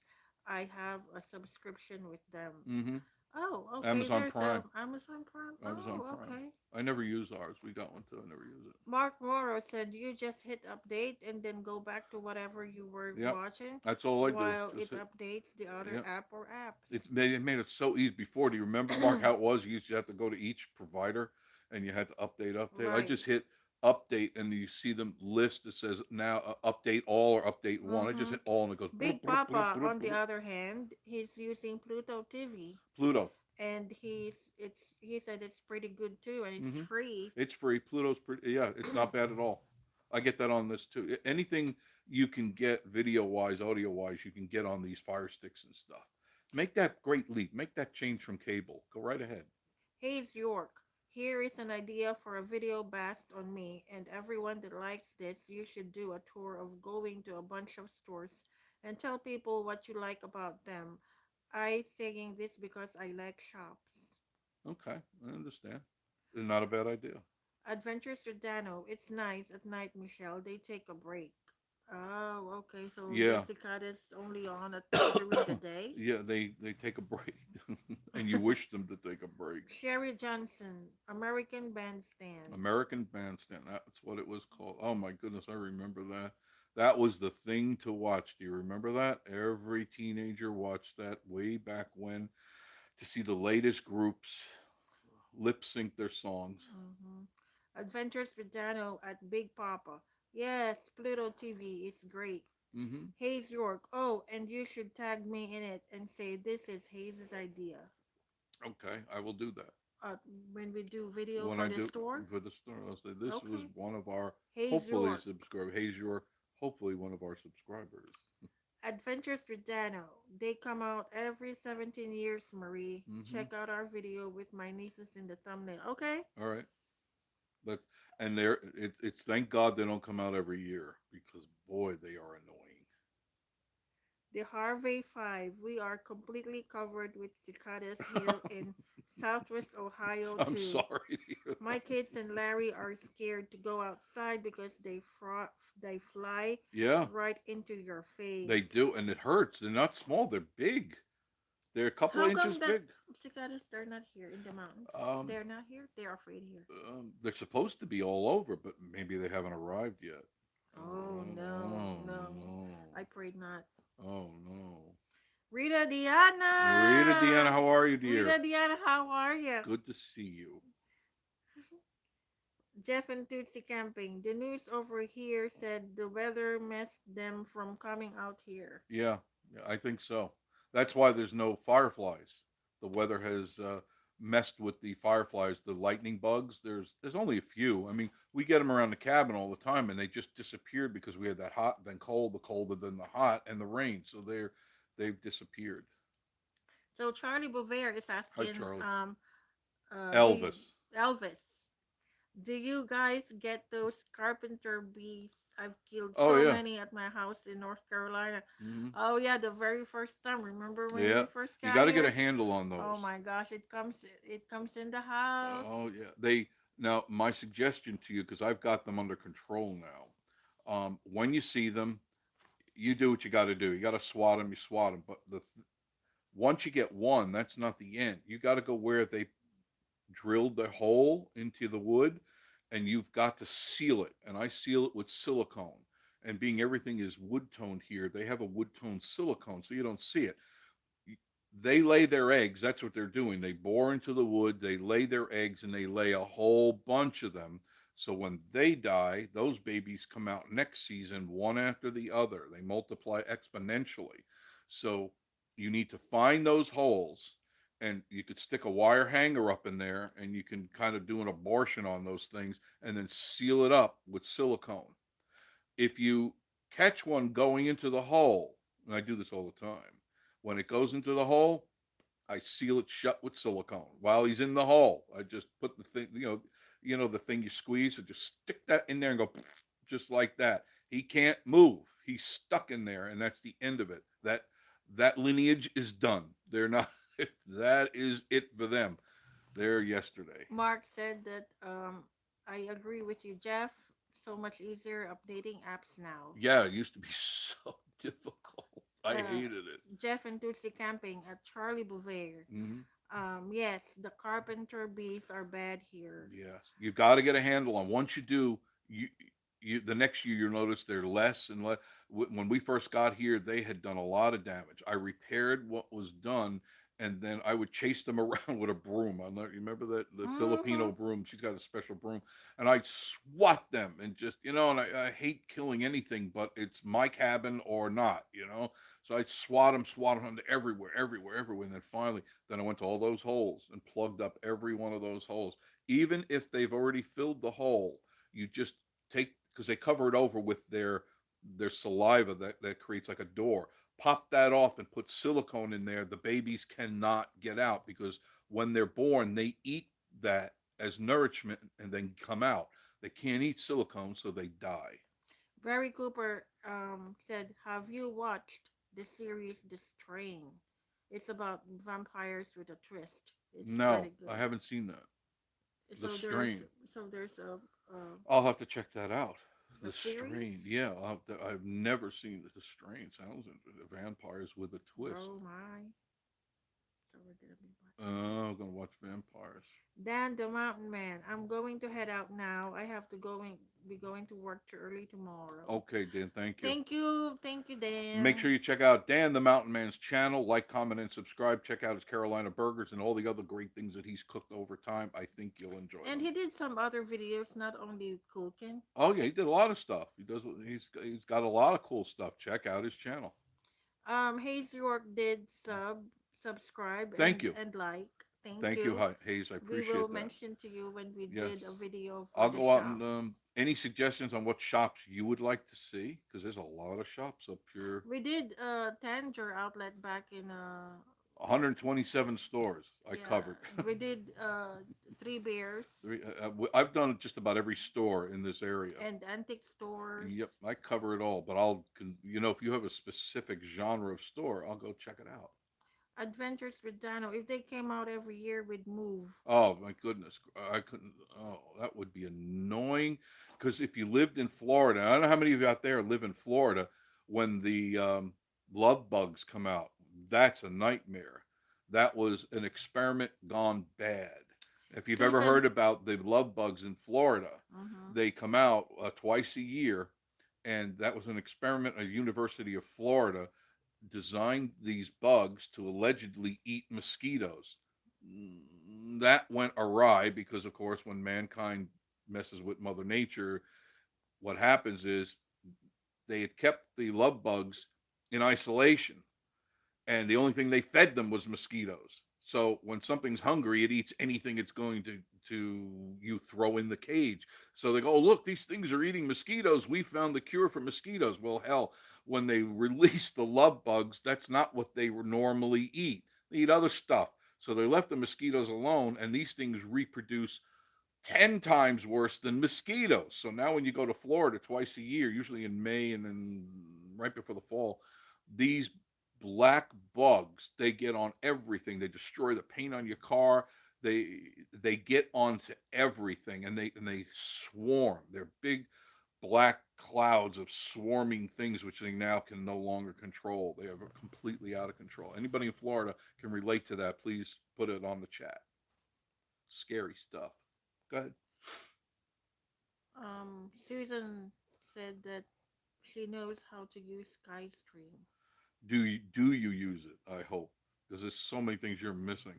S2: I have a subscription with them.
S1: Mm-hmm.
S2: Oh, okay.
S1: Amazon
S2: There's a
S1: Prime.
S2: Amazon Prime.
S1: Amazon
S2: Oh,
S1: Prime.
S2: okay.
S1: I never use ours. We got one too. I never use it.
S2: Mark Morrow said you just hit update and then go back to whatever you were
S1: Yep.
S2: watching
S1: That's all I do.
S2: while
S1: Just
S2: it
S1: hit.
S2: updates the other
S1: Yep.
S2: app or apps.
S1: It made it so easy before. Do you remember, Mark, how it was? You used to have to go to each provider and you had to update. I
S2: Right.
S1: just hit update and you see them list that says now update all or update one. I just
S2: Mm-hmm.
S1: hit all and it goes
S2: Big Papa, on the other hand, he's using Pluto TV,
S1: Pluto.
S2: and he said it's pretty good too, and it's
S1: Hmm.
S2: free.
S1: It's free. Pluto's pretty. Yeah, it's not bad at all. I get that on this too. Anything you can get video wise, audio wise, you can get on these Fire Sticks and stuff. Make that great leap. Make that change from cable. Go right ahead.
S2: Here's York. Here is an idea for a video based on me, and everyone that likes this, you should do a tour of going to a bunch of stores and tell people what you like about them. I saying this because I like shops.
S1: Okay, I understand. Not a bad idea.
S2: Adventures with Dano. It's nice at night, Michelle. They take a break. Oh, okay. So the
S1: Yeah,
S2: cicadas only on at during the day.
S1: yeah. They take a break, and you wish them to take a break.
S2: Sherry Johnson, American Bandstand.
S1: American Bandstand. That's what it was called. Oh my goodness, I remember that. That was the thing to watch. Do you remember that? Every teenager watched that way back when, to see the latest groups lip sync their songs.
S2: Hmm. Adventures with Dano at Big Papa. Yes, Pluto TV is great.
S1: Hmm.
S2: Hayes York. Oh, and you should tag me in it and say this is Hayes' idea.
S1: Okay, I will do that.
S2: Uh, when we do video
S1: When
S2: for
S1: I
S2: the
S1: do
S2: store.
S1: for the store, I'll say this was
S2: Okay.
S1: one of our
S2: Hayes
S1: hopefully
S2: York.
S1: subscribe. Hayes, you're hopefully one of our subscribers.
S2: Adventures with Dano. They come out every 17 years, Marie.
S1: Hmm.
S2: Check out our video with my nieces in the thumbnail. Okay?
S1: All right, but and it's thank God they don't come out every year because boy they are annoying.
S2: The Harvey Five. We are completely covered with cicadas here in southwest Ohio,
S1: I'm
S2: too.
S1: sorry to hear
S2: My
S1: that.
S2: kids and Larry are scared to go outside because they fly
S1: Yeah,
S2: right into your
S1: they
S2: face.
S1: do, and it hurts. They're not small; they're big. They're a couple of
S2: How
S1: inches
S2: come that
S1: big.
S2: cicadas they're not here in the mountains?
S1: Um,
S2: They're not here. They're afraid here.
S1: they're supposed to be all over, but maybe they haven't arrived yet.
S2: Oh no,
S1: Oh
S2: no.
S1: no!
S2: I prayed not.
S1: Oh no!
S2: Rita
S1: Rita Deanna,
S2: Diana.
S1: how are you, dear?
S2: Rita Diana, how are you?
S1: Good to see you.
S2: Jeff and Tootsie camping. The news over here said the weather messed them from coming out here.
S1: Yeah, yeah, I think so. That's why there's no fireflies. The weather has messed with the fireflies, the lightning bugs. There's only a few. I mean, we get them around the cabin all the time, and they just disappeared because we had that hot, then cold, the colder, then the hot, and the rain. So they've disappeared.
S2: So Charlie Bouvier is
S1: Hi,
S2: asking,
S1: Charlie.
S2: do you,
S1: Elvis.
S2: Elvis, do you guys get those carpenter bees? I've killed
S1: Oh
S2: so
S1: yeah.
S2: many at my house in North Carolina.
S1: Hmm.
S2: Oh yeah, the very first time. Remember when
S1: Yeah.
S2: we first
S1: You
S2: got
S1: got to get a
S2: here?
S1: handle on
S2: Oh
S1: those.
S2: my gosh, it comes in the house.
S1: Oh yeah, they now my suggestion to you because I've got them under control now. When you see them, you do what you got to do. You got to swat them, you swat them. But once you get one, that's not the end. You got to go where they drilled the hole into the wood, and you've got to seal it. And I seal it with silicone. And being everything is wood toned here, they have a wood toned silicone, so you don't see it. They lay their eggs. That's what they're doing. They bore into the wood, they lay their eggs, and they lay a whole bunch of them. So when they die, those babies come out next season, one after the other. They multiply exponentially. So you need to find those holes, and you could stick a wire hanger up in there, and you can kind of do an abortion on those things, and then seal it up with silicone. If you catch one going into the hole, and I do this all the time, when it goes into the hole, I seal it shut with silicone. While he's in the hole, I just put the thing, the thing you squeeze, and just stick that in there and go just like that. He can't move. He's stuck in there, and that's the end of it. That lineage is done. They're not. That is it for them. They're yesterday.
S2: Mark said that I agree with you, Jeff. So much easier updating apps now.
S1: Yeah, it used to be so difficult. I
S2: Uh,
S1: hated it.
S2: Jeff and Tootsie camping at Charlie Bouvier.
S1: Hmm.
S2: Yes, the carpenter bees are bad here.
S1: Yes, you got to get a handle on. Once you do, you the next year you'll notice they're less and less. When we first got here, they had done a lot of damage. I repaired what was done, and then I would chase them around with a broom. I you remember that the
S2: Mm-hmm.
S1: Filipino broom. She's got a special broom, and I'd swat them and just and I hate killing anything, but it's my cabin or not, So I'd swat them everywhere, everywhere, everywhere, and then finally, then I went to all those holes and plugged up every one of those holes. Even if they've already filled the hole, you just take because they cover it over with their saliva that creates like a door. Pop that off and put silicone in there. The babies cannot get out because when they're born, they eat that as nourishment and then come out. They can't eat silicone, so they die.
S2: Barry Cooper said, "Have you watched the series The Strain? It's about vampires with a twist. It's
S1: No,
S2: pretty
S1: I
S2: good.
S1: haven't seen that. The
S2: So there's
S1: Strain.
S2: so there's
S1: I'll have to check that out.
S2: a
S1: The
S2: series.
S1: Strain. Yeah, I've never seen the Strain. Sounds vampires with a twist.
S2: Oh my! So we're gonna be watching that.
S1: Oh, I'm gonna watch vampires.
S2: Dan the Mountain Man. I'm going to head out now. I have to be going to work too early tomorrow.
S1: Okay, Dan, thank you.
S2: Thank you,
S1: Make
S2: Dan.
S1: sure you check out Dan the Mountain Man's channel. Like, comment, and subscribe. Check out his Carolina burgers and all the other great things that he's cooked over time. I think you'll enjoy
S2: And
S1: them.
S2: he did some other videos, not only cooking.
S1: Oh yeah, he did a lot of stuff. He's got a lot of cool stuff. Check out his channel.
S2: Hayes York did subscribe
S1: Thank you.
S2: and like. Thank
S1: Thank you,
S2: you.
S1: Hayes. I
S2: We will
S1: appreciate that.
S2: mention to you when we
S1: Yes.
S2: did a video for
S1: I'll
S2: the
S1: go out and
S2: shops.
S1: any suggestions on what shops you would like to see? Because there's a lot of shops up here.
S2: We did Tanger outlet back in
S1: 127 stores I
S2: yeah,
S1: covered.
S2: we did Three Bears
S1: I've done just about every store in this area.
S2: and antique stores.
S1: Yep, I cover it all. But if you have a specific genre of store, I'll go check it out.
S2: Adventures with Dano. If they came out every year, we'd move.
S1: Oh my goodness, I couldn't. Oh, that would be annoying. Because if you lived in Florida, I don't know how many of you out there live in Florida. When the love bugs come out, that's a nightmare. That was an experiment gone bad. If you've ever
S2: Susan.
S1: heard about the love bugs in Florida,
S2: Mm-hmm.
S1: they come out twice a year, and that was an experiment at University of Florida designed these bugs to allegedly eat mosquitoes. That went awry because, of course, when mankind messes with Mother Nature, what happens is they had kept the love bugs in isolation, and the only thing they fed them was mosquitoes. So when something's hungry, it eats anything it's going to you throw in the cage. So they go, oh, look, these things are eating mosquitoes. We found the cure for mosquitoes. Well, hell, when they release the love bugs, that's not what they would normally eat. They eat other stuff. So they left the mosquitoes alone, and these things reproduce 10 times worse than mosquitoes. So now when you go to Florida twice a year, usually in May and then right before the fall, these black bugs, they get on everything. They destroy the paint on your car. They they get onto everything, and they swarm. They're big black clouds of swarming things which they now can no longer control. They are completely out of control. Anybody in Florida can relate to that. Please put it on the chat. Scary stuff. Go ahead.
S2: Susan said that she knows how to use SkyStream.
S1: Do you use it? I hope, because there's so many things you're missing.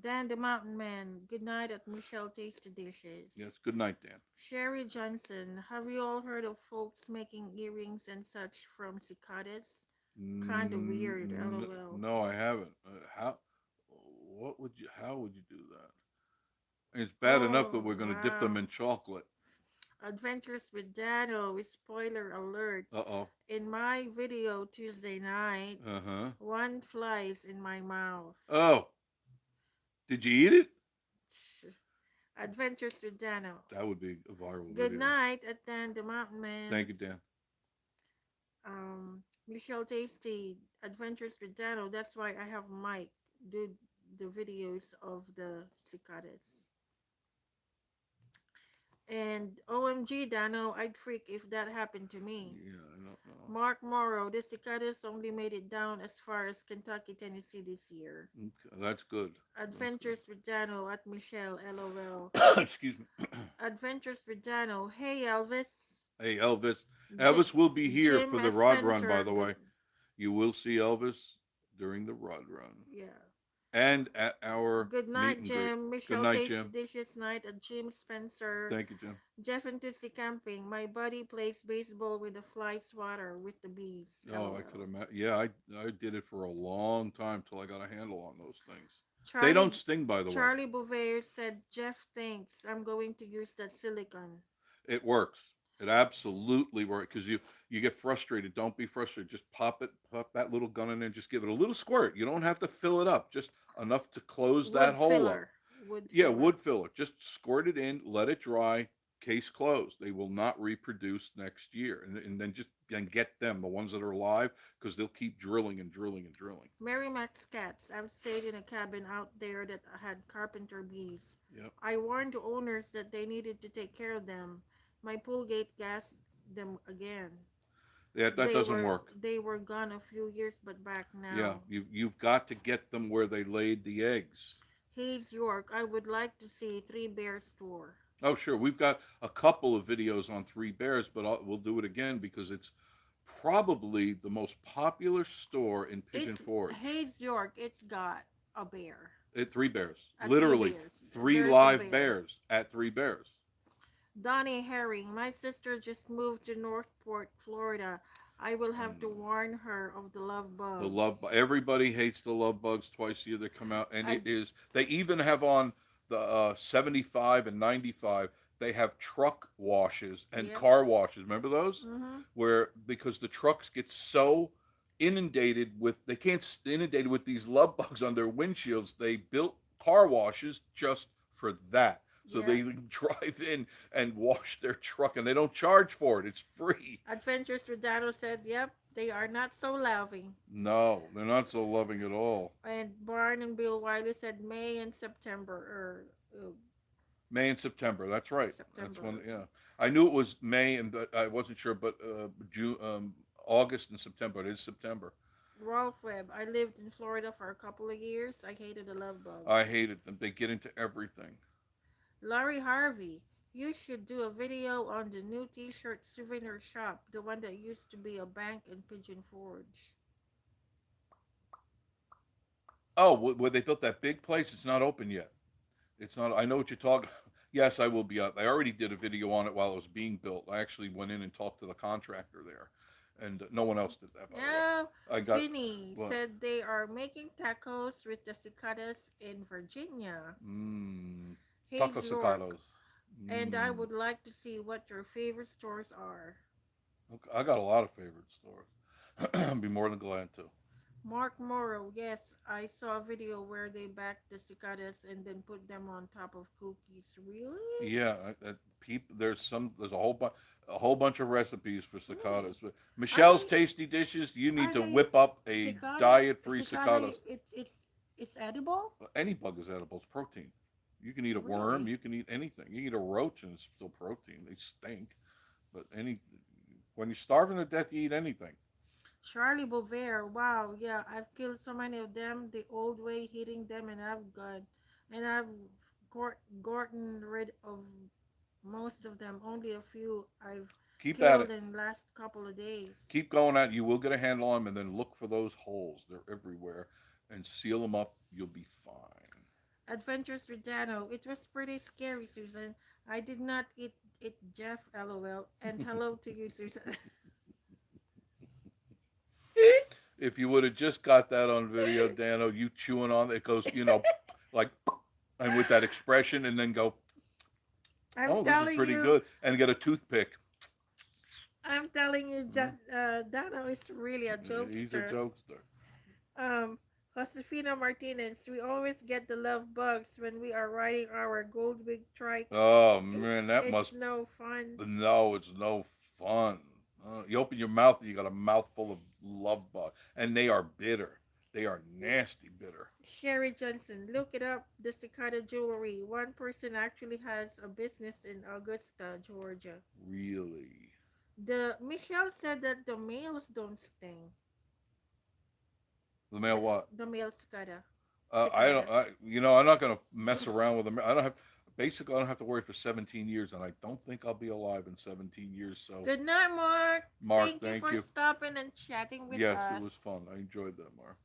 S2: Dan the Mountain Man. Good night at Michelle Tasty Dishes.
S1: Yes. Good night, Dan.
S2: Sherry Johnson. Have you all heard of folks making earrings and such from cicadas? Kind of weird. LOL.
S1: No, I haven't. How? What would you? How would you do that? It's bad enough that
S2: Oh,
S1: we're going to dip them
S2: wow.
S1: in chocolate.
S2: Adventures with Dano with spoiler alert.
S1: Uh oh.
S2: In my video Tuesday night,
S1: Uh huh.
S2: one flies in my mouth.
S1: Oh, did you eat it?
S2: Adventures with Dano.
S1: That would be a viral
S2: Good
S1: video.
S2: night at Dan the Mountain
S1: Thank
S2: Man.
S1: you, Dan.
S2: Michelle Tasty. Adventures with Dano. That's why I have Mike do the videos of the cicadas. And OMG, Dano, I'd freak if that happened to me.
S1: Yeah, I don't know.
S2: Mark Morrow, the cicadas only made it down as far as Kentucky, Tennessee this year.
S1: Okay, that's good.
S2: Adventures with Dano at Michelle, LOL.
S1: That's good. Excuse me.
S2: Adventures with Dano. Hey, Elvis.
S1: Hey, Elvis.
S2: J-
S1: Elvis will be here
S2: Jim
S1: for the
S2: S.
S1: Rod Run, by
S2: Spencer.
S1: the way. You will see Elvis during the Rod Run
S2: Yeah.
S1: and at our
S2: Good
S1: meet
S2: night,
S1: and greet.
S2: Jim.
S1: Good
S2: Michelle
S1: night,
S2: Tasty
S1: Jim.
S2: Dishes night at Jim Spencer.
S1: Thank you, Jim.
S2: Jeff and Tootsie Camping. My buddy plays baseball with the fly swatter with the bees.
S1: Oh, I could
S2: LOL.
S1: imagine. Yeah, I did it for a long time till I got a handle on those things. They
S2: Charlie
S1: don't sting, by the way.
S2: Charlie Bouvier said, Jeff thinks I'm going to use that silicone.
S1: It works. It absolutely works because you get frustrated. Don't be frustrated. Just pop that little gun in there, and just give it a little squirt. You don't have to fill it up, just enough to close that
S2: Wood
S1: hole up.
S2: filler. Wood
S1: Yeah,
S2: filler.
S1: wood filler. Just squirt it in, let it dry, case closed. They will not reproduce next year, and then just and get them the ones that are alive because they'll keep drilling and drilling and drilling.
S2: Mary Mac's cats. I've stayed in a cabin out there that had carpenter bees.
S1: Yep.
S2: I warned the owners that they needed to take care of them. My pool gate gassed them again.
S1: Yeah, that doesn't work.
S2: They were gone a few years but back
S1: Yeah,
S2: now.
S1: you've got to get them where they laid the eggs.
S2: Hayes York, I would like to see Three Bears tour.
S1: Oh, sure. We've got a couple of videos on Three Bears, but we'll do it again because it's probably the most popular store in Pigeon
S2: It's
S1: Forge.
S2: Hayes York. It's got a bear.
S1: Three bears,
S2: Three
S1: literally
S2: bears.
S1: three
S2: There's a
S1: live
S2: bear.
S1: bears at Three Bears.
S2: Donnie Herring. My sister just moved to Northport, Florida. I will have to
S1: Mm.
S2: warn her of the love
S1: The
S2: bugs.
S1: love, everybody hates the love bugs. Twice a year they come out, and it
S2: Ad-
S1: is. They even have on the 75 and 95. They have truck washes and
S2: yep.
S1: car washes. Remember those?
S2: Mm-hmm.
S1: Where because the trucks get so inundated with they can't inundated with these love bugs on their windshields. They built car washes just for that. So
S2: Yep.
S1: they drive in and wash their truck, and they don't charge for it. It's free.
S2: Adventures with Dano said, yep, they are not so loving.
S1: No, they're not so loving at all.
S2: And Barn and Bill Wiley said May and September,
S1: May and September. That's right. That's when.
S2: September.
S1: Yeah, I knew it was May, and but I wasn't sure. But June, August, and September. It is September.
S2: Rolf Webb, I lived in Florida for a couple of years. I hated the love bugs.
S1: I hated them. They get into everything.
S2: Laurie Harvey, you should do a video on the new t-shirt souvenir shop, the one that used to be a bank in Pigeon Forge.
S1: Oh, where they built that big place? It's not open yet. It's not. I know what you're talking. Yes, I will be up. I already did a video on it while it was being built. I actually went in and talked to the contractor there, and no one else did that, by the way.
S2: Now,
S1: I got
S2: Vinny
S1: what?
S2: said they are making tacos with the cicadas in Virginia.
S1: Mmm.
S2: Hayes
S1: Taco
S2: York,
S1: cicados.
S2: and I
S1: Mmm.
S2: would like to see what your favorite stores are.
S1: Okay, I got a lot of favorite stores. I'd be more than glad to.
S2: Mark Morrow, yes, I saw a video where they backed the cicadas and then put them on top of cookies. Really?
S1: Yeah, there's a whole bunch of recipes for
S2: Hmm.
S1: cicadas. But
S2: Are
S1: Michelle's
S2: they?
S1: Tasty Dishes, you need
S2: Are
S1: to
S2: they
S1: whip up a
S2: cicada?
S1: diet-free
S2: Cicada?
S1: cicadas.
S2: It's edible.
S1: Any bug is edible. It's protein. You can eat a worm.
S2: Really?
S1: You can eat anything. You can eat a roach and it's still protein. They stink, but any when you're starving to death, you eat anything.
S2: Charlie Bovere. Wow. Yeah, I've killed so many of them the old way, hitting them, and I've gotten rid of most of them. Only a few I've
S1: Keep at
S2: killed
S1: it.
S2: in the last couple of days.
S1: Keep going at it. You will get a handle on them, and then look for those holes. They're everywhere, and seal them up. You'll be fine.
S2: Adventures with Dano. It was pretty scary, Susan. I did not eat it, Jeff. LOL. And hello to you, Susan.
S1: If you would have just got that on video, Dano, you chewing on it, goes, like, and with that expression, and then go,
S2: I'm
S1: oh, this is
S2: telling
S1: pretty
S2: you,
S1: good, and get a toothpick.
S2: I'm telling you,
S1: Mm,
S2: Dano is really a
S1: he's a
S2: jokester.
S1: jokester.
S2: Um, Josefina Martinez, we always get the love bugs when we are riding our Goldwing trike.
S1: Oh
S2: It's
S1: man, that
S2: it's
S1: must
S2: no fun.
S1: no, it's no fun. You open your mouth, and you got a mouthful of love bug, and they are bitter. They are nasty bitter.
S2: Sherry Johnson, look it up. The Cicada Jewelry. One person actually has a business in Augusta, Georgia.
S1: Really,
S2: The Michelle said that the males don't sting.
S1: the male what?
S2: The male cicada.
S1: I don't.
S2: Cicada.
S1: I'm not gonna mess around with them. I don't have. Basically, I don't have to worry for 17 years, and I don't think I'll be alive in 17 years. So,
S2: Good night, Mark.
S1: Mark,
S2: Thank you
S1: thank
S2: for
S1: you.
S2: stopping and chatting with
S1: Yes, it
S2: us.
S1: was fun. I enjoyed that, Mark.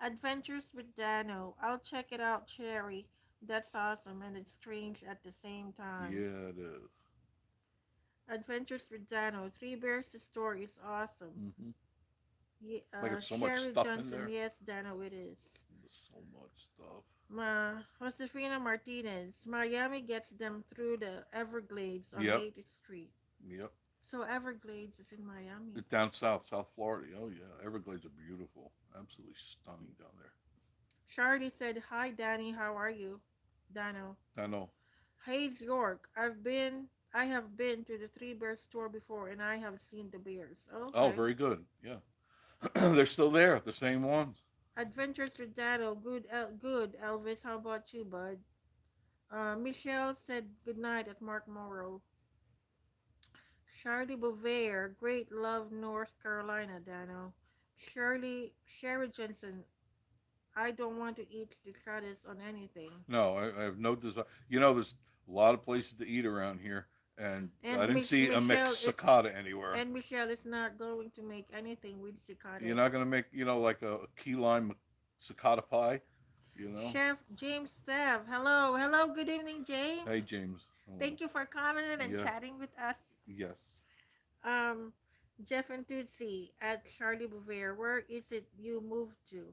S2: Adventures with Dano. I'll check it out, Cherry. That's awesome and it's strange at the same time.
S1: Yeah, it is.
S2: Adventures with Dano. Three Bears the story is awesome.
S1: Mm-hmm.
S2: Yeah,
S1: I got so much
S2: Sherry
S1: stuff in
S2: Johnson.
S1: there.
S2: Yes, Dano, it is.
S1: There's so much stuff.
S2: Josefina Martinez. Miami gets them through the Everglades on
S1: Yep.
S2: 8th Street.
S1: Yep.
S2: So Everglades is in Miami.
S1: Down south, South Florida. Oh yeah, Everglades are beautiful. Absolutely stunning down there.
S2: Charlie said, "Hi, Danny. How are you, Dano?"
S1: I know.
S2: Hayes York. I have been to the Three Bears store before, and I have seen the bears.
S1: Oh,
S2: Okay.
S1: very good. Yeah, they're still there. The same ones.
S2: Adventures with Dano. Good, Elvis. How about you, bud? Michelle said good night at Mark Morrow. Charlie Bouvier. Great love, North Carolina, Dano. Sherry Jensen. I don't want to eat cicadas on anything.
S1: No, I have no desire. There's A lot of places to eat around here, and I
S2: And
S1: didn't see a
S2: Michelle
S1: mixed
S2: is
S1: cicada anywhere.
S2: and Michelle is not going to make anything with
S1: You're
S2: cicadas.
S1: not gonna make, like a key lime cicada pie, you know?
S2: Chef James Stev, hello, hello, good evening, James.
S1: Hey, James. Oh,
S2: Thank you for coming in and
S1: yeah,
S2: chatting with us.
S1: yes.
S2: Um, Jeff and Tootsie at Charlie Bouvier, where is it you moved to?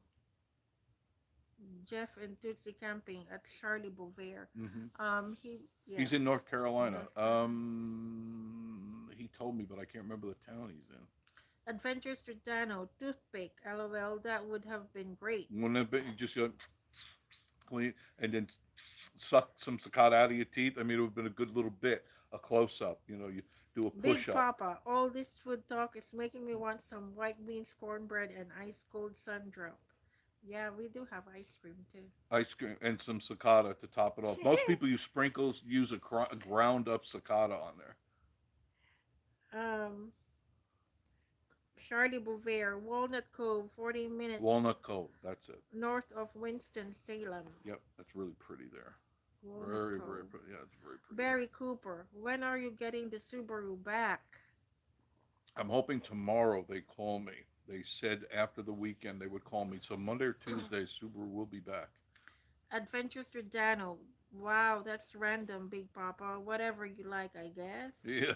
S2: Jeff and Tootsie camping at Charlie Bouvier.
S1: Hmm.
S2: He yeah,
S1: He's in North Carolina.
S2: North Carolina.
S1: He told me, but I can't remember the town he's in.
S2: Adventures to Dano, toothpick. LOL, that would have been great.
S1: Wouldn't it be, you just go clean and then suck some cicada out of your teeth? I mean, it would have been a good little bit, a close up. You do a push
S2: Big
S1: up.
S2: Papa, all this food talk is making me want some white beans, cornbread, and ice cold sun drop. Yeah, we do have ice cream too.
S1: Ice cream and some cicada to top it off. Most people use sprinkles, use a ground up cicada on there.
S2: um, Charlie Bouvier, Walnut Cove, 40 minutes
S1: Walnut Cove, that's it.
S2: north of Winston-Salem.
S1: Yep, that's really pretty there.
S2: Walnut
S1: Very, very
S2: Cove.
S1: pretty. Yeah, it's very pretty there.
S2: Barry Cooper, when are you getting the Subaru back?
S1: I'm hoping tomorrow they call me. They said after the weekend they would call me. So Monday or Tuesday, Subaru will be back.
S2: Adventures to Dano. Wow, that's random, Big Papa. Whatever you like, I guess.
S1: Yeah,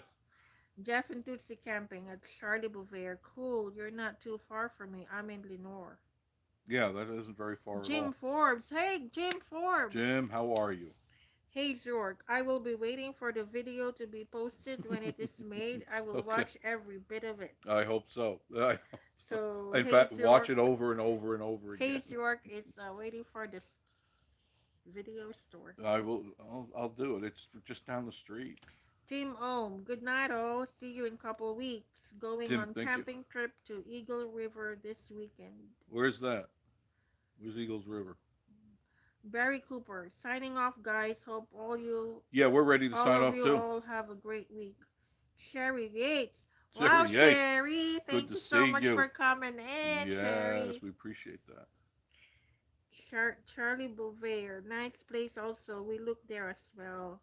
S2: Jeff and Tootsie camping at Charlie Bouvier. Cool, you're not too far from me. I'm in Lenore.
S1: yeah, that isn't very far at
S2: Jim
S1: all.
S2: Forbes. Hey, Jim Forbes.
S1: Jim, how are you?
S2: Hey, Zork. I will be waiting for the video to be posted when it is made. I will
S1: Okay,
S2: watch every bit of it.
S1: I hope so.
S2: So,
S1: In
S2: hey,
S1: fact, watch
S2: Zork.
S1: it over and over and over
S2: Hey,
S1: again.
S2: Zork is waiting for this video store.
S1: I will. I'll do it. It's just down the street.
S2: Team Ohm, good night all. See you in couple weeks. Going
S1: Tim,
S2: on
S1: thank you.
S2: camping trip to Eagle River this weekend.
S1: Where's that? Where's Eagles River?
S2: Barry Cooper, signing off guys. Hope
S1: Yeah, we're ready to
S2: all
S1: sign
S2: of
S1: off
S2: you
S1: too.
S2: all have a great week. Sherry Yates. Wow,
S1: Sherry Yates,
S2: Sherry.
S1: good
S2: Thank
S1: to
S2: you so
S1: see
S2: much
S1: you.
S2: for coming in,
S1: Yes,
S2: Sherry.
S1: we appreciate that.
S2: Charlie Bouvier. Nice place also. We looked there as well.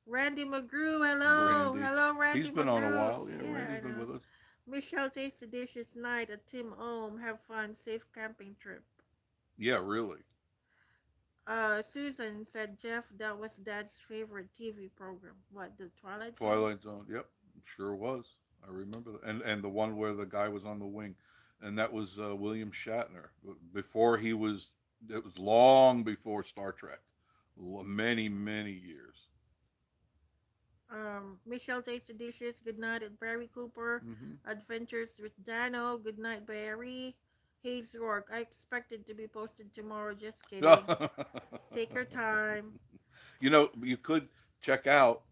S2: Randy McGrew, hello.
S1: Randy,
S2: Hello,
S1: he's
S2: Randy
S1: been on a
S2: McGrew.
S1: while. Yeah,
S2: Yeah,
S1: Randy's
S2: I
S1: been
S2: know.
S1: with us.
S2: Michelle tastes the dishes night at Tim Ohm. Have fun. Safe camping trip.
S1: Yeah, really.
S2: Susan said, Jeff, that was Dad's favorite TV program. What, the Twilight Zone?
S1: Twilight Zone. Yep, sure was. I remember that. And the one where the guy was on the wing, and that was William Shatner. Before he was, it was long before Star Trek. Many, many years.
S2: Michelle tastes the dishes. Good night at Barry Cooper.
S1: Hmm.
S2: Adventures with Dano. Good night, Barry. Hayes York. I expect it to be posted tomorrow. Just kidding. Take your time.
S1: You could check out,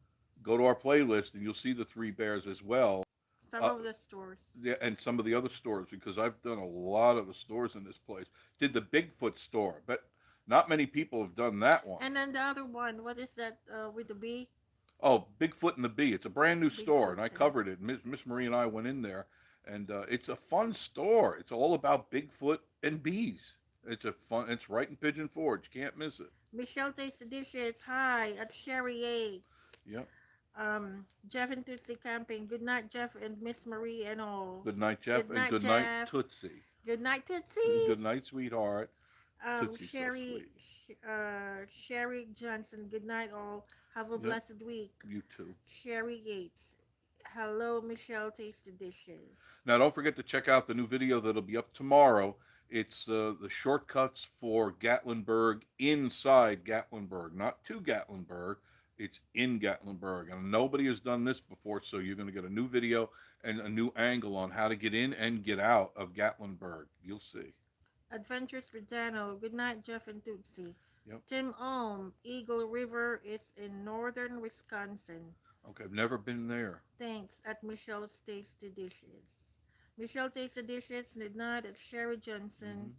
S1: go to our playlist, and you'll see the Three Bears as well.
S2: Some
S1: Uh,
S2: of the stores.
S1: yeah, and some of the other stores because I've done a lot of the stores in this place. Did the Bigfoot store, but not many people have done that one.
S2: And then the other one. What is that with the B?
S1: Oh, Bigfoot and the Bee. It's a brand new store,
S2: Bigfoot
S1: and I
S2: and
S1: covered it. Miss Marie and I went in there, and it's a fun store. It's all about Bigfoot and bees. It's a fun. It's right in Pigeon Forge. Can't miss it.
S2: Michelle tastes the dishes. Hi at Sherry Yates.
S1: Yep.
S2: Jeff and Tootsie camping. Good night, Jeff and Miss Marie and all.
S1: Good night, Jeff,
S2: Good
S1: and
S2: night,
S1: good night,
S2: Jeff.
S1: Tootsie.
S2: Good night, Tootsie.
S1: Good night, sweetheart. Tootsie's so
S2: Sherry,
S1: sweet.
S2: Sherry Johnson. Good night, all. Have a
S1: Yep.
S2: blessed week.
S1: You too.
S2: Sherry Yates. Hello, Michelle. Taste the dishes.
S1: Now, don't forget to check out the new video that'll be up tomorrow. It's the shortcuts for Gatlinburg inside Gatlinburg, not to Gatlinburg. It's in Gatlinburg, and nobody has done this before. So you're going to get a new video and a new angle on how to get in and get out of Gatlinburg. You'll see.
S2: Adventures with Dano. Good night, Jeff and Tootsie.
S1: Yep.
S2: Tim Ohm. Eagle River is in northern Wisconsin.
S1: Okay, I've never been there.
S2: Thanks at Michelle Tastes the Dishes. Michelle Tastes the Dishes. Good night at Sherry Johnson.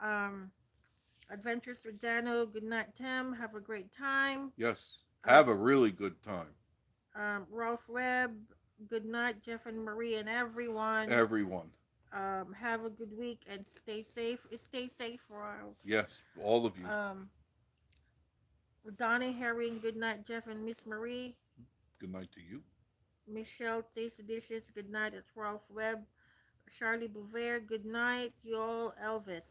S1: Hmm.
S2: Um, Adventures with Dano. Good night, Tim. Have a great time.
S1: Yes,
S2: Uh,
S1: have a really good time,
S2: Ralph Webb. Good night, Jeff and Marie and everyone.
S1: everyone.
S2: Have a good week and stay safe. Stay safe, Ralph.
S1: Yes, all of you.
S2: Um, Donnie Herring, good night, Jeff and Miss Marie.
S1: Good night to you.
S2: Michelle Taste the Dishes, good night. It's Ralph Webb. Charlie Bouvier, good night. You all, Elvis.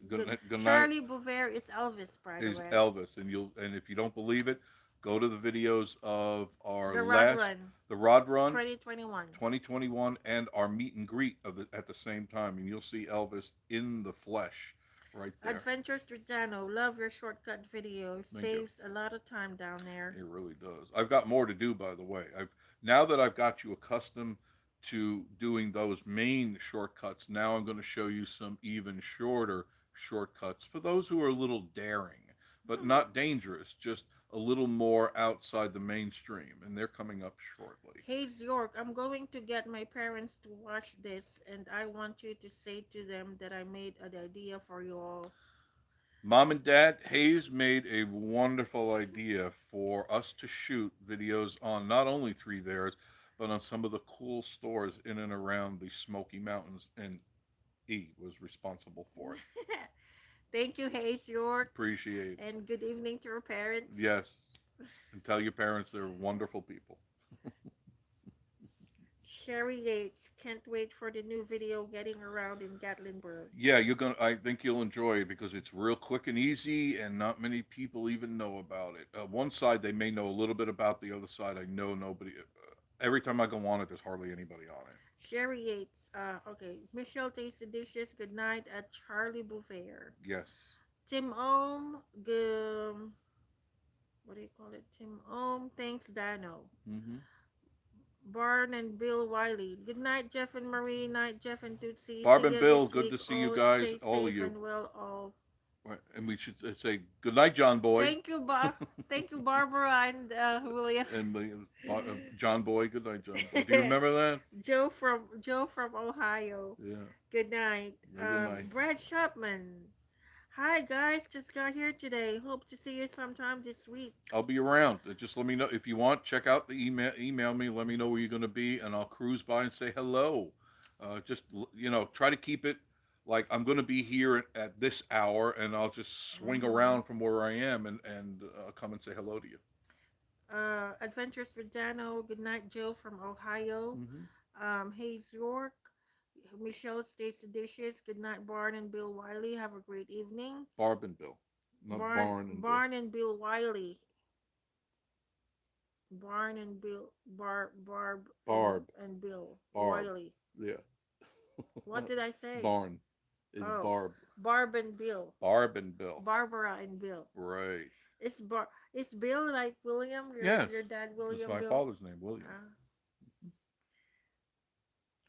S1: Good
S2: Good.
S1: night. Good night
S2: Charlie Bouvier is Elvis, by the
S1: is
S2: way.
S1: Elvis, and if you don't believe it, go to the videos of our
S2: The Rod
S1: last
S2: Run,
S1: the Rod Run
S2: 2021.
S1: 2021 and our meet and greet of at the same time, and you'll see Elvis in the flesh right there.
S2: Adventures with Dano, love your shortcut videos.
S1: Thank you.
S2: Saves a lot of time down there.
S1: It really does. I've got more to do, by the way. I've Now that I've got you accustomed to doing those main shortcuts, now I'm going to show you some even shorter shortcuts for those who are a little daring, but not dangerous, just a little more outside the mainstream, and they're coming up shortly.
S2: Hayes York, I'm going to get my parents to watch this, and I want you to say to them that I made an idea for you all.
S1: Mom and Dad, Hayes made a wonderful idea for us to shoot videos on not only Three Bears, but on some of the cool stores in and around the Smoky Mountains, and he was responsible for it.
S2: Thank you, Hayes York,
S1: Appreciate.
S2: and good evening to your parents.
S1: Yes, and tell your parents they're wonderful people.
S2: Sherry Yates, can't wait for the new video getting around in Gatlinburg.
S1: Yeah, you're gonna. I think you'll enjoy it because it's real quick and easy, and not many people even know about it. One side they may know a little bit about. The other side I know nobody. Every time I go on it, there's hardly anybody on it.
S2: Sherry Yates, okay. Michelle Tastes the Dishes, good night at Charlie Bouvier.
S1: Yes.
S2: Tim Ohm, good, what do you call it? Tim Ohm, thanks Dano.
S1: Mm-hmm.
S2: Barn and Bill Wiley. Good night, Jeff and Marie. Night, Jeff and Tootsie.
S1: Barb
S2: See
S1: and
S2: you
S1: Bill,
S2: this
S1: good
S2: week.
S1: to see you
S2: Oh,
S1: guys,
S2: stay
S1: all of
S2: safe
S1: you.
S2: and well all.
S1: Right, and we should say good night, John Boy.
S2: Thank you, Thank you, Barbara and William.
S1: And John Boy, good night, John Boy. Do you remember that?
S2: Joe from Ohio.
S1: Yeah.
S2: Good night.
S1: Yeah, good night.
S2: Brad Shopman. Hi guys, just got here today. Hope to see you sometime this week.
S1: I'll be around. Just let me know if you want. Check out the email. Email me. Let me know where you're going to be, and I'll cruise by and say hello. Just try to keep it like I'm going to be here at this hour, and I'll just swing
S2: Mm-hmm.
S1: around from where I am and come and say hello to you.
S2: Adventures with Dano. Good night, Joe from Ohio.
S1: Mm-hmm.
S2: Hayes York. Michelle stays the dishes. Good night, Barn and Bill Wiley. Have a great evening.
S1: Barb and Bill, not
S2: Barn,
S1: Barn and Bill.
S2: Barn and Bill Wiley. Barn and Bill, Barb
S1: Barb.
S2: and Bill
S1: Barb.
S2: Wiley.
S1: Yeah.
S2: What did I say?
S1: Barn is
S2: Oh,
S1: Barb.
S2: Barb and Bill.
S1: Barb and Bill.
S2: Barbara and Bill.
S1: Right.
S2: Is Bill like William?
S1: Yes.
S2: Your dad
S1: That's
S2: William
S1: my
S2: Bill?
S1: father's name, William.
S2: Uh,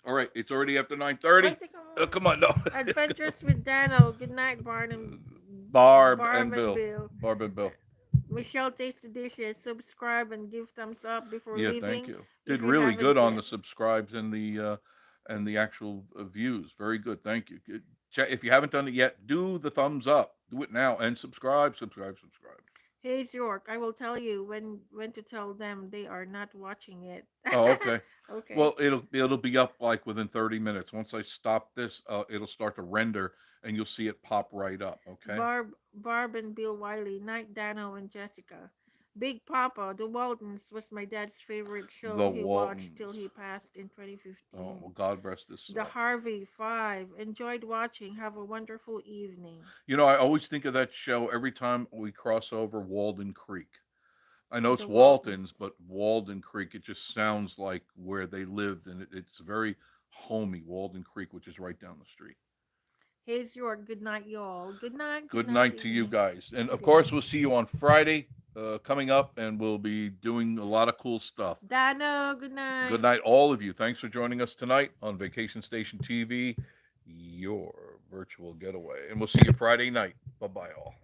S1: All right, it's already after 9:30.
S2: wait,
S1: Come on, no.
S2: Adventures with Dano. Good night,
S1: Barb
S2: Barb
S1: and
S2: and
S1: Bill.
S2: Bill.
S1: Barb and Bill.
S2: Michelle Taste the Dishes. Subscribe and give thumbs up before
S1: Yeah,
S2: leaving.
S1: thank you.
S2: If
S1: Did
S2: you
S1: really
S2: haven't
S1: good on the
S2: yet.
S1: subscribes and the actual views. Very good. Thank you. If you haven't done it yet, do the thumbs up. Do it now and subscribe, subscribe, subscribe.
S2: Hayes York, I will tell you when to tell them they are not watching it.
S1: Oh, okay.
S2: Okay.
S1: Well, it'll be up like within 30 minutes. Once I stop this, it'll start to render and you'll see it pop right up. Okay.
S2: Barb and Bill Wiley, Night Dano and Jessica. Big Papa, The Waltons was my dad's favorite
S1: The
S2: show he watched till
S1: Waltons.
S2: he passed in
S1: Oh,
S2: 2015.
S1: well, God rest his
S2: The
S1: soul.
S2: Harvey Five, enjoyed watching. Have a wonderful evening.
S1: I always think of that show every time we cross over Walden Creek. I know it's
S2: The Waltons.
S1: Waltons, but Walden Creek, it just sounds like where they lived, and it's very homey, Walden Creek, which is right down the street.
S2: Here's your good night, y'all. Good
S1: Good
S2: night,
S1: night to you
S2: evening.
S1: guys. And of
S2: Good evening.
S1: course, we'll see you on Friday coming up, and we'll be doing a lot of cool stuff.
S2: Dano, good night.
S1: Good night, all of you. Thanks for joining us tonight on Vacation Station TV, your virtual getaway. And we'll see you Friday night. Bye bye, all.